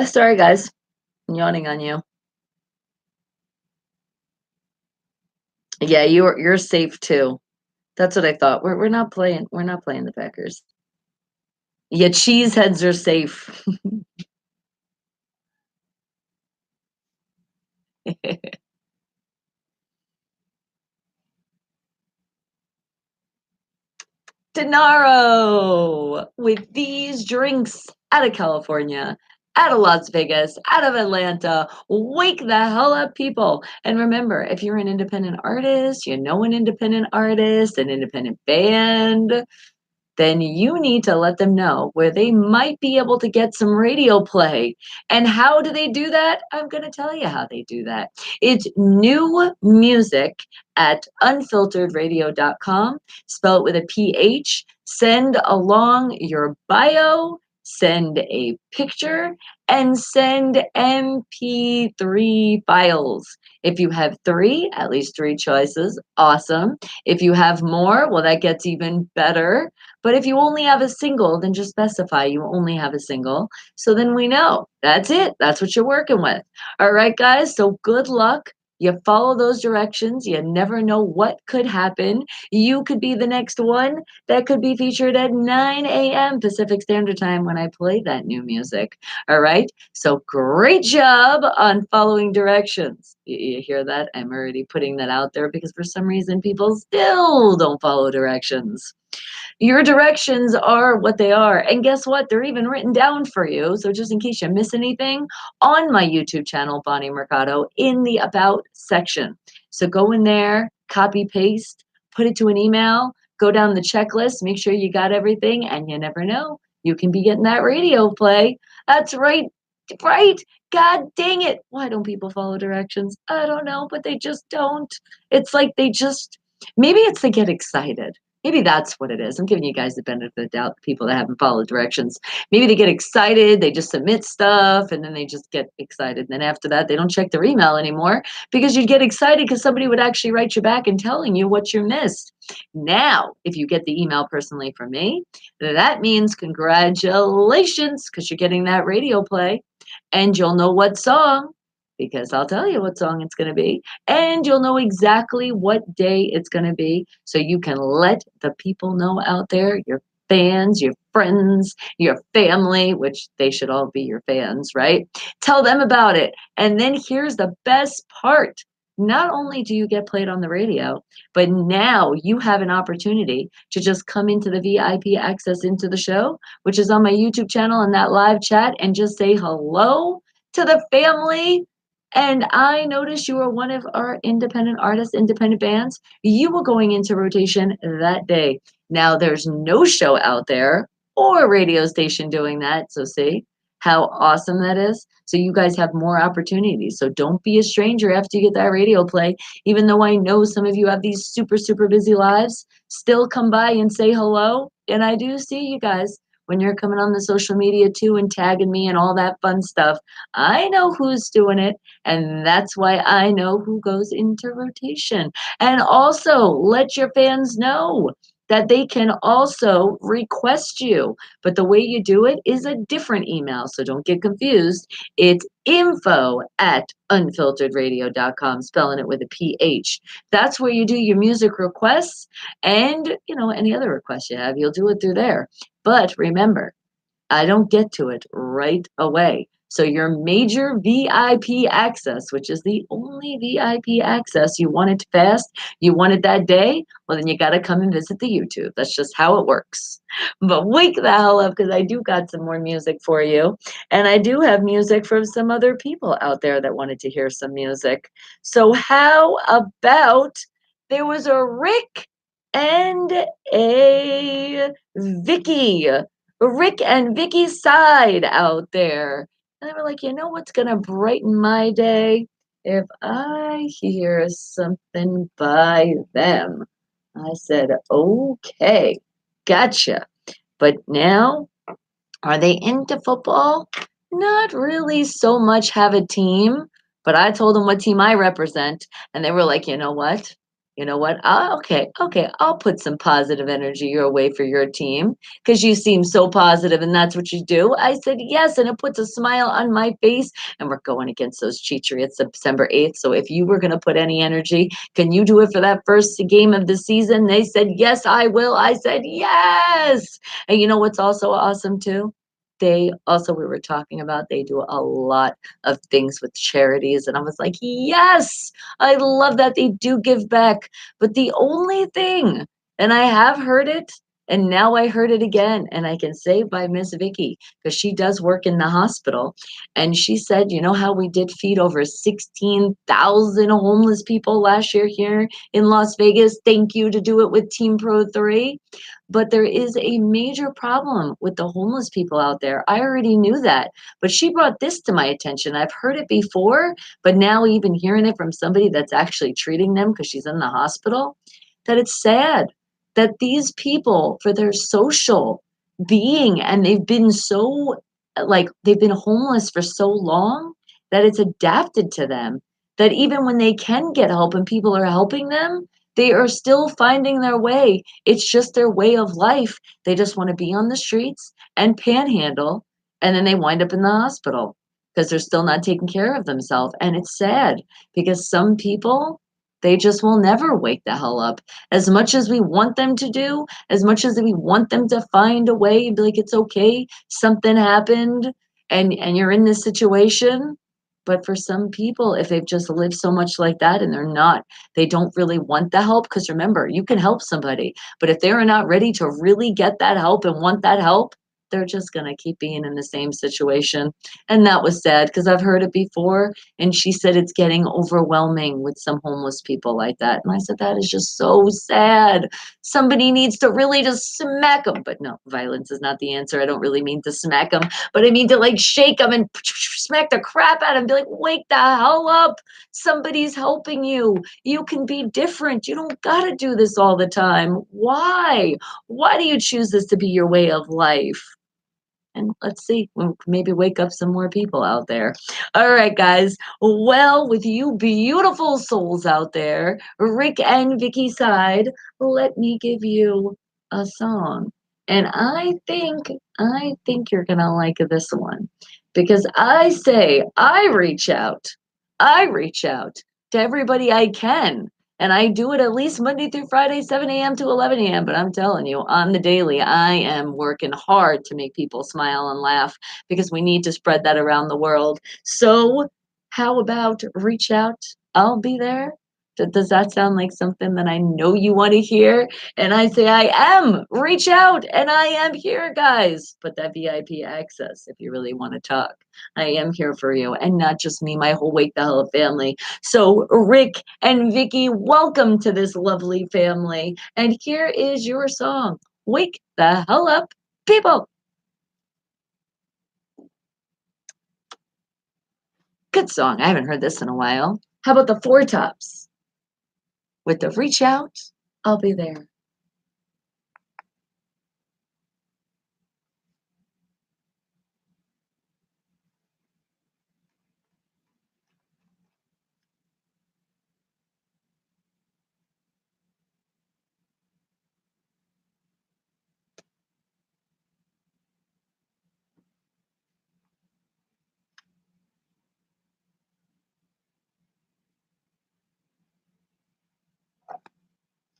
sorry guys. I'm yawning on you. Yeah, you're safe too. That's what I thought. We're not playing the Packers. Yeah, cheeseheads are safe. Denaro with these drinks out of California. out of Las Vegas, out of Atlanta. Wake the hell up, people. And remember, if you're an independent artist, you know an independent artist, an independent band, then you need to let them know where they might be able to get some radio play. And how do they do that? I'm going to tell you how they do that. It's new music at unfilteredradio.com. Spell it with a PH. Send along your bio, send a picture, and send MP3 files. If you have three, at least three choices, awesome. If you have more, well, that gets even better. But if you only have a single, then just specify you only have a single. So then we know that's it. That's what you're working with. All right, guys. So good luck. You follow those directions. You never know what could happen. You could be the next one that could be featured at 9 a.m. Pacific Standard Time when I play that new music. All right. So great job on following directions. You hear that? I'm already putting that out there because for some reason people still don't follow directions. Your directions are what they are. And guess what? They're even written down for you. So just in case you miss anything, on my YouTube channel, Bonnie Mercado, in the About section. So go in there, copy, paste, put it to an email, go down the checklist, make sure you got everything, and you never know. You can be getting that radio play. That's right. Right. God dang it. Why don't people follow directions? I don't know, but they just don't. It's like they just, maybe it's they get excited. Maybe that's what it is. I'm giving you guys the benefit of the doubt, people that haven't followed directions. Maybe they get excited, they just submit stuff, and then they just get excited. And then after that, they don't check their email anymore because you'd get excited because somebody would actually write you back and telling you what you missed. Now, if you get the email personally from me, that means congratulations because you're getting that radio play and you'll know what song because I'll tell you what song it's going to be, and you'll know exactly what day it's going to be. So you can let the people know out there, your fans, your friends, your family, which they should all be your fans, right? Tell them about it. And then here's the best part. Not only do you get played on the radio, but now you have an opportunity to just come into the VIP access into the show, which is on my YouTube channel and that live chat, and just say hello to the family. And I noticed you were one of our independent artists, independent bands. You were going into rotation that day. Now there's no show out there or radio station doing that. So see how awesome that is. So you guys have more opportunities. So don't be a stranger after you get that radio play. Even though I know some of you have these super, super busy lives, still come by and say hello. And I do see you guys when you're coming on the social media too and tagging me and all that fun stuff. I know who's doing it. And that's why I know who goes into rotation. And also let your fans know that they can also request you. But the way you do it is a different email. So don't get confused. It's info@unfilteredradio.com, spelling it with a PH. That's where you do your music requests and, any other requests you have, you'll do it through there. But remember, I don't get to it right away. So your major VIP access, which is the only VIP access you want it fast, you want it that day, well, then you got to come and visit the YouTube. That's just how it works. But wake the hell up because I do got some more music for you. And I do have music from some other people out there that wanted to hear some music. So how about there was a Rick and a Vicky. Rick and Vicky's side out there. And they were like, you know what's going to brighten my day? If I hear something by them. I said, okay, gotcha. But now, are they into football? Not really so much have a team, but I told them what team I represent, and they were like, you know what? You know what? Okay, I'll put some positive energy your way for your team because you seem so positive and that's what you do. I said, yes, and it puts a smile on my face. And we're going against those Patriots September 8th. So if you were going to put any energy, can you do it for that first game of the season? They said, yes, I will. I said, yes. And you know what's also awesome too? They also, we were talking about, they do a lot of things with charities. And I was like, yes, I love that they do give back. But the only thing, and I have heard it, And now I heard it again, and I can say by Miss Vicky, because she does work in the hospital. And she said, you know how we did feed over 16,000 homeless people last year here in Las Vegas? Thank you to do it with Team Pro 3. But there is a major problem with the homeless people out there. I already knew that, but she brought this to my attention. I've heard it before, but now even hearing it from somebody that's actually treating them because she's in the hospital, that it's sad that these people, for their social being, and they've been so, like, they've been homeless for so long that it's adapted to them, that even when they can get help and people are helping them, they are still finding their way. It's just their way of life. They just want to be on the streets and panhandle, and then they wind up in the hospital because they're still not taking care of themselves. And it's sad because some people, they just will never wake the hell up. As much as we want them to do, as much as we want them to find a way and be like, it's okay, something happened, and you're in this situation. But for some people, if they've just lived so much like that and they're not, they don't really want the help. Because remember, you can help somebody, but if they're not ready to really get that help and want that help, they're just going to keep being in the same situation. And that was sad because I've heard it before. And she said it's getting overwhelming with some homeless people like that. And I said, that is just so sad. Somebody needs to really just smack them. But no, violence is not the answer. I don't really mean to smack them, but I mean to like shake them and smack the crap out of them. Be like, wake the hell up. Somebody's helping you. You can be different. You don't got to do this all the time. Why? Why do you choose this to be your way of life? And let's see, we'll maybe wake up some more people out there. All right, guys. Well, with you beautiful souls out there, Rick and Vicky side, let me give you a song. And I think you're gonna like this one because I say I reach out to everybody I can, and I do it at least Monday through Friday, 7 a.m. to 11 a.m. But I'm telling you, on the daily, I am working hard to make people smile and laugh because we need to spread that around the world. So, how about reach out? I'll be there. Does that sound like something that I know you want to hear? And I say, I am. Reach out, and I am here, guys. But that VIP access, if you really want to talk, I am here for you, and not just me, my whole Wake the Hell Up family. So, Rick and Vicky, welcome to this lovely family. And here is your song, Wake the Hell Up, People. Good song. I haven't heard this in a while. How about the Four Tops with the Reach Out? I'll be there.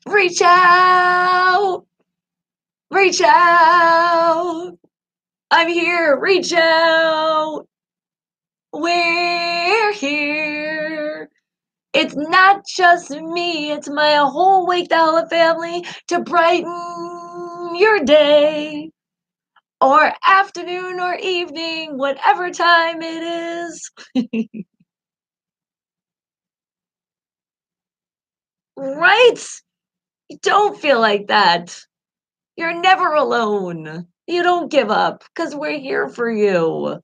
Reach out, reach out. I'm here, reach out. We're here. It's not just me, it's my whole Wake the Hell Up family to brighten your day or afternoon or evening, whatever time it is. Right? You don't feel like that. You're never alone. You don't give up because we're here for you.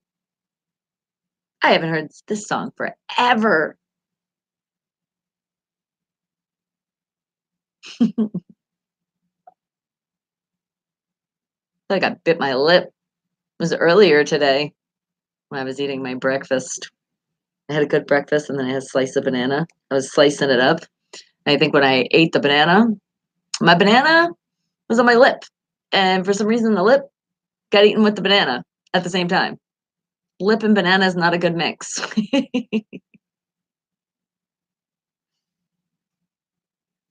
I haven't heard this song forever. Like I bit my lip. It was earlier today when I was eating my breakfast. I had a good breakfast and then I had a slice of banana. I was slicing it up. I think when I ate the banana, my banana was on my lip. And for some reason, the lip got eaten with the banana at the same time. Lip and banana is not a good mix.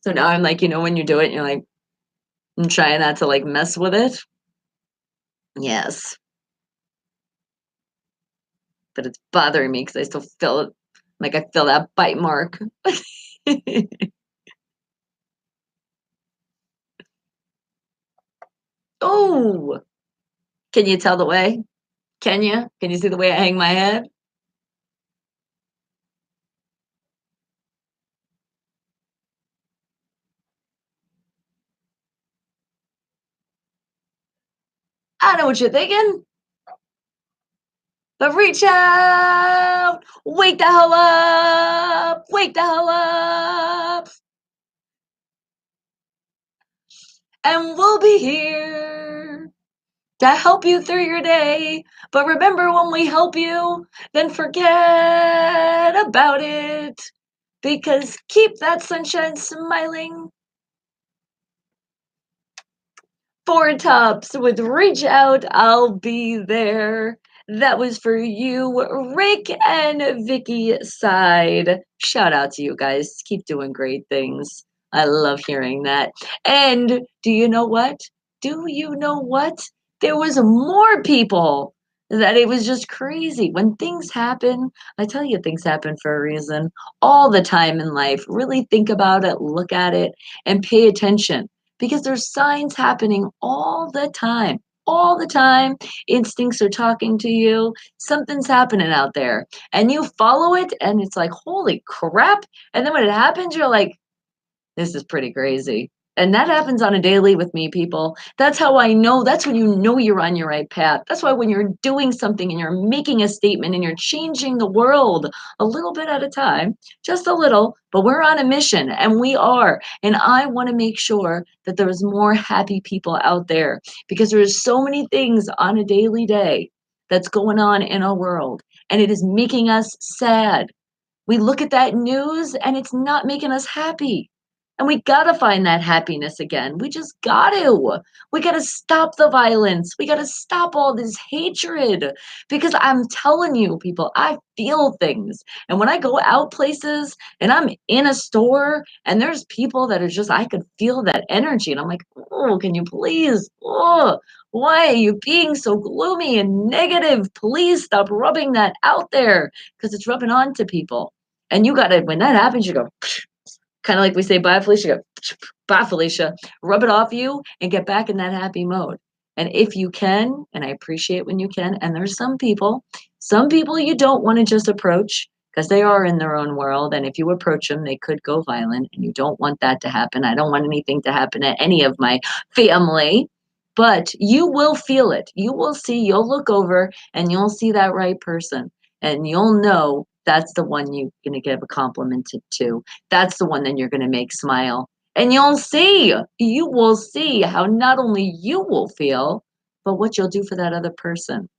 So now I'm like, when you do it, you're like, I'm trying not to like mess with it. Yes. But it's bothering me because I still feel it. Like I feel that bite mark. Oh, can you tell the way? Can you? Can you see the way I hang my head? I know what you're thinking, but reach out, wake the hell up, wake the hell up, and we'll be here to help you through your day. But remember, when we help you, then forget about it because keep that sunshine smiling. Four Tops with Reach Out, I'll Be There. That was for you, Rick and Vicky Side. Shout out to you guys. Keep doing great things. I love hearing that. And do you know what? Do you know what? There was more people that it was just crazy. When things happen, I tell you things happen for a reason. All the time in life. Really think about it, look at it, and pay attention because there's signs happening all the time. All the time, instincts are talking to you. Something's happening out there, and you follow it, and it's like, holy crap. And then when it happens, you're like, this is pretty crazy. And that happens on a daily with me, people. That's how I know. That's when you know you're on your right path. That's why when you're doing something and you're making a statement and you're changing the world a little bit at a time, just a little, but we're on a mission and we are. And I want to make sure that there's more happy people out there because there's so many things on a daily day that's going on in our world and it is making us sad. We look at that news and it's not making us happy. And we gotta find that happiness again. We just got to. We gotta stop the violence. We gotta stop all this hatred. Because I'm telling you, people, I feel things. And when I go out places and I'm in a store and there's people that are just, I could feel that energy. And I'm like, oh, can you please? Oh, why are you being so gloomy and negative? Please stop rubbing that out there because it's rubbing on to people. And you gotta, when that happens, you go, kind of like we say bye, Felicia, you go, bye, Felicia, rub it off you and get back in that happy mode. And if you can, and I appreciate when you can, and there's some people you don't want to just approach because they are in their own world. And if you approach them, they could go violent, and you don't want that to happen. I don't want anything to happen to any of my family. But you will feel it. You will see, you'll look over and you'll see that right person. And you'll know that's the one you're going to give a compliment to. That's the one that you're going to make smile. And you will see how not only you will feel, but what you'll do for that other person.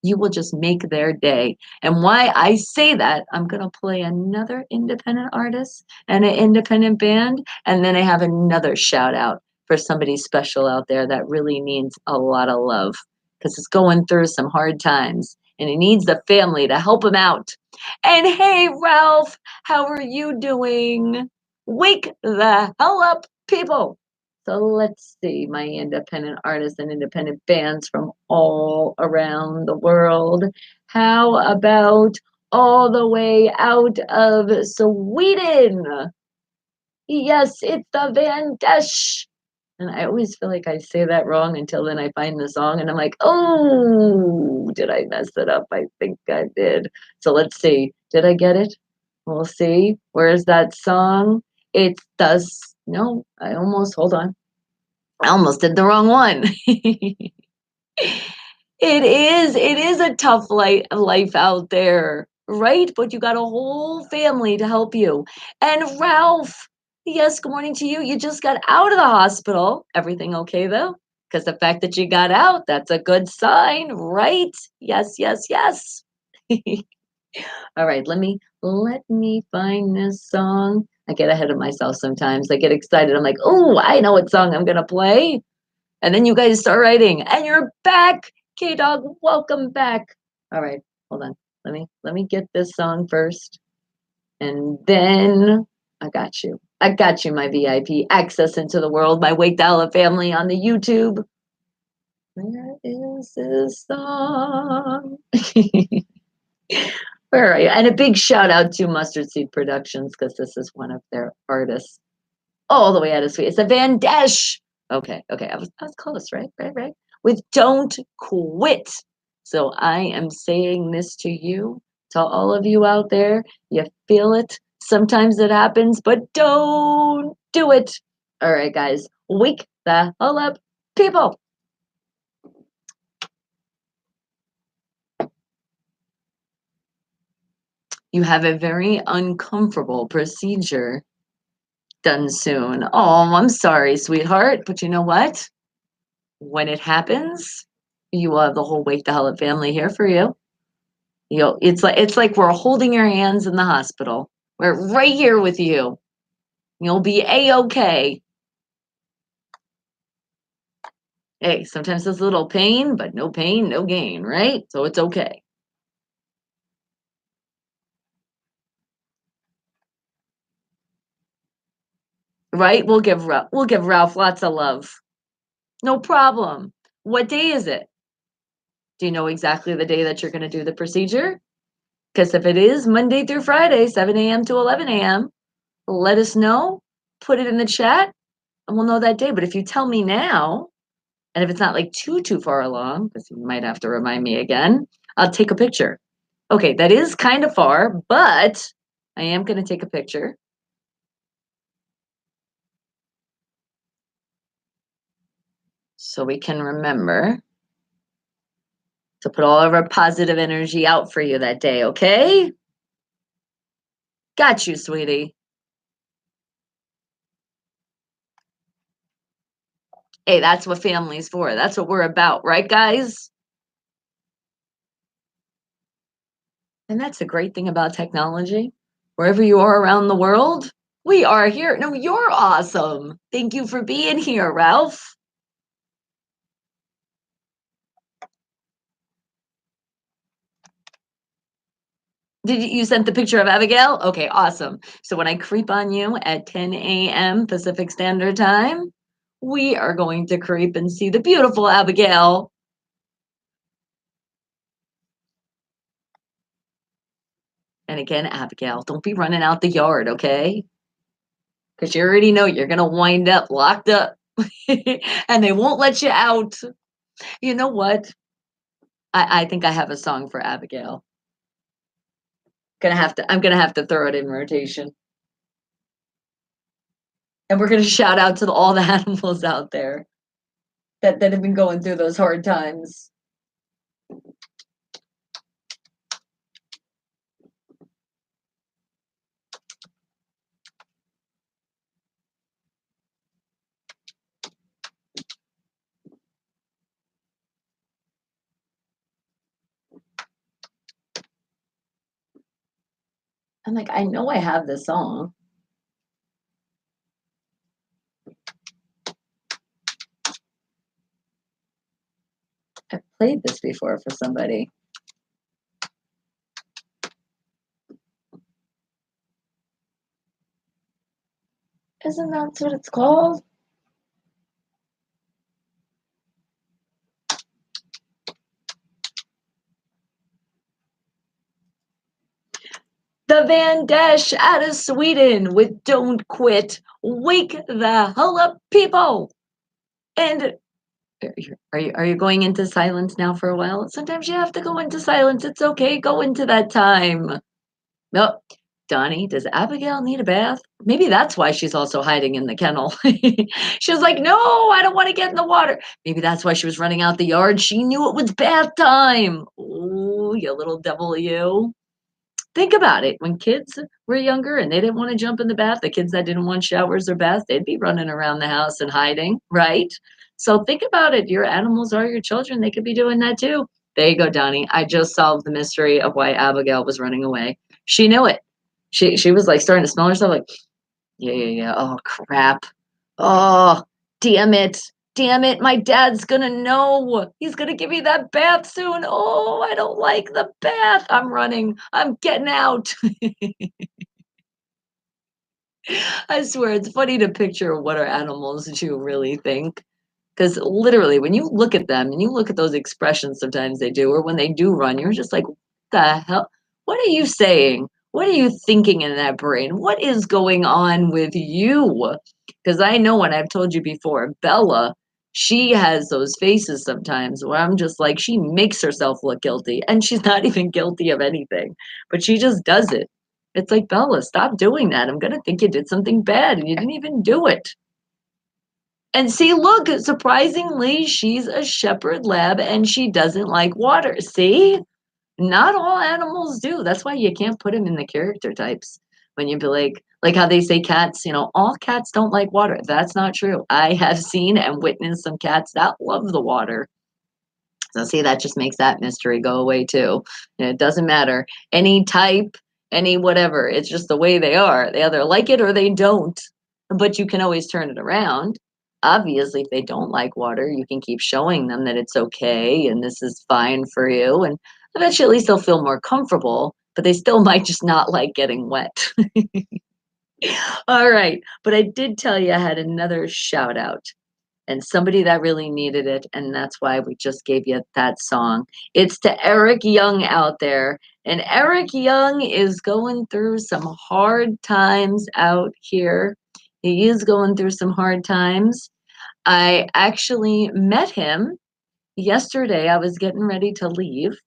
You will just make their day. And why I say that, I'm going to play another independent artist and an independent band. And then I have another shout out for somebody special out there that really needs a lot of love because it's going through some hard times and he needs the family to help him out. And hey, Ralph, how are you doing? Wake the hell up, people. So let's see, my independent artists and independent bands from all around the world. How about all the way out of Sweden? Yes, it's the Van Desh. And I always feel like I say that wrong until then I find the song and I'm like, oh, did I mess it up? I think I did. So let's see. Did I get it? We'll see. Where's that song? It does. No, I almost, hold on. I almost did the wrong one. It is a tough life out there, right? But you got a whole family to help you. And Ralph, yes, good morning to you. You just got out of the hospital. Everything okay though? Because the fact that you got out, that's a good sign, right? Yes, yes, yes. All right, let me find this song. I get ahead of myself sometimes. I get excited. I'm like, oh, I know what song I'm gonna play. And then you guys start writing, and you're back. K Dog, welcome back. All right, hold on. Let me get this song first, and then I got you. I got you, my VIP access into the world, my Wake Dalla family on the YouTube. Where is this song? Where are you? And a big shout out to Mustard Seed Productions because this is one of their artists all the way out of Sweden. It's a Van Desh. Okay, okay. I was close, right? Right, right. With don't quit. So I am saying this to you, to all of you out there. You feel it. Sometimes it happens, but don't do it. All right, guys. Wake the hell up, people. You have a very uncomfortable procedure done soon. Oh, I'm sorry, sweetheart. But you know what? When it happens, you will have the whole Wake the Hell Up family here for you. It's like we're holding your hands in the hospital. We're right here with you. You'll be a-okay. Hey, sometimes there's a little pain, but no pain, no gain, right? So it's okay. Right? We'll give Ralph lots of love. No problem. What day is it? Do you know exactly the day that you're going to do the procedure? Because if it is Monday through Friday, 7 a.m. to 11 a.m., let us know. Put it in the chat, and we'll know that day. But if you tell me now, and if it's not like too far along, because you might have to remind me again, I'll take a picture. Okay, that is kind of far, but I am going to take a picture. So we can remember to put all of our positive energy out for you that day, okay? Got you, sweetie. Hey, that's what family's for. That's what we're about, right, guys? And that's the great thing about technology. Wherever you are around the world, we are here. No, you're awesome. Thank you for being here, Ralph. Did you sent the picture of Abigail? Okay, awesome. So when I creep on you at 10 a.m. Pacific Standard Time, we are going to creep and see the beautiful Abigail. And again, Abigail, don't be running out the yard, okay? Because you already know you're going to wind up locked up and they won't let you out. You know what? I think I have a song for Abigail. I'm gonna have to throw it in rotation. And we're gonna shout out to all the animals out there that have been going through those hard times. I'm like, I know I have this song. I've played this before for somebody. Isn't that what it's called? The Van Dash out of Sweden with Don't Quit. Wake the hell up, people. And are you going into silence now for a while? Sometimes you have to go into silence. It's okay. Go into that time. Nope. Donnie, does Abigail need a bath? Maybe that's why she's also hiding in the kennel. She was like, no, I don't want to get in the water. Maybe that's why she was running out the yard. She knew it was bath time. Ooh, you little devil, you. Think about it. When kids were younger and they didn't want to jump in the bath, the kids that didn't want showers or baths, they'd be running around the house and hiding, right? So think about it. Your animals are your children. They could be doing that too. There you go, Donnie. I just solved the mystery of why Abigail was running away. She knew it. She was like starting to smell herself like, yeah, yeah, yeah. Oh crap. Oh, damn it. Damn it. My dad's gonna know. He's gonna give me that bath soon. Oh, I don't like the bath. I'm running. I'm getting out. I swear it's funny to picture what our animals do really think. Because literally, when you look at them and you look at those expressions sometimes they do, or when they do run, you're just like, what the hell? What are you saying? What are you thinking in that brain? What is going on with you? Because I know, when I've told you before, Bella, she has those faces sometimes where I'm just like, she makes herself look guilty and she's not even guilty of anything, but she just does it. It's like, Bella, stop doing that. I'm going to think you did something bad and you didn't even do it. And see, look, surprisingly, she's a shepherd lab and she doesn't like water. See? Not all animals do. That's why you can't put them in the character types. When you be like how they say cats, all cats don't like water. That's not true. I have seen and witnessed some cats that love the water. So see, that just makes that mystery go away too. And it doesn't matter. Any type, any whatever. It's just the way they are. They either like it or they don't. But you can always turn it around. Obviously, if they don't like water, you can keep showing them that it's okay and this is fine for you. And eventually, at least they'll feel more comfortable, but they still might just not like getting wet. All right. But I did tell you I had another shout out and somebody that really needed it. And that's why we just gave you that song. It's to Eric Young out there. And Eric Young is going through some hard times out here. He is going through some hard times. I actually met him yesterday. I was getting ready to leave.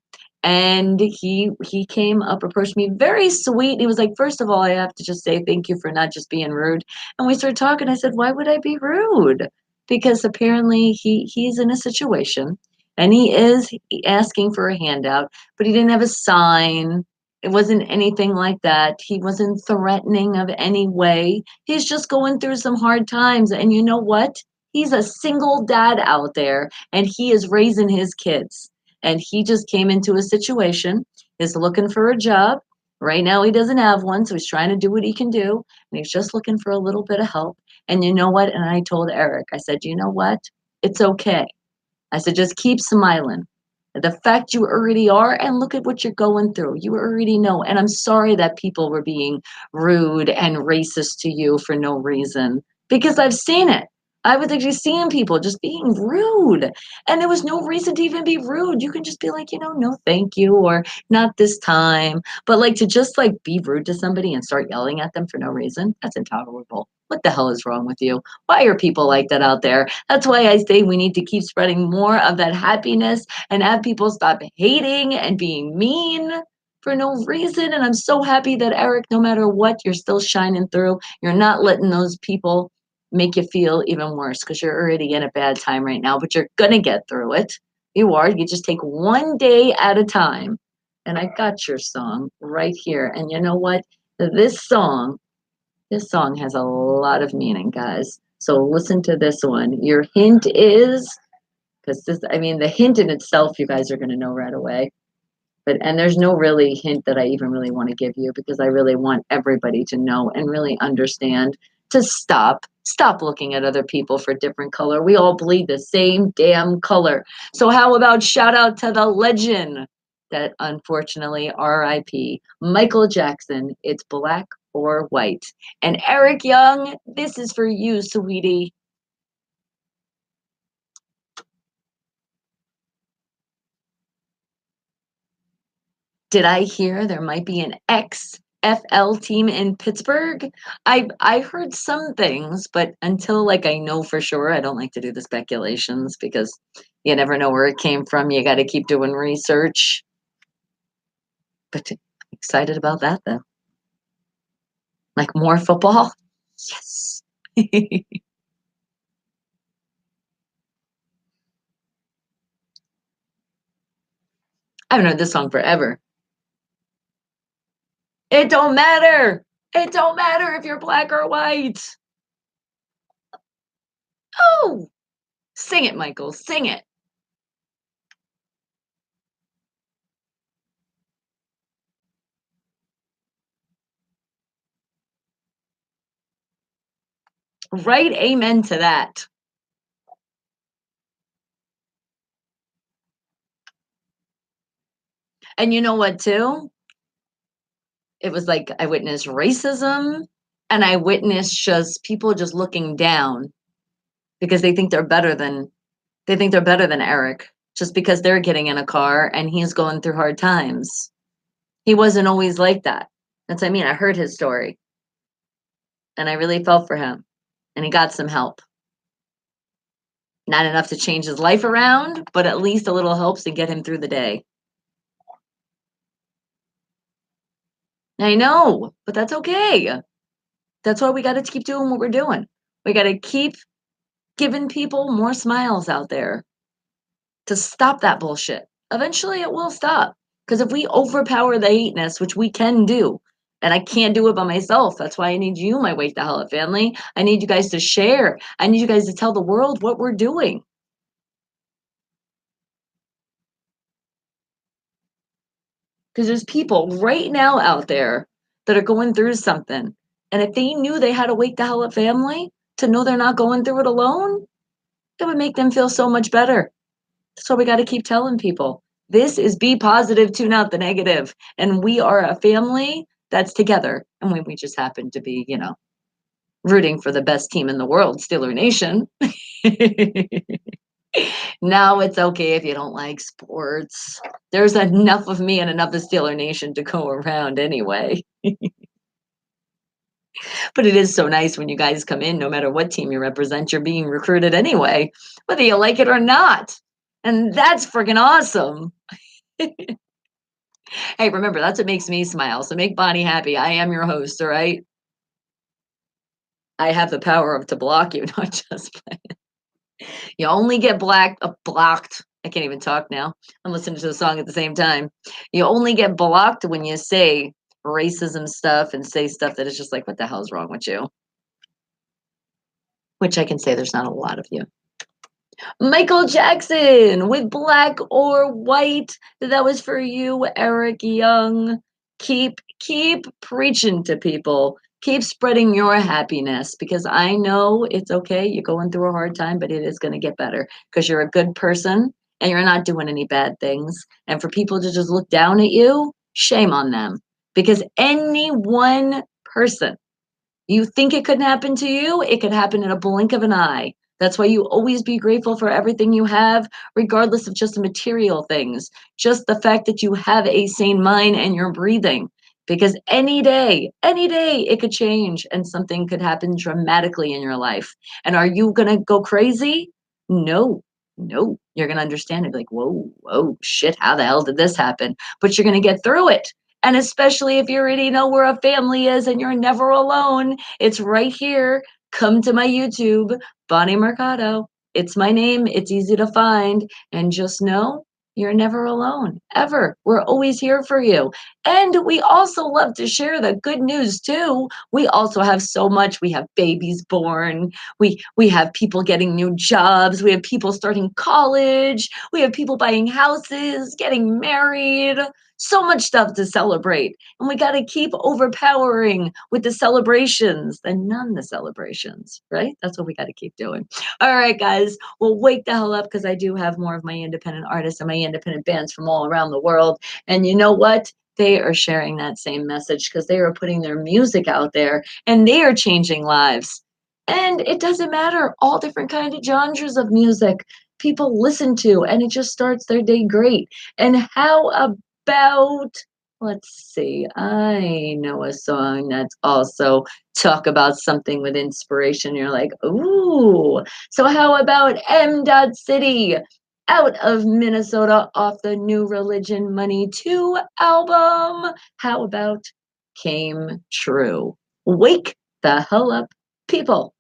And he came up, approached me, very sweet. He was like, first of all, I have to just say thank you for not just being rude. And we started talking. I said, why would I be rude? Because apparently he's in a situation and he is asking for a handout, but he didn't have a sign. It wasn't anything like that. He wasn't threatening of any way. He's just going through some hard times. And you know what? He's a single dad out there and he is raising his kids and he just came into a situation, is looking for a job. Right now he doesn't have one, so he's trying to do what he can do, and he's just looking for a little bit of help. And you know what? And I told Eric, I said, you know what? It's okay. I said, just keep smiling. The fact you already are, and look at what you're going through. You already know. And I'm sorry that people were being rude and racist to you for no reason, because I've seen it. I was actually seeing people just being rude. And there was no reason to even be rude. You can just be like, no, thank you, or not this time. But like to just like be rude to somebody and start yelling at them for no reason, that's intolerable. What the hell is wrong with you? Why are people like that out there? That's why I say we need to keep spreading more of that happiness and have people stop hating and being mean for no reason. And I'm so happy that Eric, no matter what, you're still shining through. You're not letting those people make you feel even worse because you're already in a bad time right now, but you're going to get through it. You are. You just take one day at a time. And I got your song right here. And you know what? This song has a lot of meaning, guys. So listen to this one. Your hint is, because the hint in itself, you guys are going to know right away. And there's no really hint that I even really want to give you because I really want everybody to know and really understand to stop looking at other people for different color. We all bleed the same damn color. So how about shout out to the legend that unfortunately RIP, Michael Jackson. It's black or white. And Eric Young, this is for you, sweetie. Did I hear there might be an XFL team in Pittsburgh? I heard some things, but until like I know for sure, I don't like to do the speculations because you never know where it came from. You got to keep doing research. But excited about that though. Like more football? Yes. I haven't heard this song forever. It don't matter. It don't matter if you're black or white. Oh, sing it, Michael. Sing it. Right, amen to that. And you know what, too? It was like I witnessed racism and I witnessed just people just looking down because they think they're better than Eric just because they're getting in a car and he's going through hard times. He wasn't always like that. That's what I mean. I heard his story and I really felt for him and he got some help. Not enough to change his life around, but at least a little helps to get him through the day. I know, but that's okay. That's why we got to keep doing what we're doing. We got to keep giving people more smiles out there to stop that bullshit. Eventually, it will stop. Because if we overpower the hateness, which we can do, and I can't do it by myself, that's why I need you, my Wake the Hell Up family. I need you guys to share. I need you guys to tell the world what we're doing. Because there's people right now out there that are going through something. And if they knew they had a Wake the Hell Up family to know they're not going through it alone, it would make them feel so much better. So we got to keep telling people this is be positive, tune out the negative. And we are a family that's together. And we just happen to be, rooting for the best team in the world, Steeler Nation. Now it's okay if you don't like sports. There's enough of me and enough of Steeler Nation to go around anyway. But it is so nice when you guys come in, no matter what team you represent, you're being recruited anyway, whether you like it or not. And that's freaking awesome. Hey, remember, that's what makes me smile. So make Bonnie happy. I am your host, all right? I have the power of to block you, not just you only get blocked. I can't even talk now. I'm listening to the song at the same time. You only get blocked when you say racism stuff and say stuff that is just like, what the hell's wrong with you? Which I can say there's not a lot of you. Michael Jackson with Black or White. That was for you, Eric Young. Keep preaching to people. Keep spreading your happiness because I know it's okay. You're going through a hard time, but it is going to get better because you're a good person and you're not doing any bad things. And for people to just look down at you, shame on them. Because any one person you think it could happen to you, it could happen in a blink of an eye. That's why you always be grateful for everything you have, regardless of just the material things. Just the fact that you have a sane mind and you're breathing. Because any day it could change and something could happen dramatically in your life. And are you going to go crazy? No, no. You're going to understand it. Like, whoa, shit, how the hell did this happen? But you're going to get through it. And especially if you already know where a family is and you're never alone, it's right here. Come to my YouTube, Bonnie Mercado. It's my name. It's easy to find. And just know you're never alone, ever. We're always here for you. And we also love to share the good news too. We also have so much. We have babies born. We have people getting new jobs. We have people starting college. We have people buying houses, getting married. So much stuff to celebrate. And we got to keep overpowering with the celebrations and none the celebrations, right? That's what we got to keep doing. All right, guys. Well, wake the hell up because I do have more of my independent artists and my independent bands from all around the world. And you know what? They are sharing that same message because they are putting their music out there and they are changing lives. And it doesn't matter, all different kind of genres of music people listen to, and it just starts their day great. And how about, let's see, I know a song that's also talk about something with inspiration. You're like, ooh. So how about M. Dot City out of Minnesota off the New Religion Money 2 album? How about Came True? Wake the hell up, people.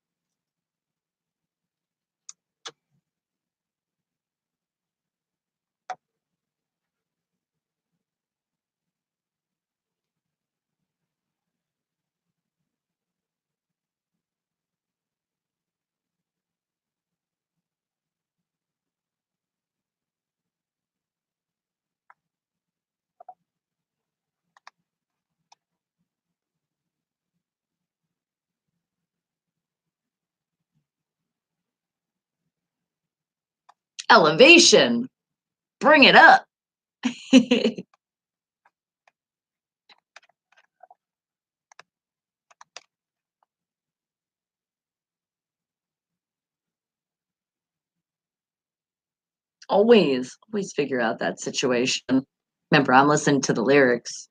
Elevation, bring it up. Always figure out that situation. Remember, I'm listening to the lyrics.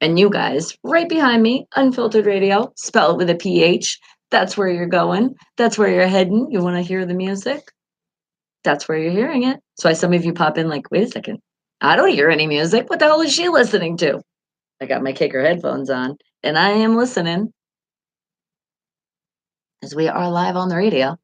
And you guys, right behind me, Unfiltered Radio, spell it with a PH. That's where you're going. That's where you're heading. You want to hear the music? That's where you're hearing it. So why some of you pop in like, wait a second. I don't hear any music. What the hell is she listening to? I got my kicker headphones on and I am listening as we are live on the radio.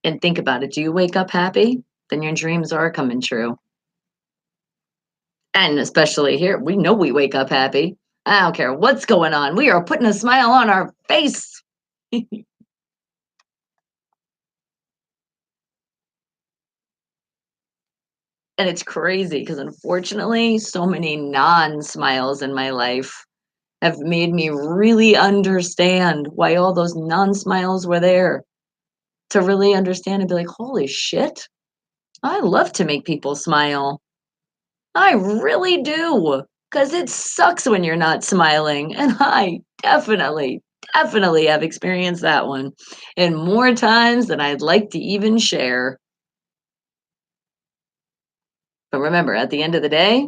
And think about it. Do you wake up happy? Then your dreams are coming true. And especially here, we know we wake up happy. I don't care what's going on. We are putting a smile on our face. And it's crazy because unfortunately, so many non smiles in my life have made me really understand why all those non smiles were there. To really understand and be like, holy shit, I love to make people smile. I really do. Because it sucks when you're not smiling. And I definitely have experienced that one. And more times than I'd like to even share. But remember, at the end of the day,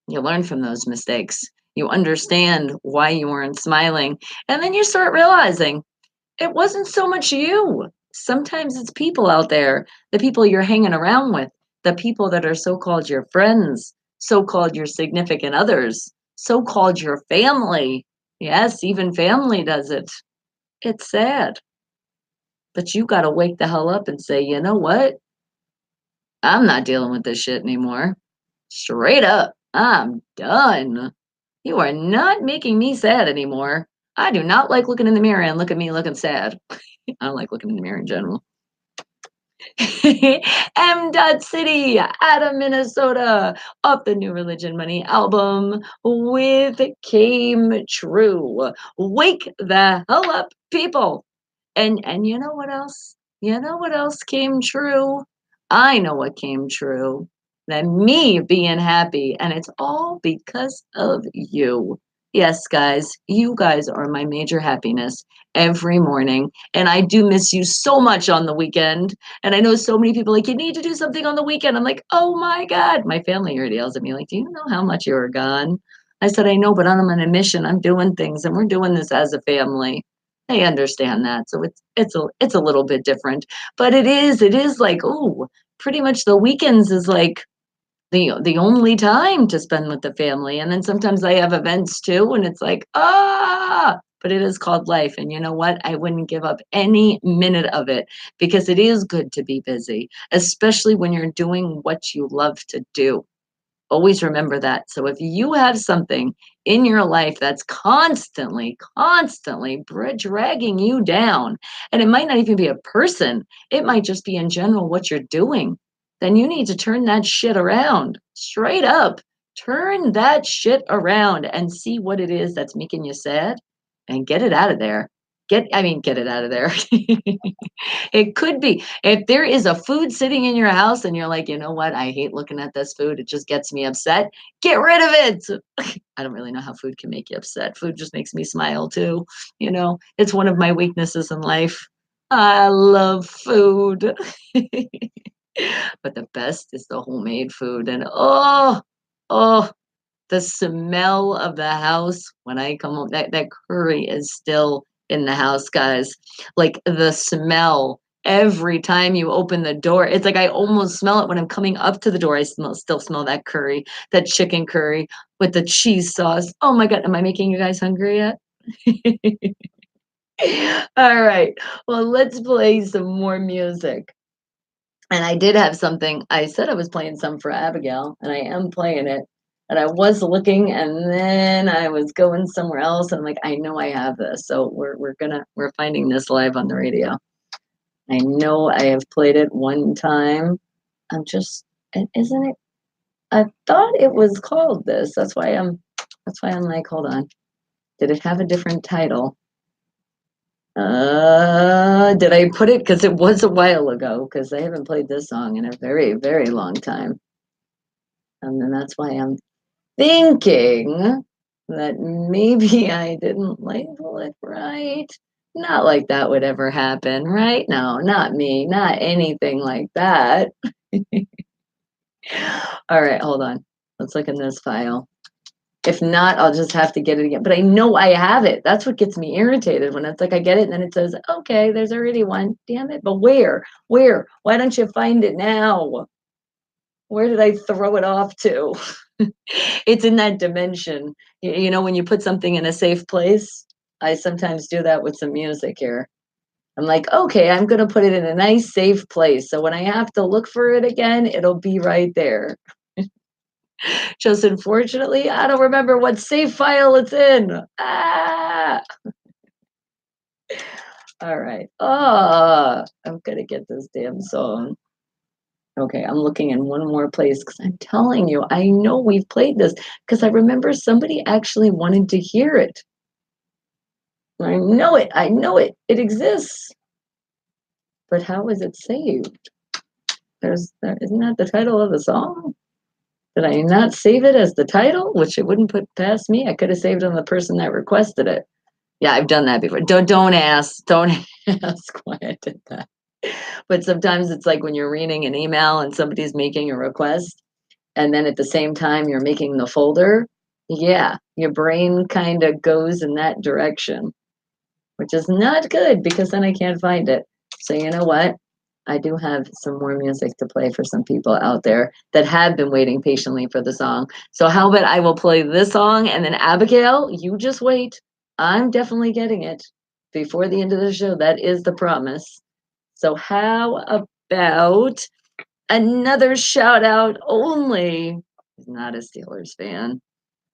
you learn from those mistakes. You understand why you weren't smiling. And then you start realizing it wasn't so much you. Sometimes it's people out there, the people you're hanging around with, the people that are so called your friends, so called your significant others, so called your family. Yes, even family does it. It's sad. But you got to wake the hell up and say, you know what? I'm not dealing with this shit anymore. Straight up, I'm done. You are not making me sad anymore. I do not like looking in the mirror and look at me looking sad. I don't like looking in the mirror in general. M. Dot City out of Minnesota off the New Religion Money album with Came True. Wake the hell up, people. And you know what else? You know what else came true? I know what came true. That me being happy, and it's all because of you. Yes, guys, you guys are my major happiness every morning. And I do miss you so much on the weekend. And I know so many people like, you need to do something on the weekend. I'm like, oh my God. My family already yells at me, like, do you know how much you were gone? I said, I know, but I'm on a mission. I'm doing things and we're doing this as a family. They understand that. So it's a little bit different. But it is like, oh, pretty much the weekends is like the only time to spend with the family. And then sometimes I have events too, and it's like, but it is called life. And you know what? I wouldn't give up any minute of it because it is good to be busy, especially when you're doing what you love to do. Always remember that. So if you have something in your life that's constantly dragging you down, and it might not even be a person, it might just be in general what you're doing, then you need to turn that shit around. Straight up. Turn that shit around and see what it is that's making you sad and get it out of there. Get it out of there. It could be. If there is a food sitting in your house and you're like, you know what? I hate looking at this food. It just gets me upset. Get rid of it. I don't really know how food can make you upset. Food just makes me smile too. It's one of my weaknesses in life. I love food. But the best is the homemade food. And oh, the smell of the house when I come home, that curry is still in the house, guys. Like the smell every time you open the door. It's like I almost smell it when I'm coming up to the door. I still smell that curry, that chicken curry with the cheese sauce. Oh my God, am I making you guys hungry yet? All right. Well, let's play some more music. And I did have something. I said I was playing some for Abigail, and I am playing it. And I was looking, and then I was going somewhere else. And I'm like, I know I have this, so we're finding this live on the radio. I know I have played it one time. Isn't it? I thought it was called this. That's why I'm like, hold on. Did it have a different title? Did I put it? Because it was a while ago, because I haven't played this song in a very, very long time. And then that's why I'm thinking that maybe I didn't label it right. Not like that would ever happen, right? No, not me, not anything like that. All right, hold on. Let's look in this file. If not, I'll just have to get it again. But I know I have it. That's what gets me irritated when it's like I get it and then it says, okay, there's already one. Damn it. But where? Where? Why don't you find it now? Where did I throw it off to? It's in that dimension. You know, when you put something in a safe place, I sometimes do that with some music here. I'm like, okay, I'm going to put it in a nice, safe place. So when I have to look for it again, it'll be right there. Just unfortunately, I don't remember what save file it's in. Ah, all right. Oh, I'm gonna get this damn song. Okay, I'm looking in one more place because I'm telling you, I know we've played this because I remember somebody actually wanted to hear it. I know it. I know it. It exists. But how is it saved? Isn't that the title of the song? Did I not save it as the title? Which it wouldn't put past me. I could have saved on the person that requested it. Yeah, I've done that before. Don't ask. Don't ask why I did that. But sometimes it's like when you're reading an email and somebody's making a request, and then at the same time you're making the folder. Yeah, your brain kind of goes in that direction, which is not good because then I can't find it. So you know what? I do have some more music to play for some people out there that have been waiting patiently for the song. So how about I will play this song and then Abigail, you just wait. I'm definitely getting it before the end of the show. That is the promise. So how about another shout out only? He's not a Steelers fan.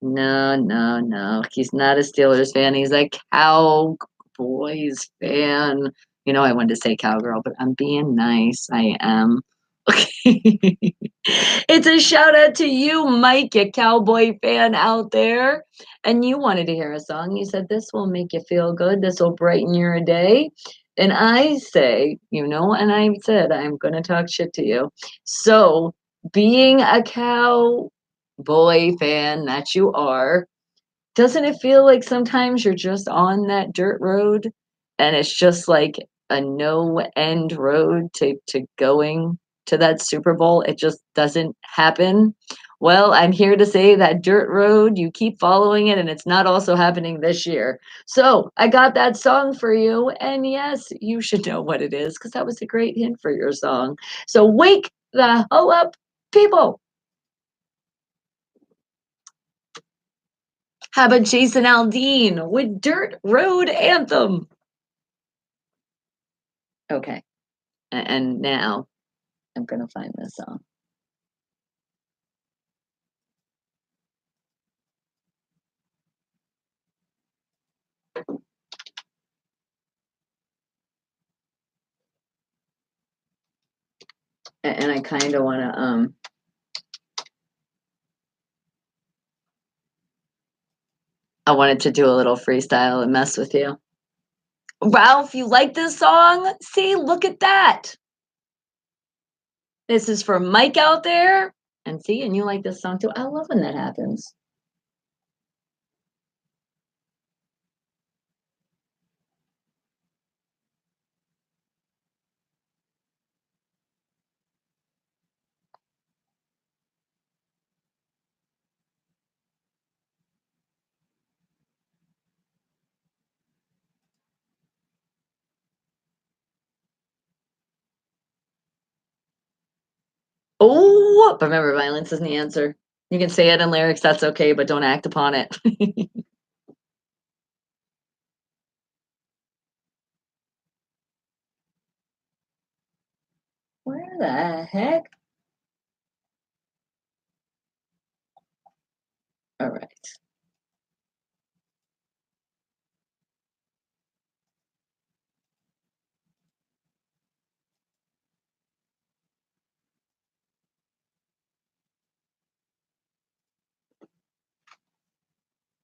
No, no, no. He's not a Steelers fan. He's a Cowboys fan. You know, I wanted to say cowgirl, but I'm being nice. I am. Okay. It's a shout out to you, Mike, a cowboy fan out there. And you wanted to hear a song. You said, this will make you feel good. This will brighten your day. And I say, you know, and I said, I'm going to talk shit to you. So, being a cowboy fan that you are, doesn't it feel like sometimes you're just on that dirt road and it's just like a no end road to going to that Super Bowl? It just doesn't happen. Well, I'm here to say that dirt road, you keep following it and it's not also happening this year. So I got that song for you. And yes, you should know what it is because that was a great hint for your song. So wake the hell up, people. How about Jason Aldean with Dirt Road Anthem? Okay. And now I'm going to find this song. And I kind of want to, I wanted to do a little freestyle and mess with you. Ralph, you like this song? See, look at that. This is for Mike out there. And see, and you like this song too. I love when that happens. Oh, but remember, violence isn't the answer. You can say it in lyrics, that's okay, but don't act upon it. Where the heck? All right.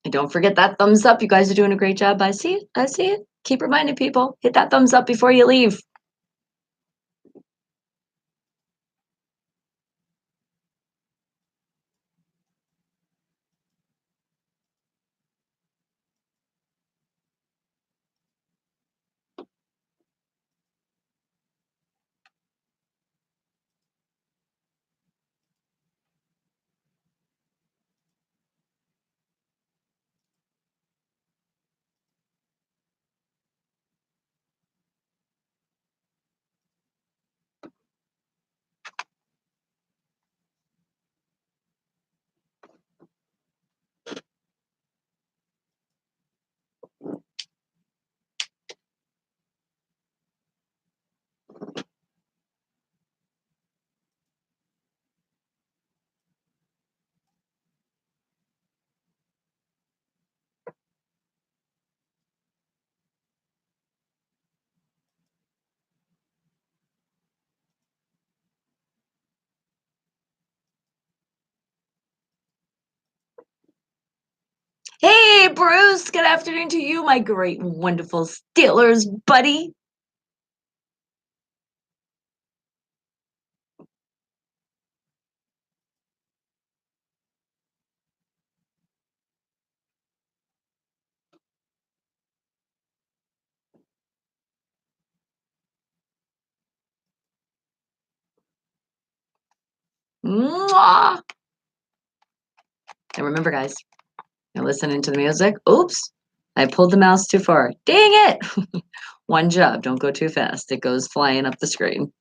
And don't forget that thumbs up. You guys are doing a great job. I see it. I see it. Keep reminding people, hit that thumbs up before you leave. Bruce, good afternoon to you, my great, wonderful Steelers buddy. Mwah! And remember, guys, you're listening to the music. Oops, I pulled the mouse too far. Dang it! One job, don't go too fast. It goes flying up the screen.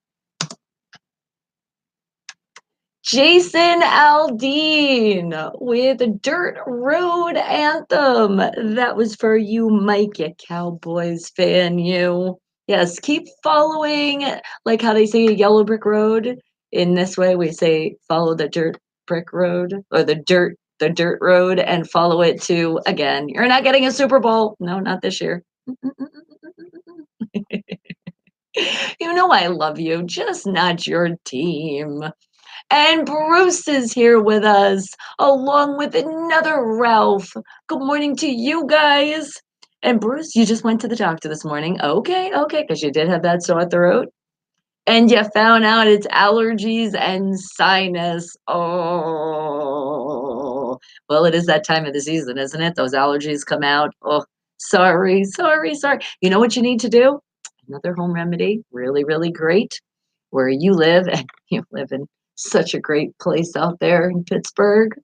Jason Aldean with Dirt Road Anthem. That was for you, Mike, you Cowboys fan, you. Yes, keep following, like how they say a yellow brick road. In this way, we say follow the dirt brick road or the dirt road and follow it to, again, you're not getting a Super Bowl. No, not this year. You know I love you, just not your team. And Bruce is here with us, along with another Ralph. Good morning to you guys. And Bruce, you just went to the doctor this morning. Okay, because you did have that sore throat. And you found out it's allergies and sinus. Oh, well, it is that time of the season, isn't it? Those allergies come out. Oh, sorry. You know what you need to do? Another home remedy, really, really great. Where you live, and you live in such a great place out there in Pittsburgh.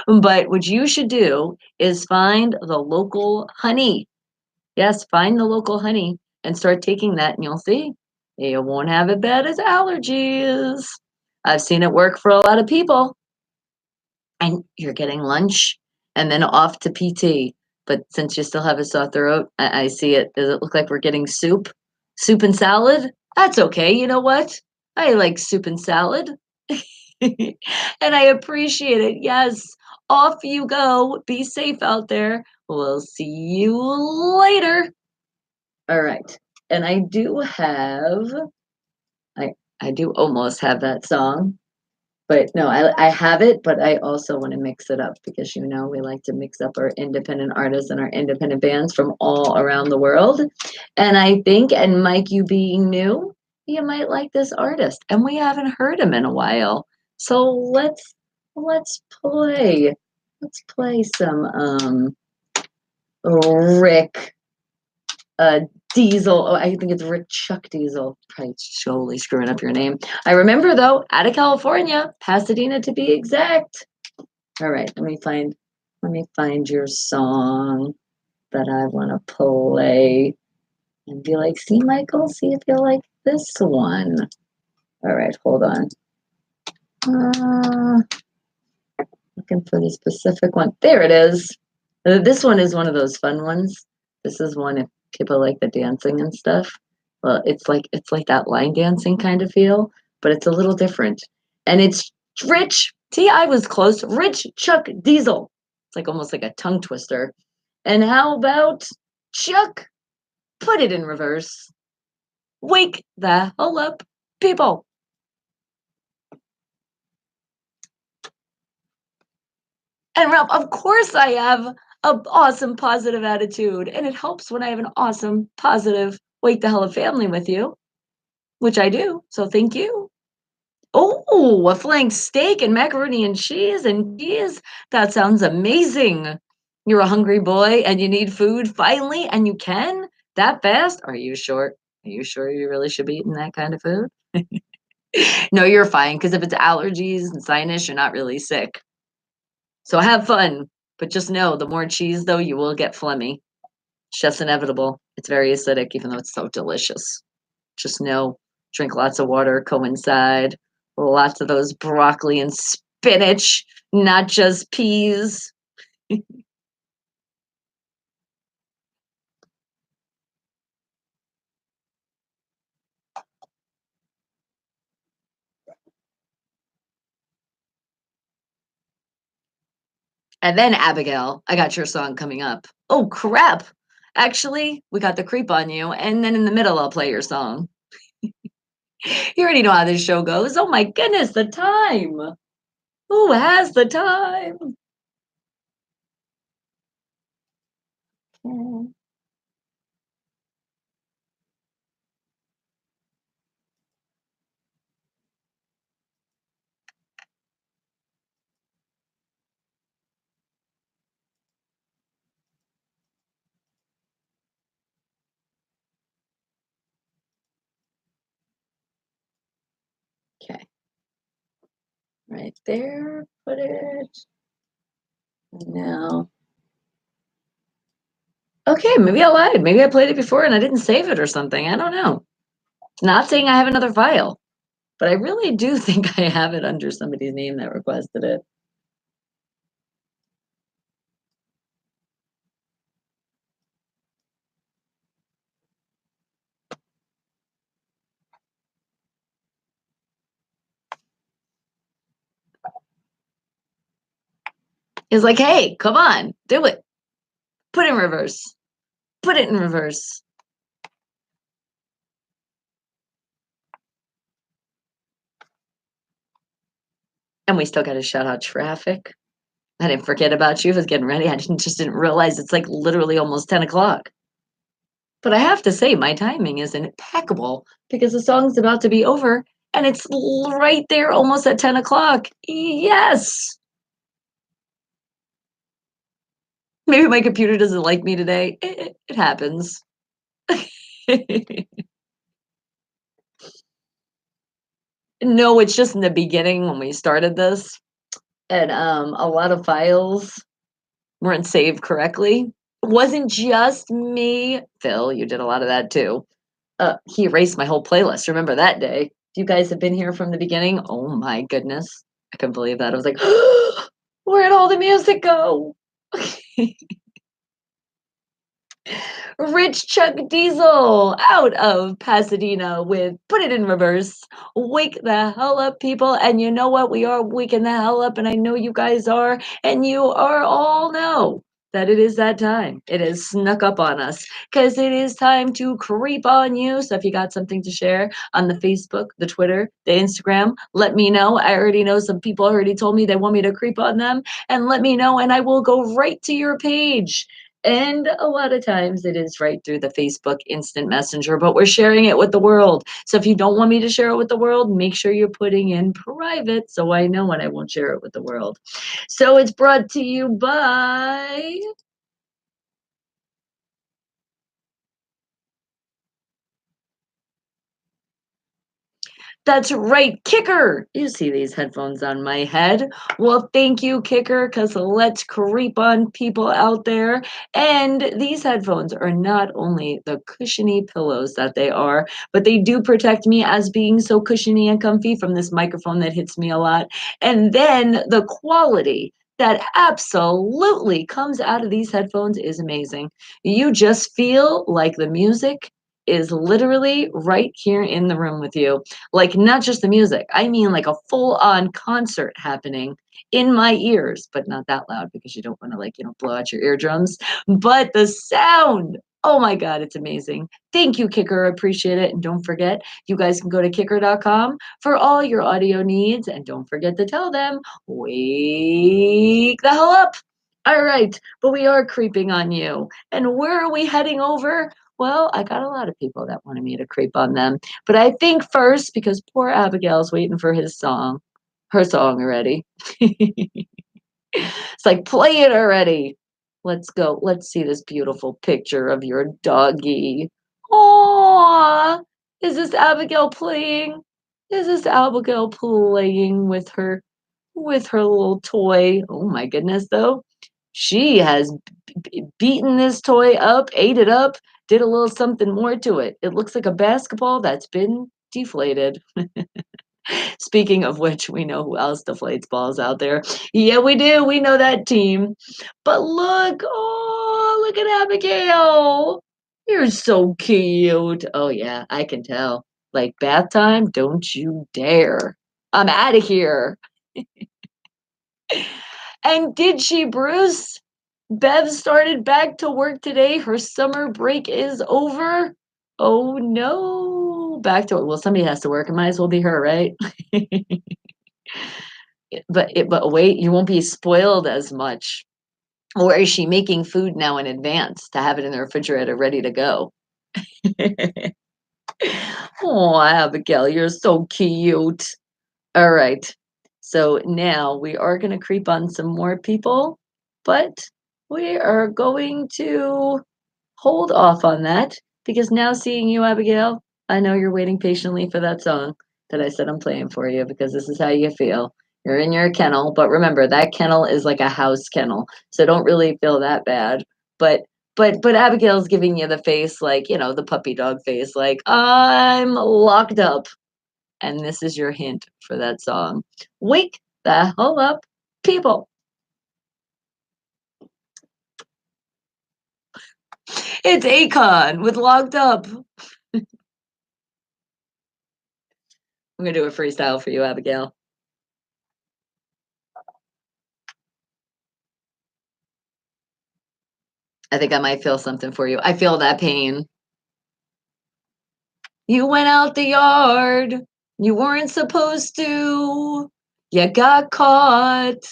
But what you should do is find the local honey. Yes, find the local honey and start taking that, and you'll see you won't have it bad as allergies. I've seen it work for a lot of people. And you're getting lunch and then off to PT. But since you still have a sore throat, I see it. Does it look like we're getting soup? Soup and salad? That's okay. You know what? I like soup and salad. And I appreciate it. Yes. Off you go. Be safe out there. We'll see you later. All right. And I do almost have that song. But no, I have it, but I also want to mix it up because we like to mix up our independent artists and our independent bands from all around the world. And I think, and Mike, you being new, you might like this artist, and we haven't heard him in a while. So let's play some Rick Diesel. Oh, I think it's Rick Chuck Diesel. Probably totally screwing up your name. I remember though, out of California, Pasadena to be exact. All right, let me find your song that I want to play and be like, see, Michael, see if you like this one. All right, hold on. Looking for the specific one. There it is. This one is one of those fun ones. This is one if people like the dancing and stuff. Well, it's like that line dancing kind of feel, but it's a little different. And it's Rich. I was close. Rich Chuck Diesel. It's like almost like a tongue twister. And how about Chuck? Put it in reverse. Wake the hell up, people. And Ralph, of course I have an awesome positive attitude. And it helps when I have an awesome, positive, wake the hell up family with you, which I do. So thank you. Oh, a flank steak and macaroni and cheese. That sounds amazing. You're a hungry boy and you need food finally, and you can that fast? Are you sure? Are you sure you really should be eating that kind of food? No, you're fine. Because if it's allergies and sinus, you're not really sick. So have fun. But just know the more cheese, though, you will get phlegmy. It's just inevitable. It's very acidic, even though it's so delicious. Just know, drink lots of water, coincide, lots of those broccoli and spinach, not just peas. And then, Abigail, I got your song coming up. Oh, crap. Actually, we got the creep on you. And then in the middle, I'll play your song. You already know how this show goes. Oh, my goodness, the time. Who has the time? Okay. Okay. Right there. Put it. Now. Okay, maybe I lied. Maybe I played it before and I didn't save it or something. I don't know. Not saying I have another file, but I really do think I have it under somebody's name that requested it. It's like, hey, come on, do it. Put it in reverse. Put it in reverse. And we still got to shout out traffic. I didn't forget about you. I was getting ready. I just didn't realize it's like literally almost 10 o'clock. But I have to say, my timing is impeccable because the song's about to be over and it's right there almost at 10 o'clock. Yes. Maybe my computer doesn't like me today. It happens. No, it's just in the beginning when we started this, and a lot of files weren't saved correctly. It wasn't just me. Phil, you did a lot of that too. He erased my whole playlist. Remember that day? You guys have been here from the beginning. Oh my goodness. I couldn't believe that. I was like, where'd all the music go? Rich Chuck Diesel out of Pasadena with Put It in Reverse. Wake the hell up, people. And you know what? We are waking the hell up, and I know you guys are, and you are all know that it is that time. It has snuck up on us because it is time to creep on you. So if you got something to share on the Facebook, the Twitter, the Instagram, let me know. I already know some people already told me they want me to creep on them, and let me know, and I will go right to your page. And a lot of times it is right through the Facebook Instant Messenger, but we're sharing it with the world. So if you don't want me to share it with the world, make sure you're putting in private so I know when I won't share it with the world. So it's brought to you by That's right, Kicker. You see these headphones on my head. Well, thank you, Kicker, because let's creep on people out there. And these headphones are not only the cushiony pillows that they are, but they do protect me as being so cushiony and comfy from this microphone that hits me a lot. And then the quality that absolutely comes out of these headphones is amazing. You just feel like the music is literally right here in the room with you, like not just the music. I mean like a full on concert happening in my ears, but not that loud because you don't want to like, blow out your eardrums. But the sound, oh my God, it's amazing. Thank you, Kicker. Appreciate it. And don't forget, you guys can go to kicker.com for all your audio needs. And don't forget to tell them, wake the hell up. All right, but we are creeping on you. And where are we heading over? Well, I got a lot of people that wanted me to creep on them. But I think first, because poor Abigail's waiting for her song already. It's like, play it already. Let's go. Let's see this beautiful picture of your doggy. Aww. Is this Abigail playing? Is this Abigail playing with her little toy? Oh my goodness, though. She has beaten this toy up, ate it up, did a little something more to it. It looks like a basketball that's been deflated. Speaking of which, we know who else deflates balls out there. Yeah, we do. We know that team. But look at Abigail. You're so cute. Oh, yeah, I can tell. Like bath time, don't you dare. I'm out of here. And did she, Bruce? Bev started back to work today. Her summer break is over. Oh no. Back to it. Well, somebody has to work. It might as well be her, right? But wait, you won't be spoiled as much Or is she making food now in advance to have it in the refrigerator ready to go? Oh, Abigail, you're so cute. All right. So now we are going to creep on some more people, but we are going to hold off on that because now seeing you, Abigail, I know you're waiting patiently for that song that I said I'm playing for you because this is how you feel. You're in your kennel, but remember that kennel is like a house kennel, so don't really feel that bad. But but Abigail's giving you the face like, you know, the puppy dog face like I'm locked up. And this is your hint for that song. Wake the hell up, people. It's Akon with Locked Up. I'm going to do a freestyle for you, Abigail. I think I might feel something for you. I feel that pain. You went out the yard. You weren't supposed to. You got caught.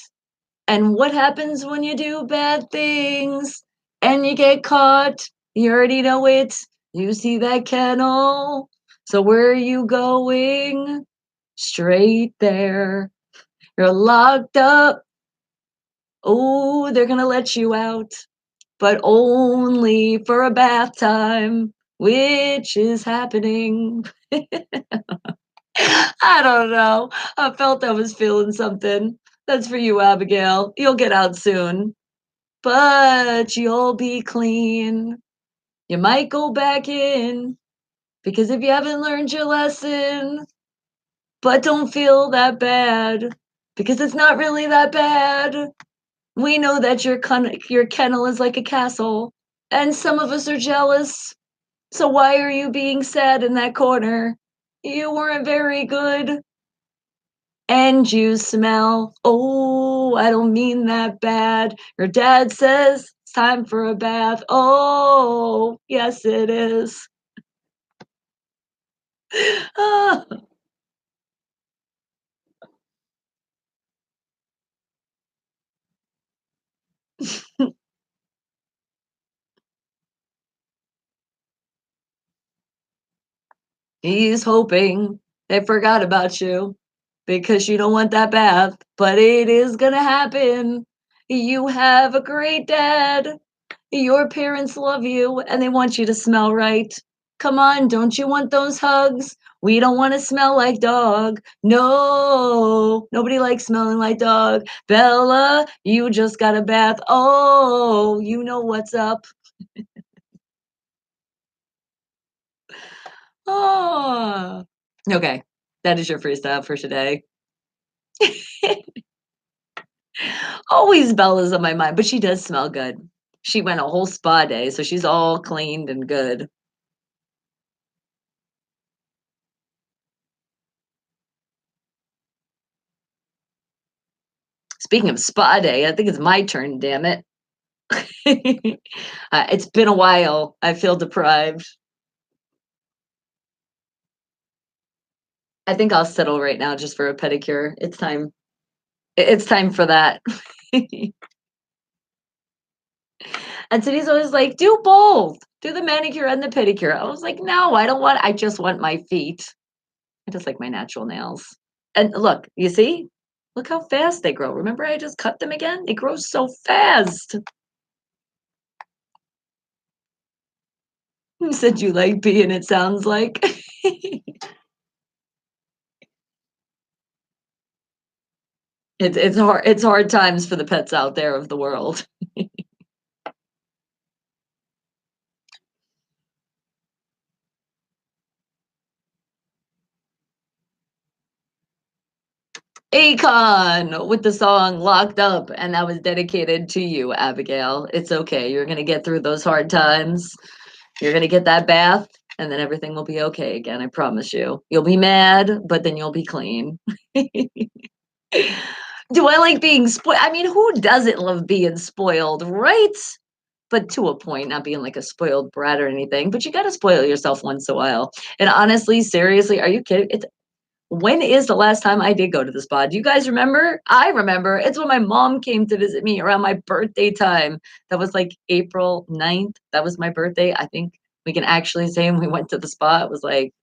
And what happens when you do bad things and you get caught? You already know it. You see that kennel. So where are you going? Straight there. You're locked up. Oh, they're gonna let you out, but only for a bath time, which is happening. I don't know. I felt I was feeling something. That's for you, Abigail. You'll get out soon, but you'll be clean. You might go back in because if you haven't learned your lesson, but don't feel that bad because it's not really that bad. We know that your kennel is like a castle, and some of us are jealous. So why are you being sad in that corner? You weren't very good. And you smell. Oh, I don't mean that bad. Your dad says it's time for a bath. Oh, yes, it is. Ah, he's hoping they forgot about you because you don't want that bath, but it is gonna happen. You have a great dad. Your parents love you and they want you to smell right. Come on, don't you want those hugs? We don't want to smell like dog. No, nobody likes smelling like dog. Bella, you just got a bath. Oh, you know what's up. Oh, okay. That is your freestyle for today. Always Bella's on my mind, but she does smell good. She went a whole spa day, so she's all cleaned and good. Speaking of spa day, I think it's my turn, damn it. It's been a while. I feel deprived. I think I'll settle right now just for a pedicure. It's time. It's time for that. And Cindy's always like, do both. Do the manicure and the pedicure. I was like, no, I don't want, I just want my feet. I just like my natural nails. And look, you see? Look how fast they grow. Remember I just cut them again? They grow so fast. You said you like being, it sounds like. It's hard times for the pets out there of the world. Akon with the song Locked Up, and that was dedicated to you, Abigail. It's okay. You're gonna get through those hard times. You're gonna get that bath, and then everything will be okay again. I promise you. You'll be mad, but then you'll be clean. Do I like being spoiled? I mean, who doesn't love being spoiled, right? But to a point, not being like a spoiled brat or anything, but you got to spoil yourself once in a while. And honestly, seriously, are you kidding? When is the last time I did go to the spa? Do you guys remember? I remember. It's when my mom came to visit me around my birthday time. That was like April 9th. That was my birthday. I think we can actually say when we went to the spa, it was like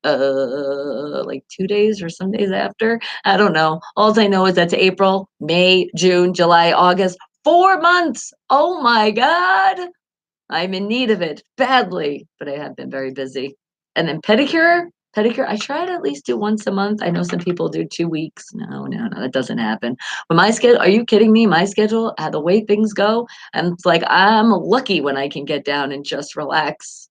2 days or some days after. I don't know. All I know is that's April, May, June, July, August. 4 months. Oh my God. I'm in need of it badly, but I have been very busy. And then pedicure, I try to at least do once a month. I know some people do 2 weeks. No, no, no, that doesn't happen. But my schedule, are you kidding me? My schedule, the way things go, and it's like I'm lucky when I can get down and just relax.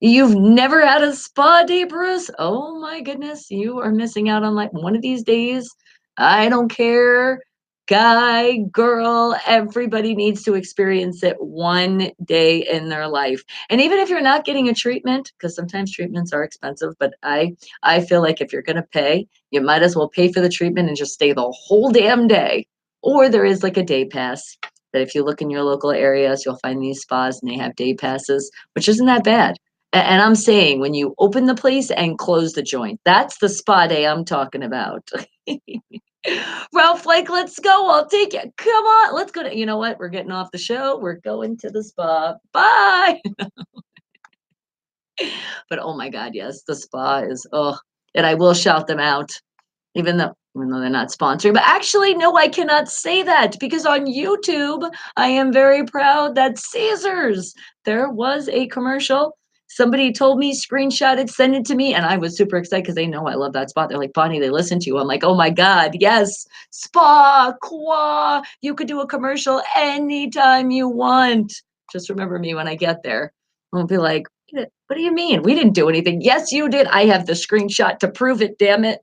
You've never had a spa day, Bruce? Oh my goodness, you are missing out on like one of these days. I don't care. Guy, girl, everybody needs to experience it one day in their life. And even if you're not getting a treatment, because sometimes treatments are expensive, but I feel like if you're gonna pay, you might as well pay for the treatment and just stay the whole damn day. Or there is like a day pass that if you look in your local areas, you'll find these spas and they have day passes, which isn't that bad. And I'm saying when you open the place and close the joint, that's the spa day I'm talking about. Ralph, like, let's go. I'll take it. Come on. Let's go to, you know what? We're getting off the show. We're going to the spa. Bye. But oh my God, yes, the spa is, oh, and I will shout them out, even though they're not sponsoring. But actually, no, I cannot say that because on YouTube, I am very proud that Caesars, there was a commercial. Somebody told me, screenshot it, send it to me, and I was super excited because they know I love that spot. They're like, Bonnie, they listen to you. I'm like, oh my God, yes, spa, qua. You could do a commercial anytime you want. Just remember me when I get there. I'll be like, what do you mean? We didn't do anything. Yes, you did. I have the screenshot to prove it, damn it.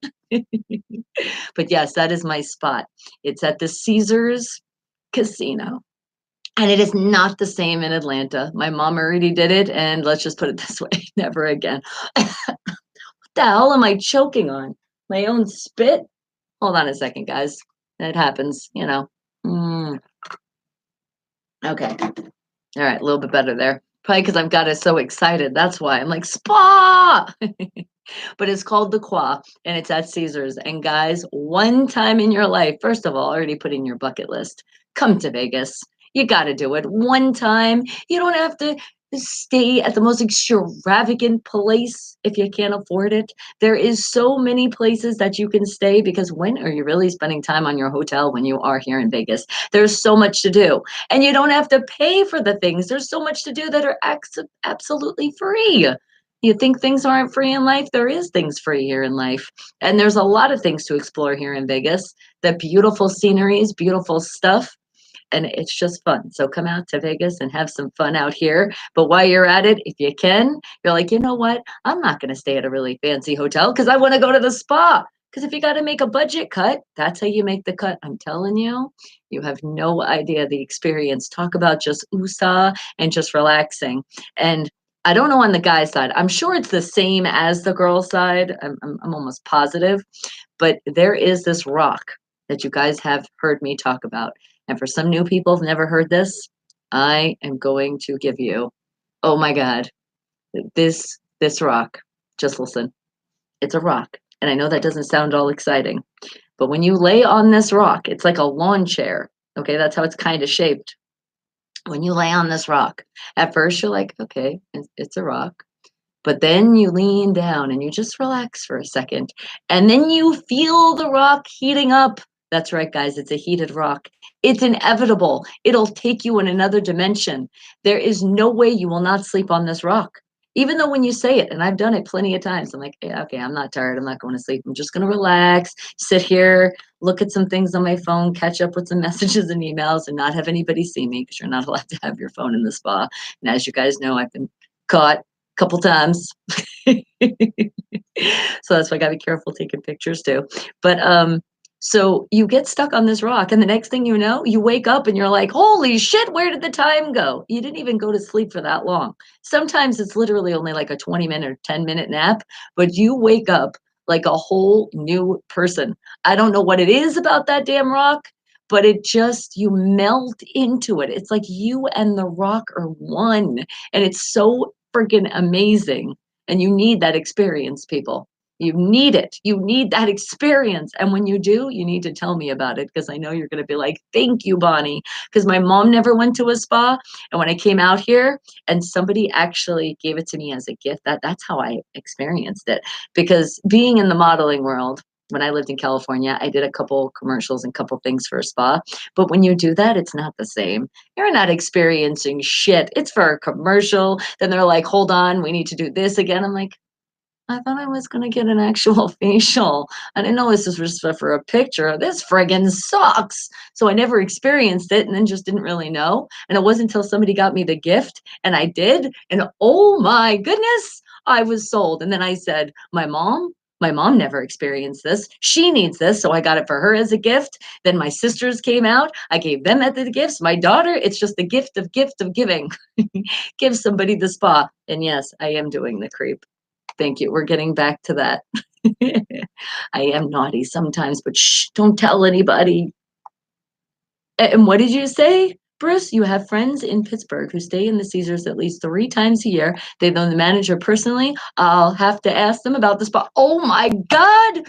But yes, that is my spot. It's at the Caesars Casino. And it is not the same in Atlanta. My mom already did it, and let's just put it this way, never again. What the hell am I choking on? My own spit? Hold on a second, guys. It happens. Mm, okay. All right, a little bit better there. Probably because I've got it so excited. That's why I'm like, spa! But it's called the Qua and it's at Caesars. And guys, one time in your life, first of all, already put in your bucket list, come to Vegas. You got to do it one time. You don't have to stay at the most extravagant place if you can't afford it. There is so many places that you can stay because when are you really spending time on your hotel when you are here in Vegas? There's so much to do. And you don't have to pay for the things. There's so much to do that are absolutely free. You think things aren't free in life? There is things free here in life. And there's a lot of things to explore here in Vegas. The beautiful sceneries, beautiful stuff, and it's just fun. So come out to Vegas and have some fun out here. But while you're at it, if you can, you're like, you know what? I'm not going to stay at a really fancy hotel because I want to go to the spa. Because if you got to make a budget cut, that's how you make the cut. I'm telling you, you have no idea the experience. Talk about just USA and just relaxing. And I don't know on the guy's side. I'm sure it's the same as the girl's side. I'm almost positive. But there is this rock that you guys have heard me talk about. And for some new people who've never heard this, I am going to give you, oh my God, this rock. Just listen. It's a rock. And I know that doesn't sound all exciting, but when you lay on this rock, it's like a lawn chair. Okay, that's how it's kind of shaped. When you lay on this rock, at first you're like, okay, it's a rock. But then you lean down and you just relax for a second. And then you feel the rock heating up. That's right, guys. It's a heated rock. It's inevitable. It'll take you in another dimension. There is no way you will not sleep on this rock. Even though when you say it, and I've done it plenty of times, I'm like, yeah, okay, I'm not tired. I'm not going to sleep. I'm just going to relax, sit here, look at some things on my phone, catch up with some messages and emails, and not have anybody see me because you're not allowed to have your phone in the spa. And as you guys know, I've been caught couple times. So that's why I gotta be careful taking pictures too. But so you get stuck on this rock, and the next thing you know, you wake up and you're like, holy shit, where did the time go? You didn't even go to sleep for that long. Sometimes it's literally only like a 20-minute or 10-minute nap, but you wake up like a whole new person. I don't know what it is about that damn rock, but it just, you melt into it. It's like you and the rock are one. And it's so freaking amazing. And you need that experience, people. You need it. You need that experience. And when you do, you need to tell me about it because I know you're going to be like, thank you, Bonnie. Because my mom never went to a spa. And when I came out here and somebody actually gave it to me as a gift, that's how I experienced it. Because being in the modeling world, when I lived in California, I did a couple commercials and couple things for a spa. But when you do that, it's not the same. You're not experiencing shit. It's for a commercial. Then they're like, hold on, we need to do this again. I'm like, I thought I was gonna get an actual facial. I didn't know this was just for a picture. This friggin' sucks. So I never experienced it and then just didn't really know. And it wasn't until somebody got me the gift and I did. And oh my goodness, I was sold. And then I said, my mom never experienced this. She needs this. So I got it for her as a gift. Then my sisters came out. I gave them as the gifts. My daughter, it's just the gift of giving. Give somebody the spa. And yes, I am doing the creep. Thank you. We're getting back to that. I am naughty sometimes, but shh, don't tell anybody. And what did you say, Bruce? You have friends in Pittsburgh who stay in the Caesars at least 3 times a year. They know the manager personally. I'll have to ask them about the spot. Oh my God.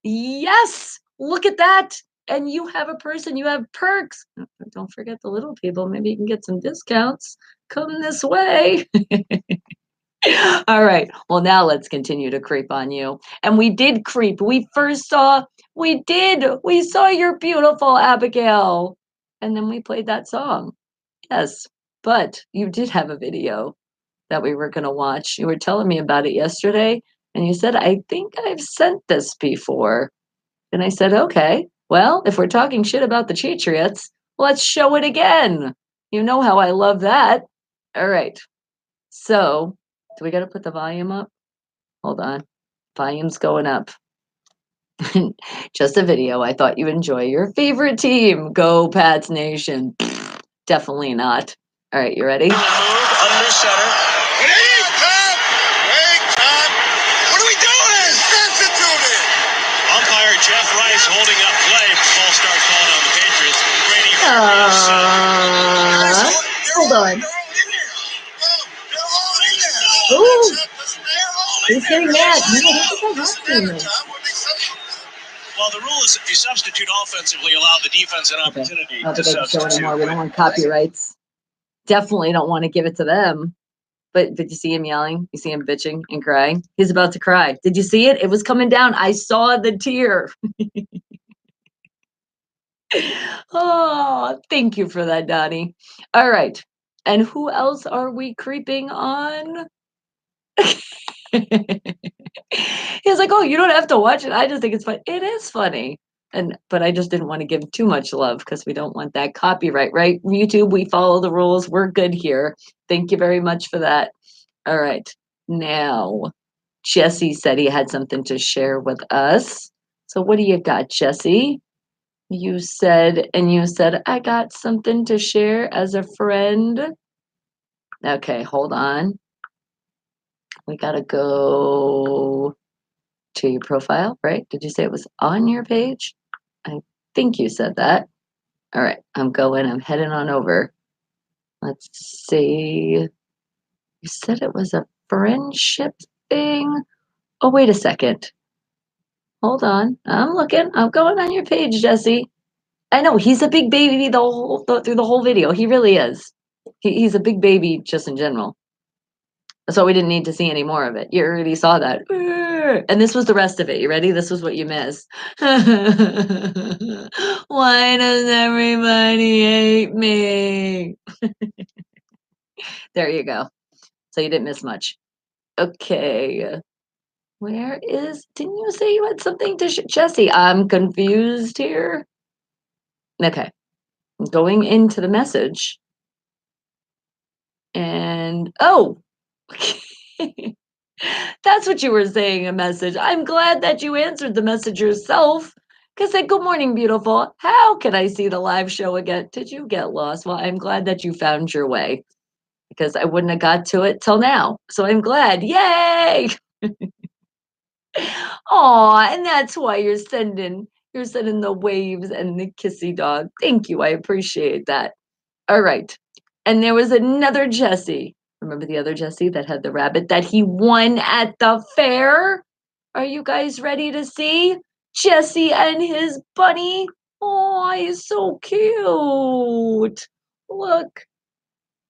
Yes. Look at that. And you have a person, you have perks. Don't forget the little people. Maybe you can get some discounts. Come this way. All right. Well, now let's continue to creep on you. And we did creep. We saw your beautiful Abigail. And then we played that song. Yes. But you did have a video that we were going to watch. You were telling me about it yesterday. And you said, I think I've sent this before. And I said, okay. Well, if we're talking shit about the Cheatriots, let's show it again. You know how I love that. All right. So, do we got to put the volume up? Hold on. Volume's going up. Just a video. I thought you enjoy your favorite team. Go Pats Nation. Definitely not. All right, you ready? Move under center. Wait, Tom! Wait, Tom! What are we doing? Substituting! Umpire Jeff Rice holding up play. Ball starts falling on the Patriots. Brady Hold on. Ooh. He's getting mad. Well, the rule is if you substitute offensively, allow the defense an opportunity to substitute. Anymore. We don't want copyrights. Definitely don't want to give it to them. But did you see him yelling? You see him bitching and crying? He's about to cry. Did you see it? It was coming down. I saw the tear. Oh, thank you for that, Donnie. All right. And who else are we creeping on? He's like, oh, you don't have to watch it. I just think it's fun. It is funny. But I just didn't want to give too much love because we don't want that copyright, right? YouTube, we follow the rules. We're good here. Thank you very much for that. All right. Now, Jesse said he had something to share with us. So what do you got, Jesse? You said, I got something to share as a friend. Okay, hold on. We got to go to your profile, right? Did you say it was on your page? I think you said that. All right, I'm heading on over. Let's see. You said it was a friendship thing. Oh, wait a second. Hold on. I'm looking. I'm going on your page, Jesse. I know he's a big baby through the whole video. He really is. He's a big baby just in general. So we didn't need to see any more of it. You already saw that. And this was the rest of it. You ready? This was what you missed. Why does everybody hate me? There you go. So you didn't miss much. Okay. Didn't you say you had something to Jesse? I'm confused here. Okay. I'm going into the message. And, oh. That's what you were saying, a message. I'm glad that you answered the message yourself. Because said, good morning, beautiful. How can I see the live show again? Did you get lost? Well, I'm glad that you found your way because I wouldn't have got to it till now. So I'm glad. Yay! Aw, and that's why you're sending the waves and the kissy dog. Thank you. I appreciate that. All right. And there was another Jesse. Remember the other Jesse that had the rabbit that he won at the fair? Are you guys ready to see Jesse and his bunny? Oh, he's so cute. Look.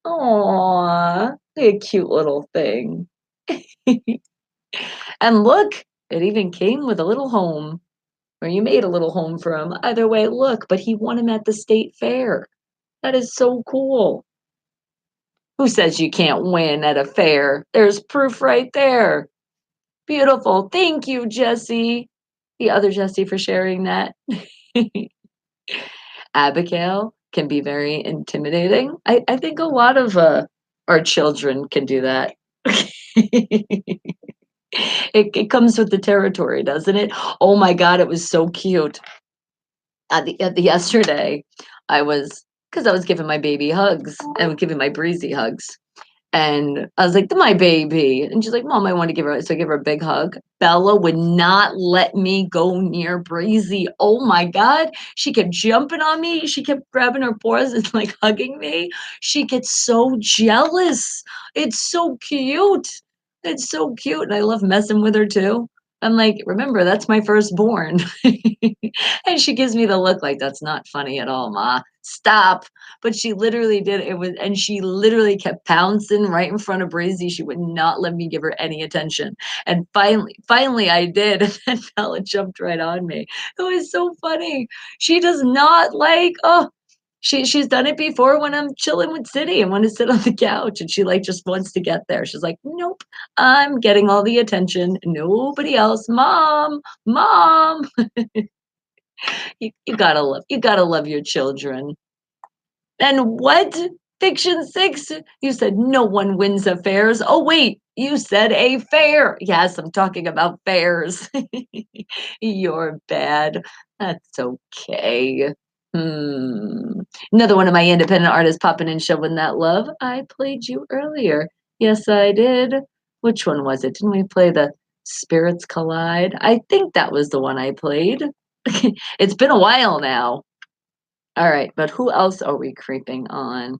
Aw, a cute little thing. And look, it even came with a little home, or you made a little home for him. Either way, look, but he won him at the state fair. That is so cool. Who says you can't win at a fair? There's proof right there. Beautiful. Thank you, Jesse. The other Jesse for sharing that. Abigail can be very intimidating. I think a lot of our children can do that. It comes with the territory, doesn't it? Oh my God, it was so cute. At the yesterday, because I was giving my baby hugs and giving my breezy hugs. And I was like, "My baby." And she's like, "Mom, I want to give her," so I give her a big hug. Bella would not let me go near Breezy. Oh my God. She kept jumping on me. She kept grabbing her paws and like hugging me. She gets so jealous. It's so cute. It's so cute. And I love messing with her too. I'm like, remember, that's my firstborn. And she gives me the look like, that's not funny at all, Ma. Stop. But she literally did it was and she literally kept pouncing right in front of Breezy. She would not let me give her any attention. And finally I did, and then Bella jumped right on me. It was so funny. She does not like, oh, she's done it before when I'm chilling with City and want to sit on the couch and she like just wants to get there. She's like, "Nope, I'm getting all the attention. Nobody else. Mom, mom." You gotta love your children. And what? Fiction 6? You said no one wins affairs. Oh, wait, you said a fair. Yes, I'm talking about fairs. You're bad. That's okay. Hmm. Another one of my independent artists popping in, showing that love. I played you earlier. Yes, I did. Which one was it? Didn't we play the Spirits Collide? I think that was the one I played. It's been a while now. All right, but who else are we creeping on?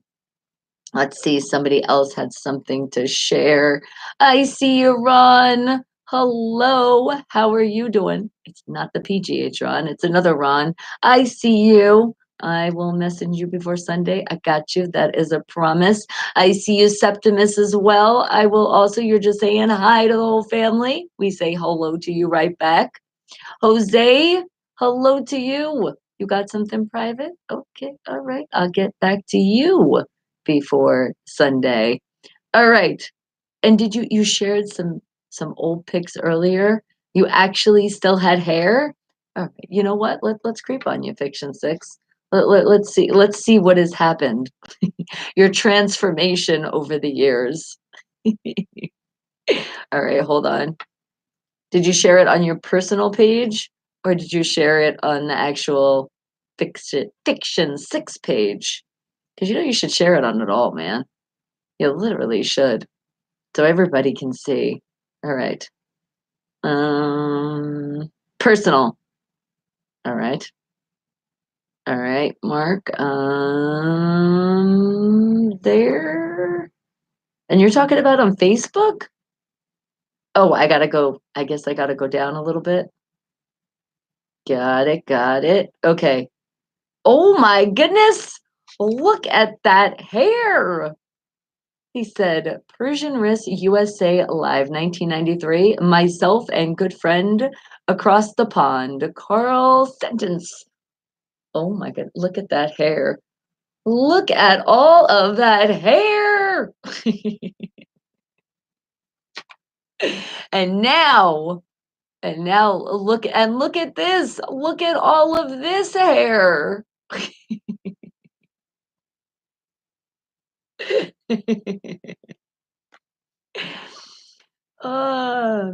Let's see, somebody else had something to share. I see you, Ron. Hello, how are you doing? It's not the PGH Ron, it's another Ron. I see you. I will message you before Sunday. I got you. That is a promise. I see you, Septimus, as well. I will also, you're just saying hi to the whole family. We say hello to you right back. Jose, hello to you. You got something private? Okay, all right. I'll get back to you before Sunday. All right. And did you shared some old pics earlier? You actually still had hair? All right. You know what? Let's creep on you, Fiction 6. Let's see what has happened. Your transformation over the years. All right, hold on. Did you share it on your personal page or did you share it on the actual Fiction 6 page? Because you know you should share it on it all, man. You literally should. So everybody can see. All right. Personal. All right. All right, Mark. There. And you're talking about on Facebook? Oh, I gotta go. I guess I gotta go down a little bit. Got it. Got it. Okay. Oh my goodness! Look at that hair! He said, Persian Risk USA Live 1993, myself and good friend across the pond, Carl Sentence. Oh my god, look at that hair. Look at all of that hair! and now, and now look at this. Look at all of this hair. uh,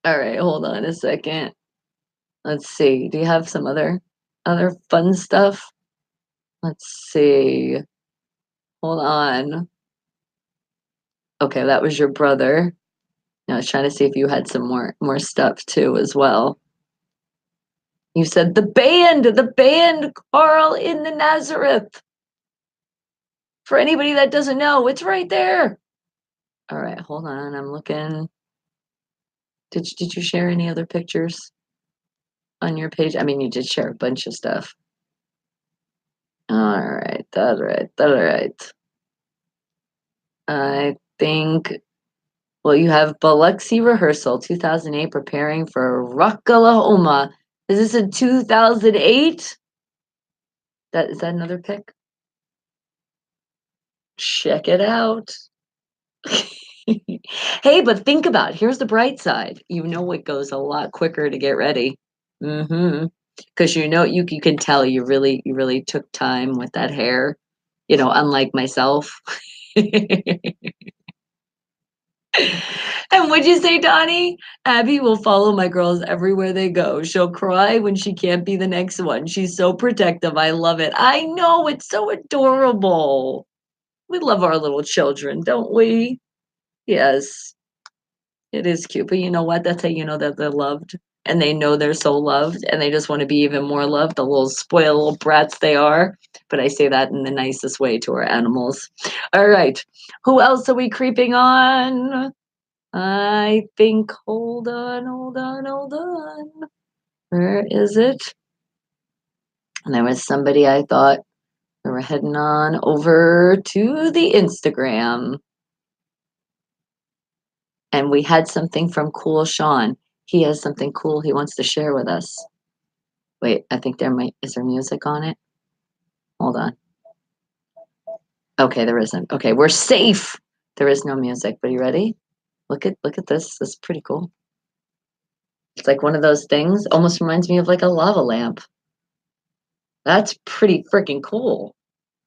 all right, hold on a second. Let's see. Do you have some other fun stuff? Let's see. Hold on. Okay, that was your brother. I was trying to see if you had some more stuff too as well. You said the band, Carl in the Nazareth. For anybody that doesn't know, it's right there. All right, hold on. I'm looking. Did you share any other pictures on your page? I mean, you did share a bunch of stuff. All right, all right, all right. I think, well, you have Biloxi Rehearsal 2008 preparing for Rockalahoma. Is this in 2008? Is that another pic? Check it out. Hey, but think about it. Here's the bright side. You know it goes a lot quicker to get ready. Mm-hmm. Because you can tell you really took time with that hair, unlike myself. And what'd you say, Donnie? Abby will follow my girls everywhere they go. She'll cry when she can't be the next one. She's so protective. I love it. I know, it's so adorable. We love our little children, don't we? Yes, it is cute. But you know what? That's how you know that they're loved. And they know they're so loved and they just want to be even more loved, the little spoiled little brats they are. But I say that in the nicest way to our animals. All right. Who else are we creeping on? I think, hold on, hold on, hold on. Where is it? And there was somebody I thought we were heading on over to the Instagram. And we had something from Cool Sean. He has something cool he wants to share with us. Wait, I think is there music on it? Hold on. Okay, there isn't. Okay, we're safe. There is no music, but you ready? Look at this. This is pretty cool. It's like one of those things. Almost reminds me of like a lava lamp. That's pretty freaking cool.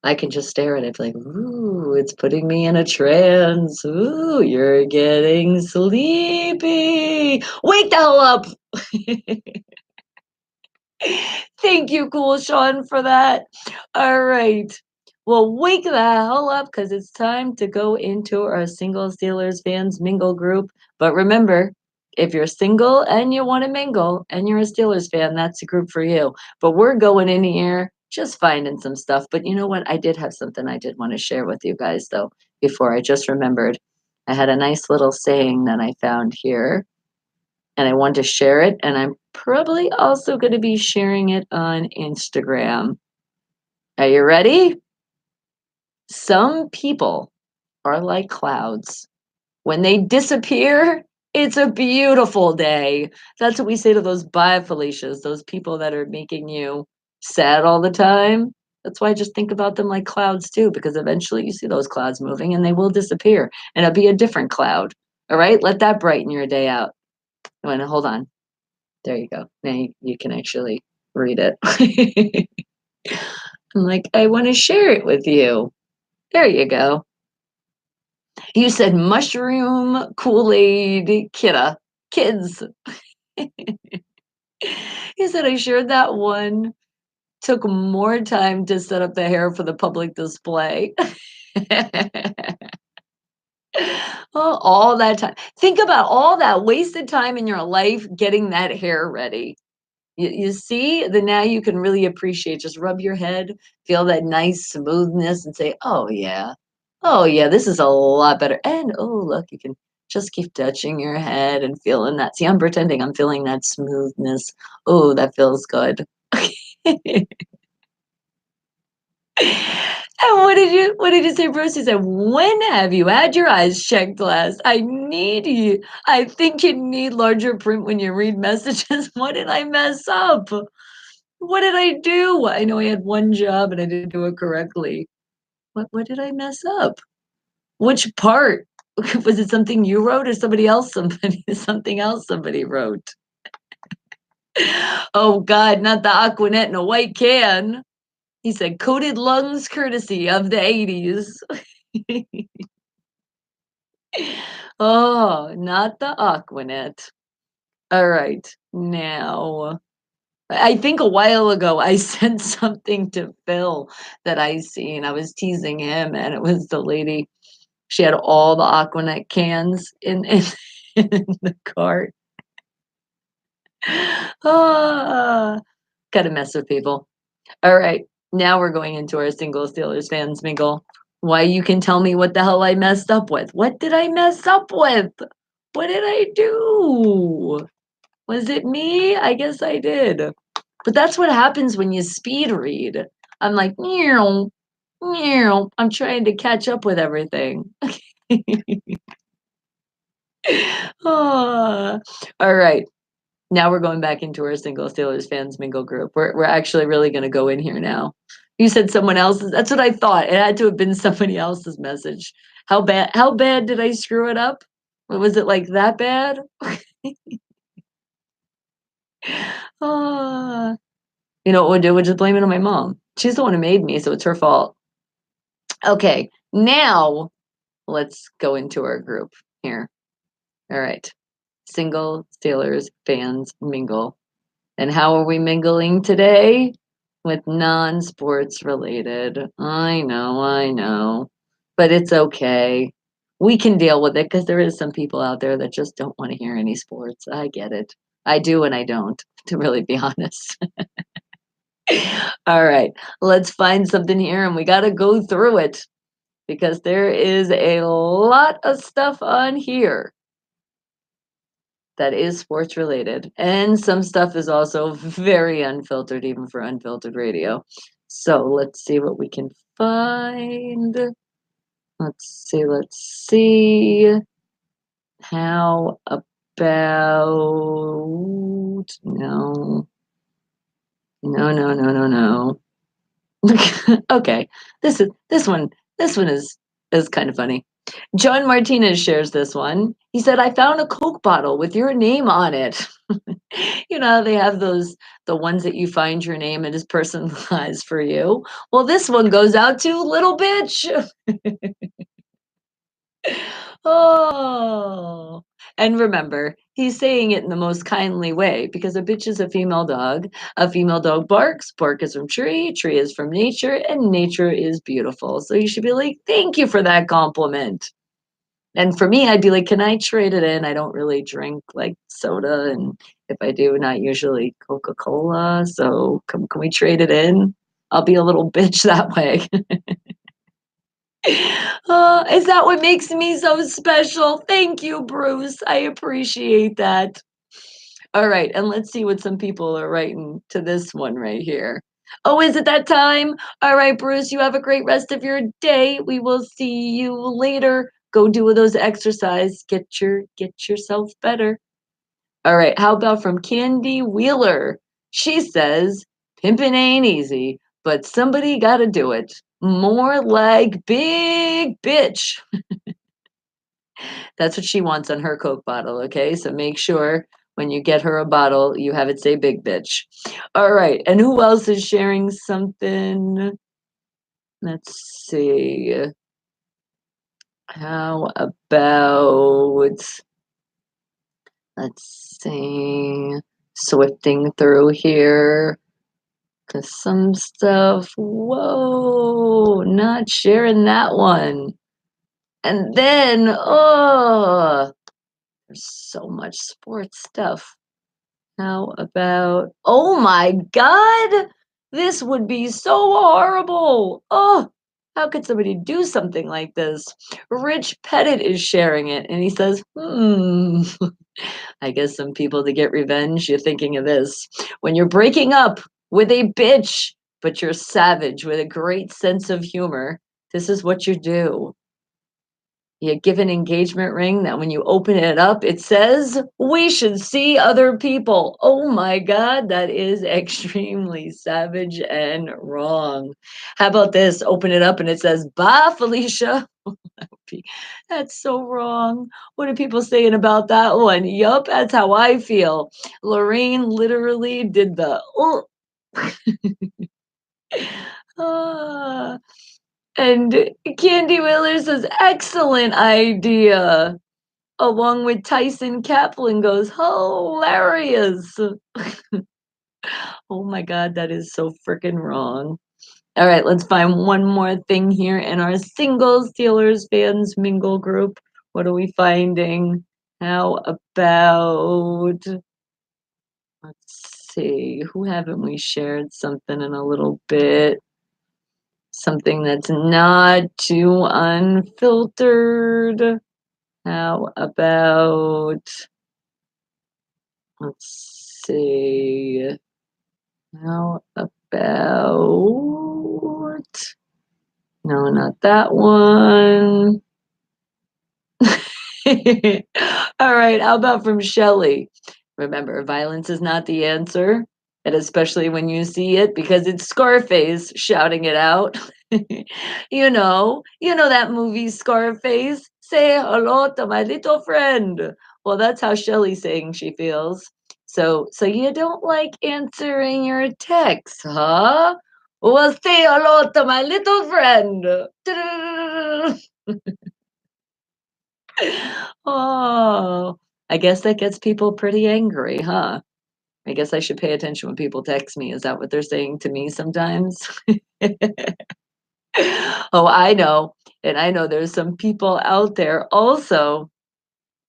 I can just stare at it like, ooh, it's putting me in a trance. Ooh, you're getting sleepy. Wake the hell up. Thank you, Cool Sean, for that. All right. Well, wake the hell up because it's time to go into our single Steelers fans mingle group. But remember, if you're single and you want to mingle and you're a Steelers fan, that's the group for you. But we're going in here just finding some stuff. But you know what? I did have something I did want to share with you guys, though, before I just remembered. I had a nice little saying that I found here and I want to share it. And I'm probably also going to be sharing it on Instagram. Are you ready? Some people are like clouds. When they disappear, it's a beautiful day. That's what we say to those Felicias, those people that are making you sad all the time. That's why I just think about them like clouds too, because eventually you see those clouds moving and they will disappear and it'll be a different cloud. All right, let that brighten your day out. Hold on. There you go. Now you can actually read it. I'm like, I want to share it with you. There you go. You said mushroom Kool-Aid kids. He said I shared that one. Took more time to set up the hair for the public display. Oh, all that time. Think about all that wasted time in your life getting that hair ready. You see, then now you can really appreciate. Just rub your head, feel that nice smoothness, and say, oh yeah, this is a lot better." And oh, look, you can just keep touching your head and feeling that. See, I'm pretending I'm feeling that smoothness. Oh, that feels good. And what did you say, Bruce? He said, "When have you had your eyes checked last? I need you. I think you need larger print when you read messages. What did I mess up? What did I do? I know I had one job and I didn't do it correctly. What did I mess up? Which part? Was it something you wrote or something else somebody wrote? Oh God, not the Aquanet in a white can." He said, "Coated lungs courtesy of the 80s." Oh, not the Aquanet. All right. Now, I think a while ago I sent something to Phil that I seen. I was teasing him, and it was the lady. She had all the Aquanet cans in in the cart. Ah, gotta mess with people. All right, now we're going into our single Steelers fans mingle. Why you can tell me what the hell I messed up with? What did I mess up with? What did I do? Was it me? I guess I did. But that's what happens when you speed read. I'm like, meow, meow. I'm trying to catch up with everything. Ah, all right. Now we're going back into our single Steelers fans mingle group. We're actually really gonna go in here now. You said someone else's. That's what I thought. It had to have been somebody else's message. How bad did I screw it up? Was it like that bad? Ah. You know what we'll do? We'll just blame it on my mom. She's the one who made me, so it's her fault. Okay, now let's go into our group here. All right. Single Steelers fans mingle. And how are we mingling today? With non-sports related. I know. But it's okay. We can deal with it because there is some people out there that just don't want to hear any sports. I get it. I do and I don't, to really be honest. All right, let's find something here and we got to go through it because there is a lot of stuff on here that is sports related. And some stuff is also very unfiltered, even for unfiltered radio. So let's see what we can find. Let's see. How about no. No. Okay. This one is kind of funny. John Martinez shares this one. He said, I found a Coke bottle with your name on it. You know, they have the ones that you find your name and is personalized for you. Well, this one goes out to little bitch. Oh. And remember, he's saying it in the most kindly way because a bitch is a female dog. A female dog barks. Bark is from tree. Tree is from nature. And nature is beautiful. So you should be like, thank you for that compliment. And for me, I'd be like, can I trade it in? I don't really drink like soda. And if I do, not usually Coca Cola. So can we trade it in? I'll be a little bitch that way. Is that what makes me so special? Thank you, Bruce. I appreciate that. All right, and let's see what some people are writing to this one right here. Oh, is it that time? All right, Bruce, you have a great rest of your day. We will see you later. Go do those exercise. Get yourself better. All right, how about from Candy Wheeler? She says, pimping ain't easy, but somebody got to do it. More like big bitch. That's what she wants on her Coke bottle, okay? So make sure when you get her a bottle, you have it say big bitch. All right, and who else is sharing something? Let's see. How about, let's see, swifting through here. Cause some stuff, whoa, not sharing that one. And then, oh, there's so much sports stuff. How about, oh my God, this would be so horrible. Oh, how could somebody do something like this? Rich Pettit is sharing it, and he says, I guess some people to get revenge, you're thinking of this. When you're breaking up with a bitch, but you're savage with a great sense of humor, this is what you do. You give an engagement ring that when you open it up, it says, we should see other people. Oh my God, that is extremely savage and wrong. How about this? Open it up and it says, bye, Felicia. That's so wrong. What are people saying about that one? Yup, that's how I feel. Lorraine literally did the, oh. Ah. And Candy Wheeler says, excellent idea. Along with Tyson Kaplan goes, hilarious. Oh my God, that is so freaking wrong. All right, let's find one more thing here in our single Steelers fans mingle group. What are we finding? How about, let's see, who haven't we shared something in a little bit? Something that's not too unfiltered. How about, let's see. How about, no, not that one. All right, how about from Shelley? Remember, violence is not the answer, and especially when you see it because it's Scarface shouting it out. You know that movie Scarface? Say hello to my little friend. Well, that's how Shelley's saying she feels. So you don't like answering your texts, huh? Well, say hello to my little friend. Oh, I guess that gets people pretty angry, huh? I guess I should pay attention when people text me. Is that what they're saying to me sometimes? Oh, I know. And I know there's some people out there also.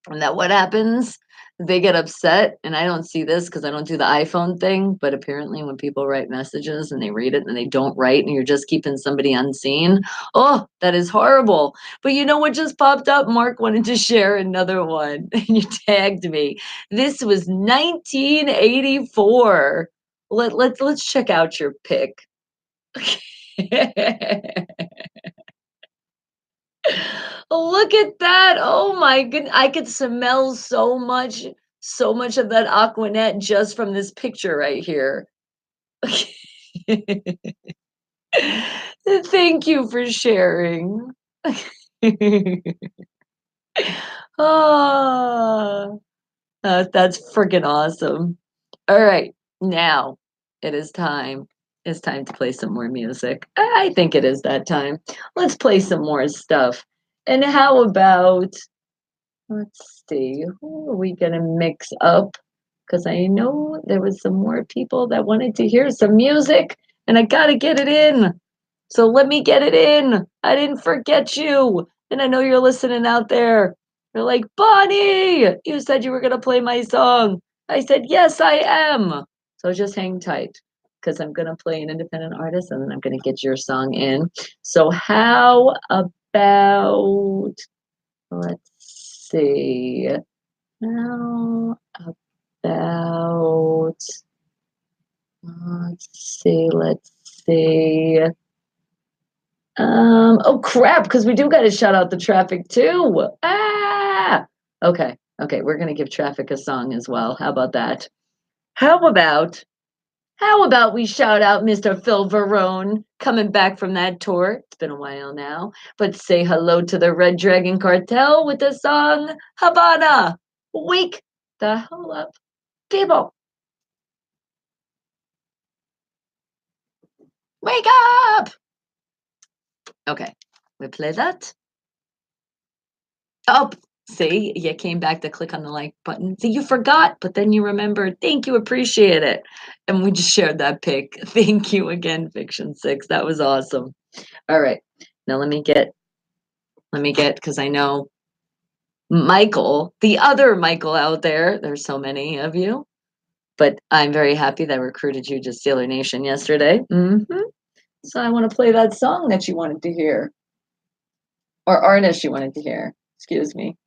And that what happens? They get upset, and I don't see this because I don't do the iPhone thing, but apparently when people write messages and they read it and they don't write and you're just keeping somebody unseen, oh, that is horrible. But you know what just popped up? Mark wanted to share another one and you tagged me. This was 1984. Let's check out your pic. Look at that. Oh my goodness. I could smell so much of that Aquanet just from this picture right here. Thank you for sharing. Ah, that's freaking awesome. All right, now it is time. It's time to play some more music. I think it is that time. Let's play some more stuff. And how about, let's see, who are we gonna mix up? Because I know there was some more people that wanted to hear some music, and I gotta get it in. So let me get it in. I didn't forget you. And I know you're listening out there. You're like, Bonnie, you said you were gonna play my song. I said, yes, I am. So just hang tight because I'm gonna play an independent artist and then I'm gonna get your song in. So how about, let's see. How about, let's see. Oh crap, because we do gotta shout out the traffic too. Ah! Okay, we're gonna give traffic a song as well. How about that? How about how about we shout out Mr. Phil Verone coming back from that tour? It's been a while now, but say hello to the Red Dragon Cartel with the song Havana. Wake the hell up, people. Wake up! Okay, we play that. Oh, see, you came back to click on the like button. See, you forgot, but then you remembered. Thank you, appreciate it. And we just shared that pic. Thank you again, Fiction Six. That was awesome. All right. Now let me get, because I know Michael, the other Michael out there, there's so many of you, but I'm very happy that I recruited you to Steeler Nation yesterday. So I want to play that song that you wanted to hear, or artist you wanted to hear. Excuse me.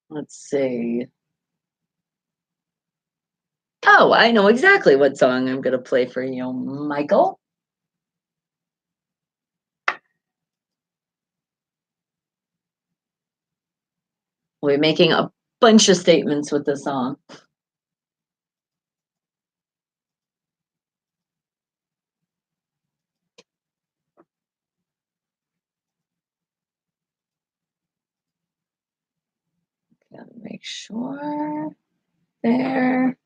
Let's see. Oh, I know exactly what song I'm gonna play for you, Michael. We're making a bunch of statements with this song. Gotta make sure there.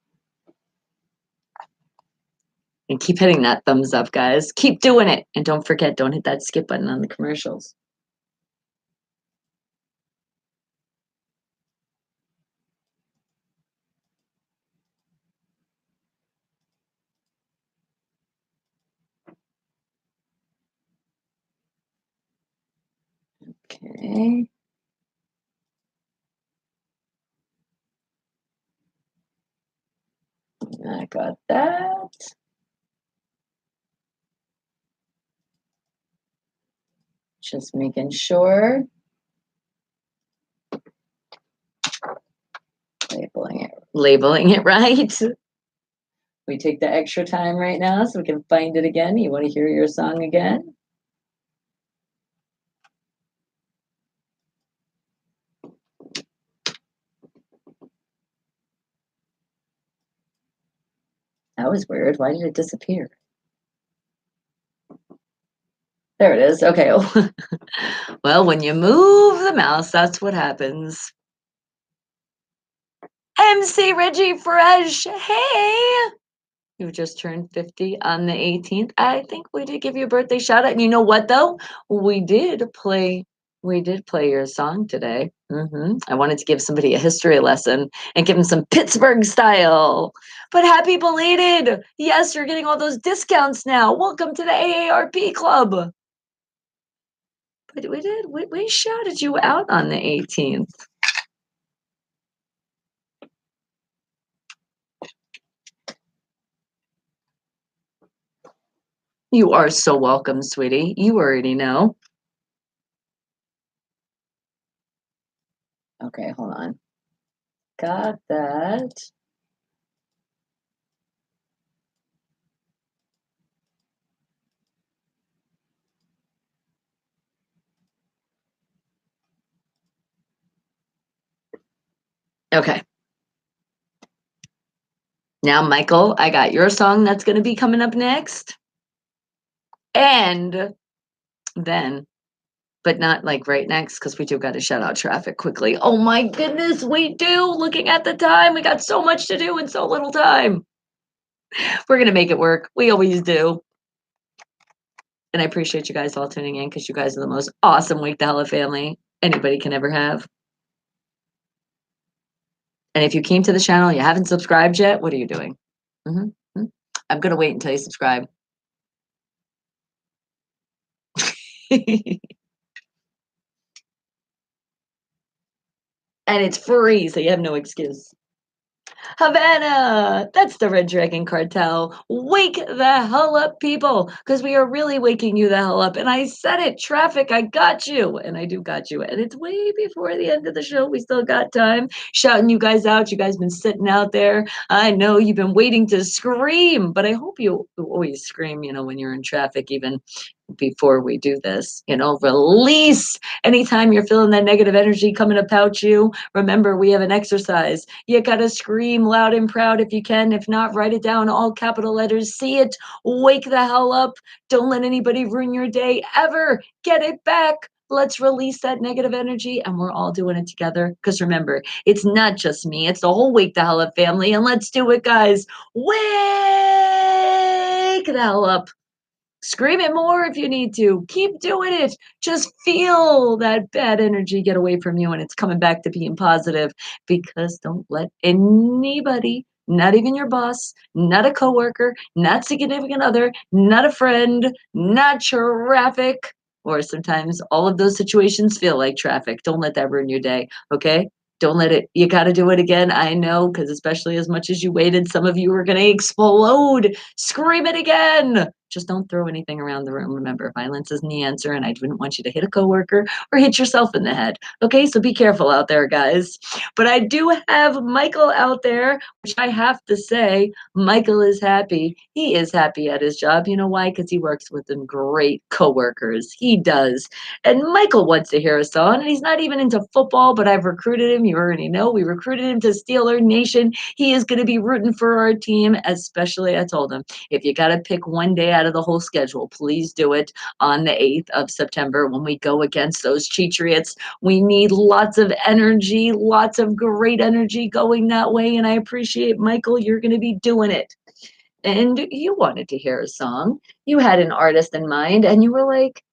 And keep hitting that thumbs up, guys. Keep doing it. And don't forget, don't hit that skip button on the commercials. Okay. I got that. Just making sure. Labeling it right. We take the extra time right now so we can find it again. You want to hear your song again? That was weird. Why did it disappear? There it is. Okay. Well, when you move the mouse, that's what happens. MC Reggie Fresh. Hey. You just turned 50 on the 18th. I think we did give you a birthday shout out. And you know what though? We did play your song today. I wanted to give somebody a history lesson and give them some Pittsburgh style. But happy belated. Yes, you're getting all those discounts now. Welcome to the AARP club. But we shouted you out on the 18th. You are so welcome, sweetie. You already know. Okay, hold on. Got that. Okay. Now, Michael, I got your song that's going to be coming up next. And then, but not like right next, because we do got to shut out traffic quickly. Oh my goodness, we do. Looking at the time, we got so much to do in so little time. We're going to make it work. We always do. And I appreciate you guys all tuning in because you guys are the most awesome Wake the Hell Up family anybody can ever have. And if you came to the channel and you haven't subscribed yet, what are you doing? I'm going to wait until you subscribe. And it's free, so you have no excuse. Havana, that's the Red Dragon Cartel. Wake the hell up, people, because we are really waking you the hell up. And I said it, traffic, I got you. And I do got you. And it's way before the end of the show. We still got time. Shouting you guys out. You guys been sitting out there. I know you've been waiting to scream, but I hope you always scream, when you're in traffic, even before we do this, release anytime you're feeling that negative energy coming about you. Remember, we have an exercise. You gotta scream loud and proud if you can. If not, write it down, all capital letters. See it. Wake the hell up. Don't let anybody ruin your day ever. Get it back. Let's release that negative energy, and we're all doing it together. Because remember, it's not just me, it's the whole Wake the Hell Up family. And let's do it, guys. Wake the hell up. Scream it more if you need to. Keep doing it. Just feel that bad energy get away from you and it's coming back to being positive, because don't let anybody, not even your boss, not a coworker, not significant other, not a friend, not traffic, or sometimes all of those situations feel like traffic. Don't let that ruin your day, okay? Don't let it. You got to do it again. I know, because especially as much as you waited, some of you are going to explode. Scream it again. Just don't throw anything around the room. Remember, violence isn't the answer, and I didn't want you to hit a coworker or hit yourself in the head. Okay, so be careful out there, guys. But I do have Michael out there, which I have to say, Michael is happy. He is happy at his job. You know why? Because he works with some great coworkers. He does. And Michael wants to hear a song, and he's not even into football, but I've recruited him. You already know we recruited him to Steeler Nation. He is going to be rooting for our team, especially, I told him, if you got to pick one day out of the whole schedule, please do it on the 8th of September when we go against those Cheatriots. We need lots of energy, lots of great energy going that way. And I appreciate, Michael, you're going to be doing it. And you wanted to hear a song. You had an artist in mind, and you were like,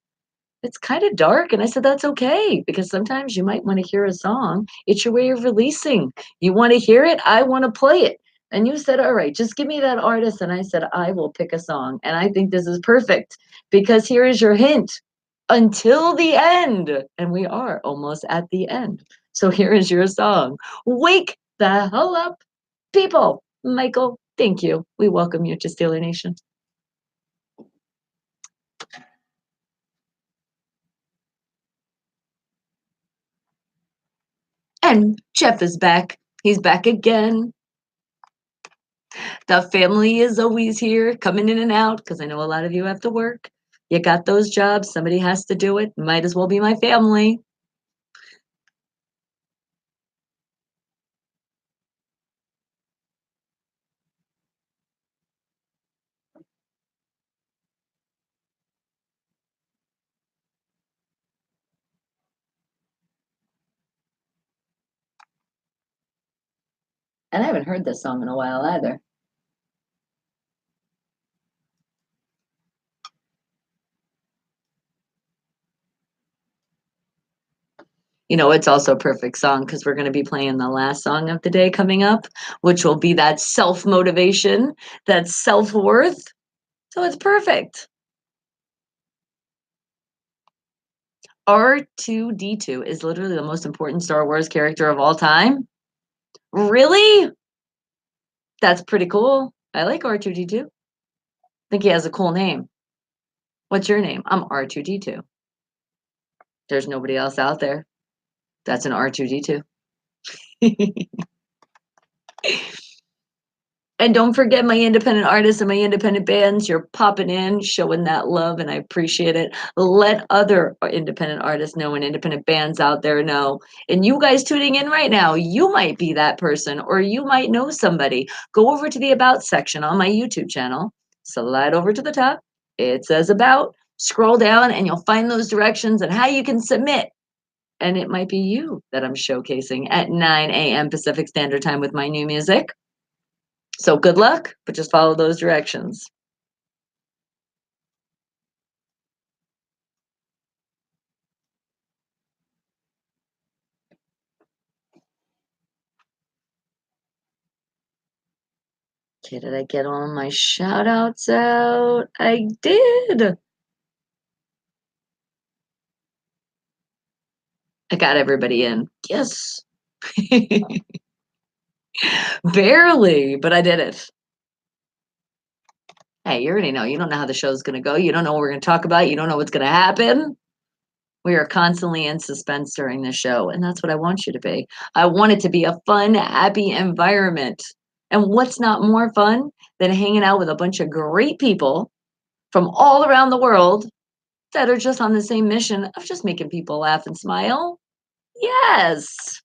it's kind of dark. And I said, that's okay, because sometimes you might want to hear a song. It's your way of releasing. You want to hear it? I want to play it. And you said, all right, just give me that artist. And I said, I will pick a song. And I think this is perfect, because here is your hint. until the end. And we are almost at the end. So here is your song. Wake the hell up, people. Michael, thank you. We welcome you to Steeler Nation. And Jeff is back. He's back again. The family is always here, coming in and out, because I know a lot of you have to work. You got those jobs. Somebody has to do it. Might as well be my family. And I haven't heard this song in a while either. You know, it's also a perfect song because we're going to be playing the last song of the day coming up, which will be that self motivation, that self worth. So it's perfect. R2D2 is literally the most important Star Wars character of all time. Really? That's pretty cool. I like R2D2. Think he has a cool name. What's your name? I'm R2D2. There's nobody else out there. That's an R2D2. And don't forget my independent artists and my independent bands. You're popping in, showing that love, and I appreciate it. Let other independent artists know and independent bands out there know. And you guys tuning in right now, you might be that person or you might know somebody. Go over to the About section on my YouTube channel, slide over to the top. It says About. Scroll down and you'll find those directions and how you can submit. And it might be you that I'm showcasing at 9 a.m. Pacific Standard Time with my new music. So good luck, but just follow those directions. Okay, did I get all my shout outs out? I did. I got everybody in. Yes. Barely, but I did it. Hey, you already know. You don't know how the show's going to go. You don't know what we're going to talk about. You don't know what's going to happen. We are constantly in suspense during the show, and that's what I want you to be. I want it to be a fun, happy environment. And what's not more fun than hanging out with a bunch of great people from all around the world that are just on the same mission of just making people laugh and smile? Yes.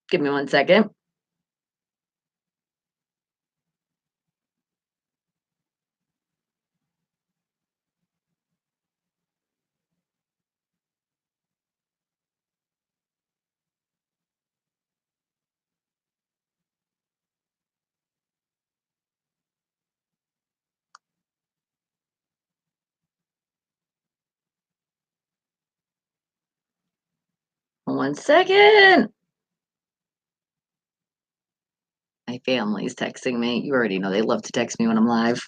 Give me 1 second. One second. My family's texting me. You already know they love to text me when I'm live.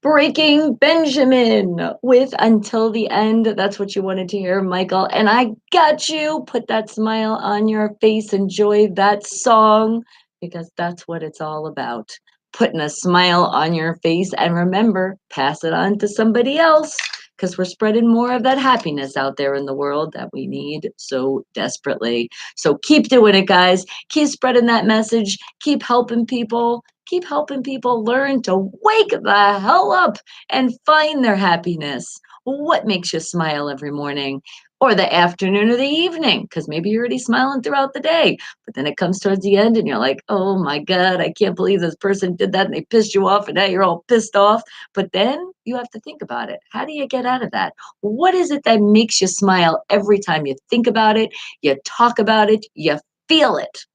Breaking Benjamin with Until the End. That's what you wanted to hear, Michael. And I got you. Put that smile on your face. Enjoy that song because that's what it's all about. Putting a smile on your face. And remember, pass it on to somebody else because we're spreading more of that happiness out there in the world that we need so desperately. So keep doing it, guys. Keep spreading that message. Keep helping people. Keep helping people learn to wake the hell up and find their happiness. What makes you smile every morning? or the afternoon or the evening, because maybe you're already smiling throughout the day, but then it comes towards the end and you're like, oh my God, I can't believe this person did that and they pissed you off and now you're all pissed off. But then you have to think about it. How do you get out of that? What is it that makes you smile every time you think about it, you talk about it, you feel it?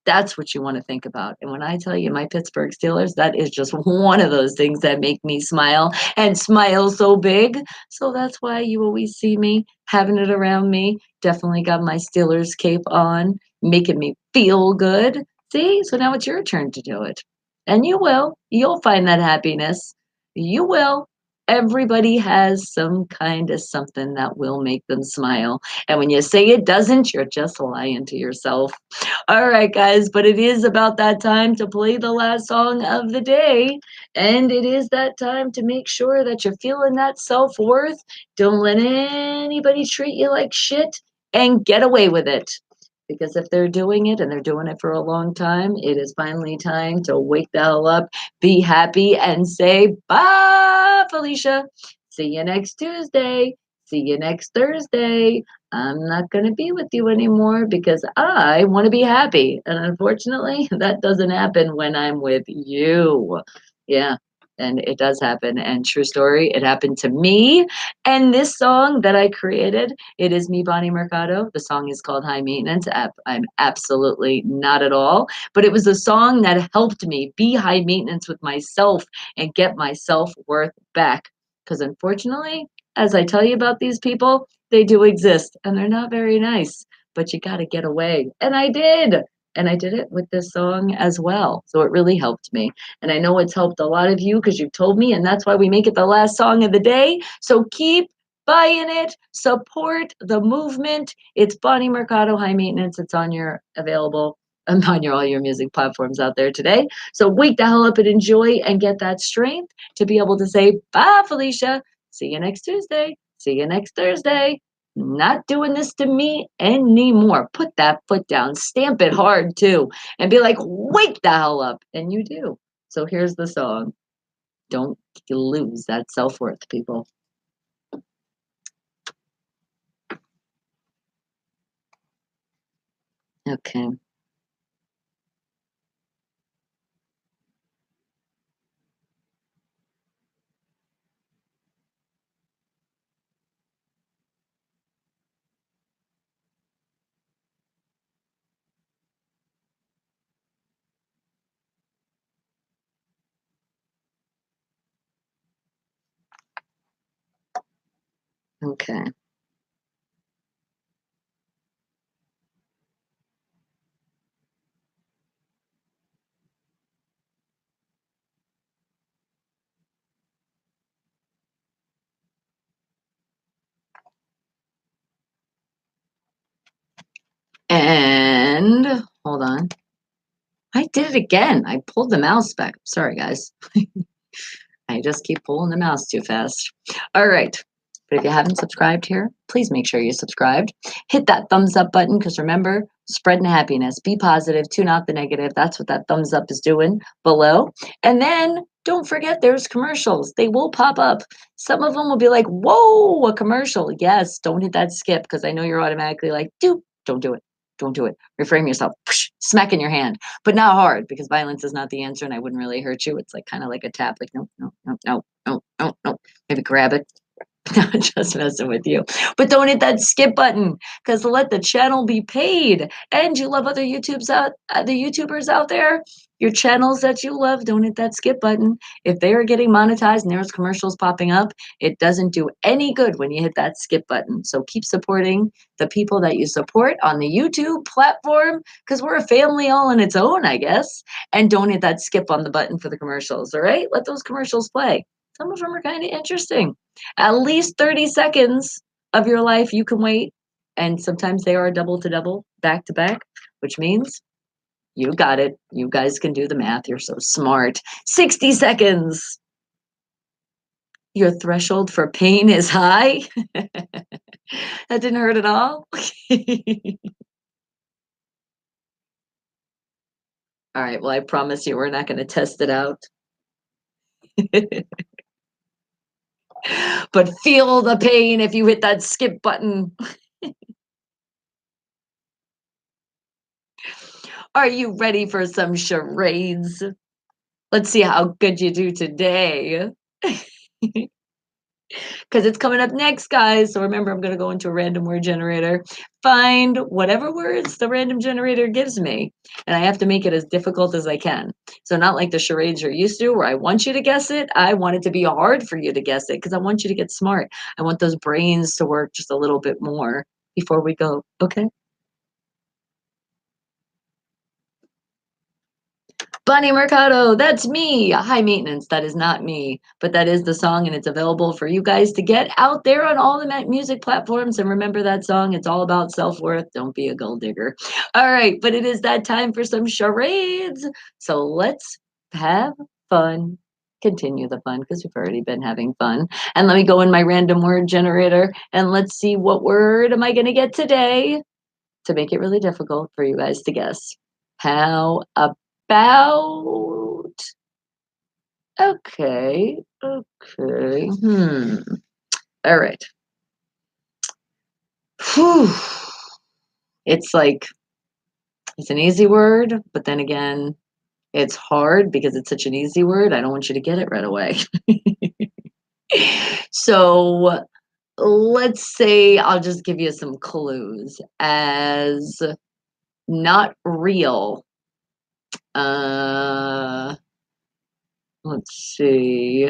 That's what you want to think about. And when I tell you my Pittsburgh Steelers, that is just one of those things that make me smile and smile so big. So that's why you always see me having it around me. Definitely got my Steelers cape on, making me feel good. See? So now it's your turn to do it. And you will. You'll find that happiness. You will. Everybody has some kind of something that will make them smile. And when you say it doesn't, you're just lying to yourself. All right, guys, but it is about that time to play the last song of the day. And it is that time to make sure that you're feeling that self worth. Don't let anybody treat you like shit and get away with it. Because if they're doing it and they're doing it for a long time, it is finally time to wake the hell up, be happy, and say, bye, Felicia. See you next Tuesday. See you next Thursday. I'm not going to be with you anymore because I want to be happy. And unfortunately, that doesn't happen when I'm with you. Yeah, and it does happen. And true story, it happened to me. And this song that I created, it is me, Bonnie Mercado. The song is called High Maintenance. I'm absolutely not at all. But it was a song that helped me be high maintenance with myself and get my self worth back. Because unfortunately, as I tell you about these people, they do exist and they're not very nice, but you got to get away. And I did. And I did it with this song as well. So it really helped me. And I know it's helped a lot of you because you've told me, and that's why we make it the last song of the day. So keep buying it, support the movement. It's Bonnie Mercado High Maintenance. It's on your available on your all your music platforms out there today. So wake the hell up and enjoy and get that strength to be able to say, bye, Felicia. See you next Tuesday. See you next Thursday. Not doing this to me anymore. Put that foot down, stamp it hard too, and be like, wake the hell up. And you do. So here's the song. Don't lose that self worth, people. Okay. Okay. And hold on. I did it again. I pulled the mouse back. Sorry, guys. I just keep pulling the mouse too fast. All right. But if you haven't subscribed here, please make sure you're subscribed. Hit that thumbs up button because remember, spreading happiness. Be positive, tune out the negative. That's what that thumbs up is doing below. And then don't forget there's commercials. They will pop up. Some of them will be like, whoa, a commercial. Yes, don't hit that skip because I know you're automatically like, don't do it. Don't do it. Reframe yourself. Smack in your hand, but not hard because violence is not the answer and I wouldn't really hurt you. It's like kind of like a tap, like, no, no, no, no, no, no, no. Maybe grab it. Just messing with you. But don't hit that skip button because let the channel be paid. And you love other the YouTubers out there, your channels that you love, don't hit that skip button. If they are getting monetized and there's commercials popping up, it doesn't do any good when you hit that skip button. So keep supporting the people that you support on the YouTube platform because we're a family all on its own, I guess. And don't hit that skip on the button for the commercials. All right, let those commercials play. Some of them are kind of interesting. At least 30 seconds of your life you can wait. And sometimes they are double to double, back to back, which means you got it. You guys can do the math. You're so smart. 60 seconds. Your threshold for pain is high. That didn't hurt at all. All right. Well, I promise you, we're not going to test it out. But feel the pain if you hit that skip button. Are you ready for some charades? Let's see how good you do today. Because it's coming up next, guys. So remember, I'm going to go into a random word generator, find whatever words the random generator gives me, and I have to make it as difficult as I can. So not like the charades you're used to, where I want you to guess it. I want it to be hard for you to guess it because I want you to get smart. I want those brains to work just a little bit more before we go. Okay. Bonnie Mercado, that's me. High maintenance, that is not me, but that is the song, and it's available for you guys to get out there on all the music platforms. And remember that song, it's all about self worth. Don't be a gold digger. All right, but it is that time for some charades. So let's have fun. Continue the fun because we've already been having fun. And let me go in my random word generator and let's see what word am I going to get today to make it really difficult for you guys to guess. How about okay, okay. All right. Whew. It's like it's an easy word, but then again, it's hard because it's such an easy word. I don't want you to get it right away. So let's say I'll just give you some clues as not real. Uh, let's see.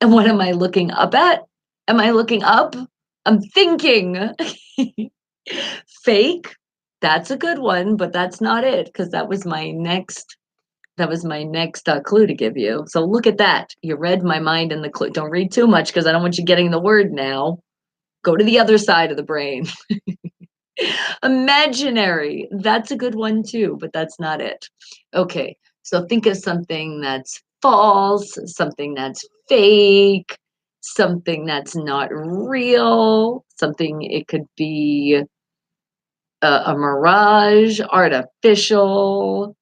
And what am I looking up at? Am I looking up? I'm thinking. Fake. That's a good one, but that's not it because that was my next clue to give you. So look at that. You read my mind in the clue. Don't read too much because I don't want you getting the word now. Go to the other side of the brain. Imaginary. That's a good one too, but that's not it. Okay. So think of something that's false, something that's fake, something that's not real, something it could be a mirage, artificial.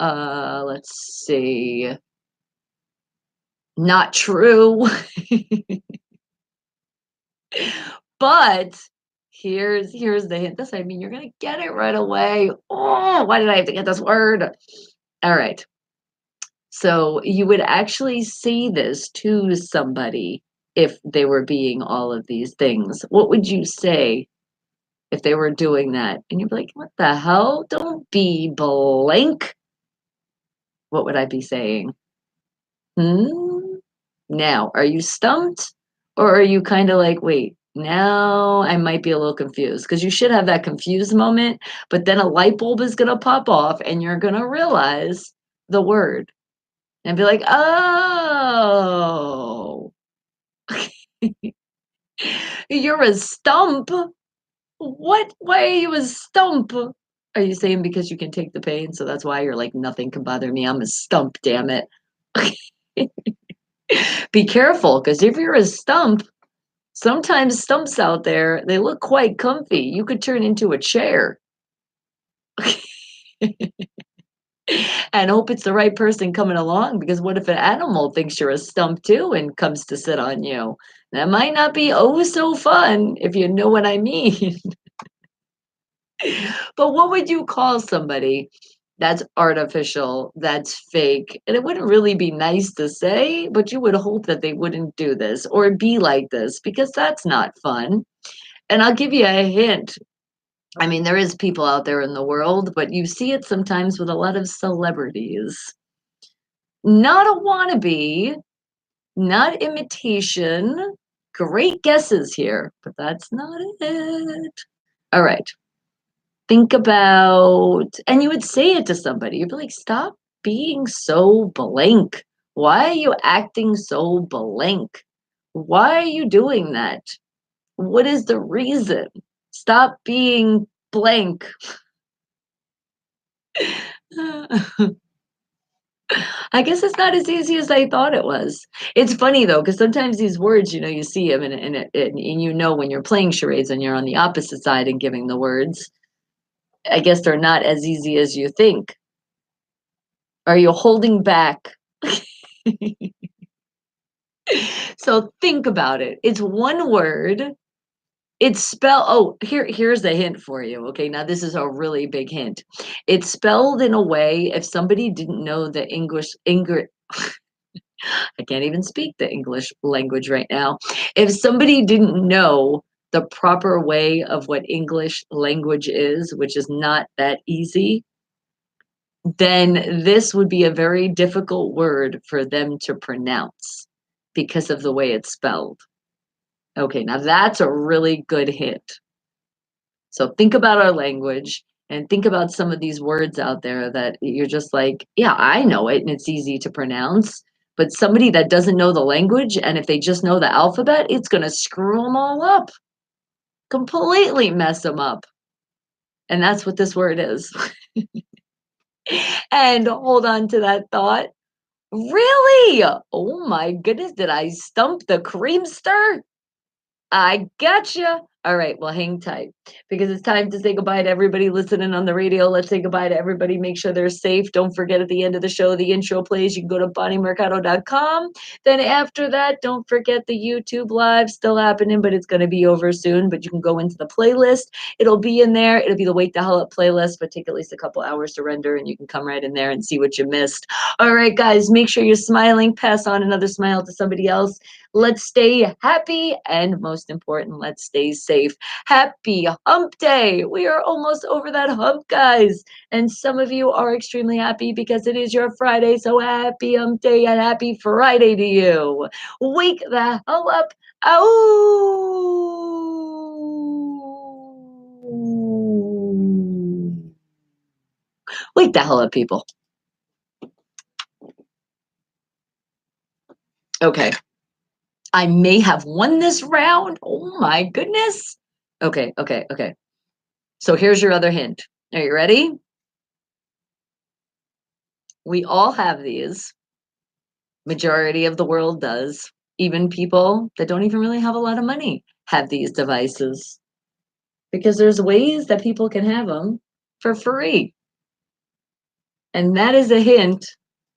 Let's see. Not true. But here's the hint. This I mean you're gonna get it right away. Oh, why did I have to get this word? All right. So you would actually say this to somebody if they were being all of these things. What would you say if they were doing that? And you'd be like, what the hell? Don't be blank. What would I be saying? Hmm? Now, are you stumped? Or are you kind of like, wait, now I might be a little confused? Because you should have that confused moment, but then a light bulb is going to pop off and you're going to realize the word and be like, oh, you're a stump. What? Why are you a stump? Are you saying because you can take the pain? So that's why you're like, nothing can bother me. I'm a stump, damn it. Be careful because if you're a stump, sometimes stumps out there, they look quite comfy. You could turn into a chair and hope it's the right person coming along because what if an animal thinks you're a stump too and comes to sit on you? That might not be oh so fun if you know what I mean. But what would you call somebody that's artificial, that's fake? And it wouldn't really be nice to say, but you would hope that they wouldn't do this or be like this because that's not fun. And I'll give you a hint. I mean, there is people out there in the world, but you see it sometimes with a lot of celebrities. Not a wannabe, not imitation. Great guesses here, but that's not it. All right. Think about, and you would say it to somebody. You'd be like, stop being so blank. Why are you acting so blank? Why are you doing that? What is the reason? Stop being blank. I guess it's not as easy as I thought it was. It's funny though, because sometimes these words, you see them and you know when you're playing charades and you're on the opposite side and giving the words, I guess they're not as easy as you think. Are you holding back? So think about it. It's one word. It's spelled oh, here's a hint for you, okay? Now this is a really big hint. It's spelled in a way if somebody didn't know the English I can't even speak the English language right now. If somebody didn't know the proper way of what English language is, which is not that easy, then this would be a very difficult word for them to pronounce because of the way it's spelled. Okay, now that's a really good hint. So think about our language and think about some of these words out there that you're just like, yeah, I know it and it's easy to pronounce. But somebody that doesn't know the language, and if they just know the alphabet, it's going to screw them all up, completely mess them up. And that's what this word is. And hold on to that thought. Really? Oh my goodness, did I stump the creamster? I gotcha. All right, well, hang tight because it's time to say goodbye to everybody listening on the radio. Let's say goodbye to everybody. Make sure they're safe. Don't forget at the end of the show, the intro plays. You can go to bonniemercado.com. Then after that, don't forget the YouTube live still happening, but it's going to be over soon. But you can go into the playlist. It'll be in there. It'll be the Wake the Hell Up playlist, but take at least a couple hours to render, and you can come right in there and see what you missed. All right, guys, make sure you're smiling. Pass on another smile to somebody else. Let's stay happy, and most important, let's stay safe. Happy hump day. We are almost over that hump, guys. And some of you are extremely happy because it is your Friday. So happy hump day and happy Friday to you. Wake the hell up. Ow. Wake the hell up, people. Okay. I may have won this round. Oh my goodness. Okay. So here's your other hint. Are you ready? We all have these. Majority of the world does. Even people that don't even really have a lot of money have these devices because there's ways that people can have them for free. And that is a hint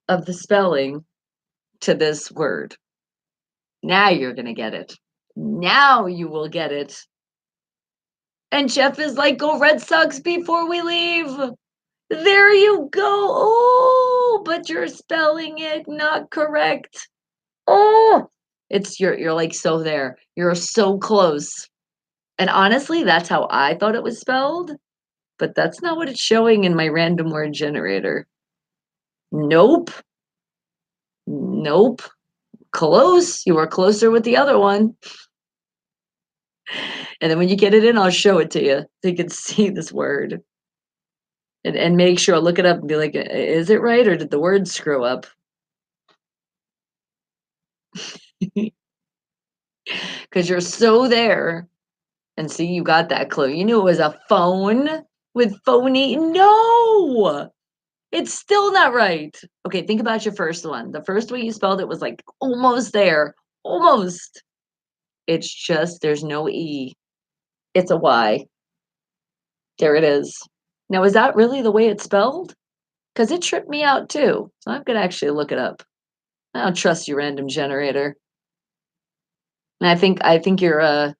of the spelling to this word. Now you're going to get it. Now you will get it. And Jeff is like, go Red Sox before we leave. There you go. Oh, but you're spelling it not correct. Oh, it's you're like so there. You're so close. And honestly, that's how I thought it was spelled, but that's not what it's showing in my random word generator. Nope. Nope. Close. You were closer with the other one. And then when you get it in, I'll show it to you so you can see this word. And make sure, look it up and be like, is it right or did the word screw up? Because you're so there. And see, you got that clue. You knew it was a phone with phony. No, it's still not right. Okay, think about your first one. The first way you spelled it was like almost there. Almost. It's just there's no E. It's a Y. There it is. Now, is that really the way it's spelled? Because it tripped me out too. So I'm gonna actually look it up. I don't trust you, random generator. And I think you're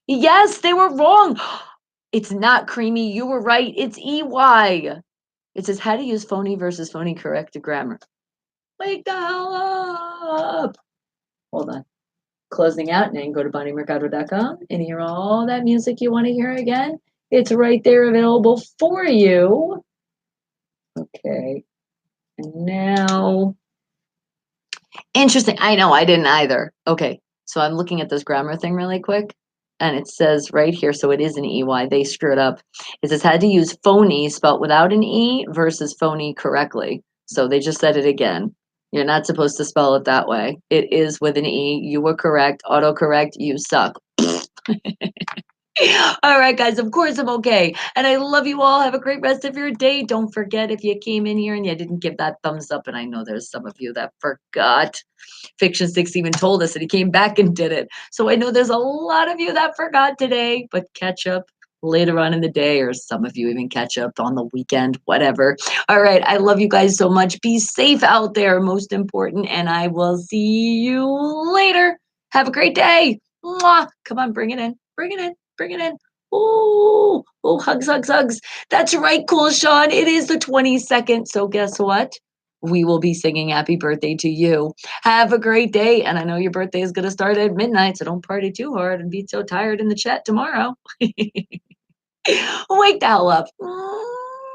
yes, they were wrong. It's not creamy. You were right. It's EY. It says how to use phony versus phony corrected grammar. Wake the hell up. Hold on. Closing out, and then go to bonniemercado.com and hear all that music you want to hear again. It's right there available for you. Okay. And now, interesting. I know I didn't either. Okay. So I'm looking at this grammar thing really quick. And it says right here, so it is an EY. They screwed up. It says had to use phony spelt without an E versus phony correctly. So they just said it again. You're not supposed to spell it that way. It is with an E. You were correct. Autocorrect, you suck. All right, guys, of course I'm okay. And I love you all. Have a great rest of your day. Don't forget if you came in here and you didn't give that thumbs up, and I know there's some of you that forgot. Fiction Six even told us that he came back and did it. So I know there's a lot of you that forgot today, but catch up later on in the day, or some of you even catch up on the weekend, whatever. All right. I love you guys so much. Be safe out there, most important. And I will see you later. Have a great day. Mwah. Come on, bring it in. Bring it in. Bring it in. Oh, oh, hugs, hugs, hugs. That's right, Cool Sean. It is the 22nd. So guess what? We will be singing happy birthday to you. Have a great day. And I know your birthday is going to start at midnight, so don't party too hard and be so tired in the chat tomorrow. Wake the hell up. Mwah!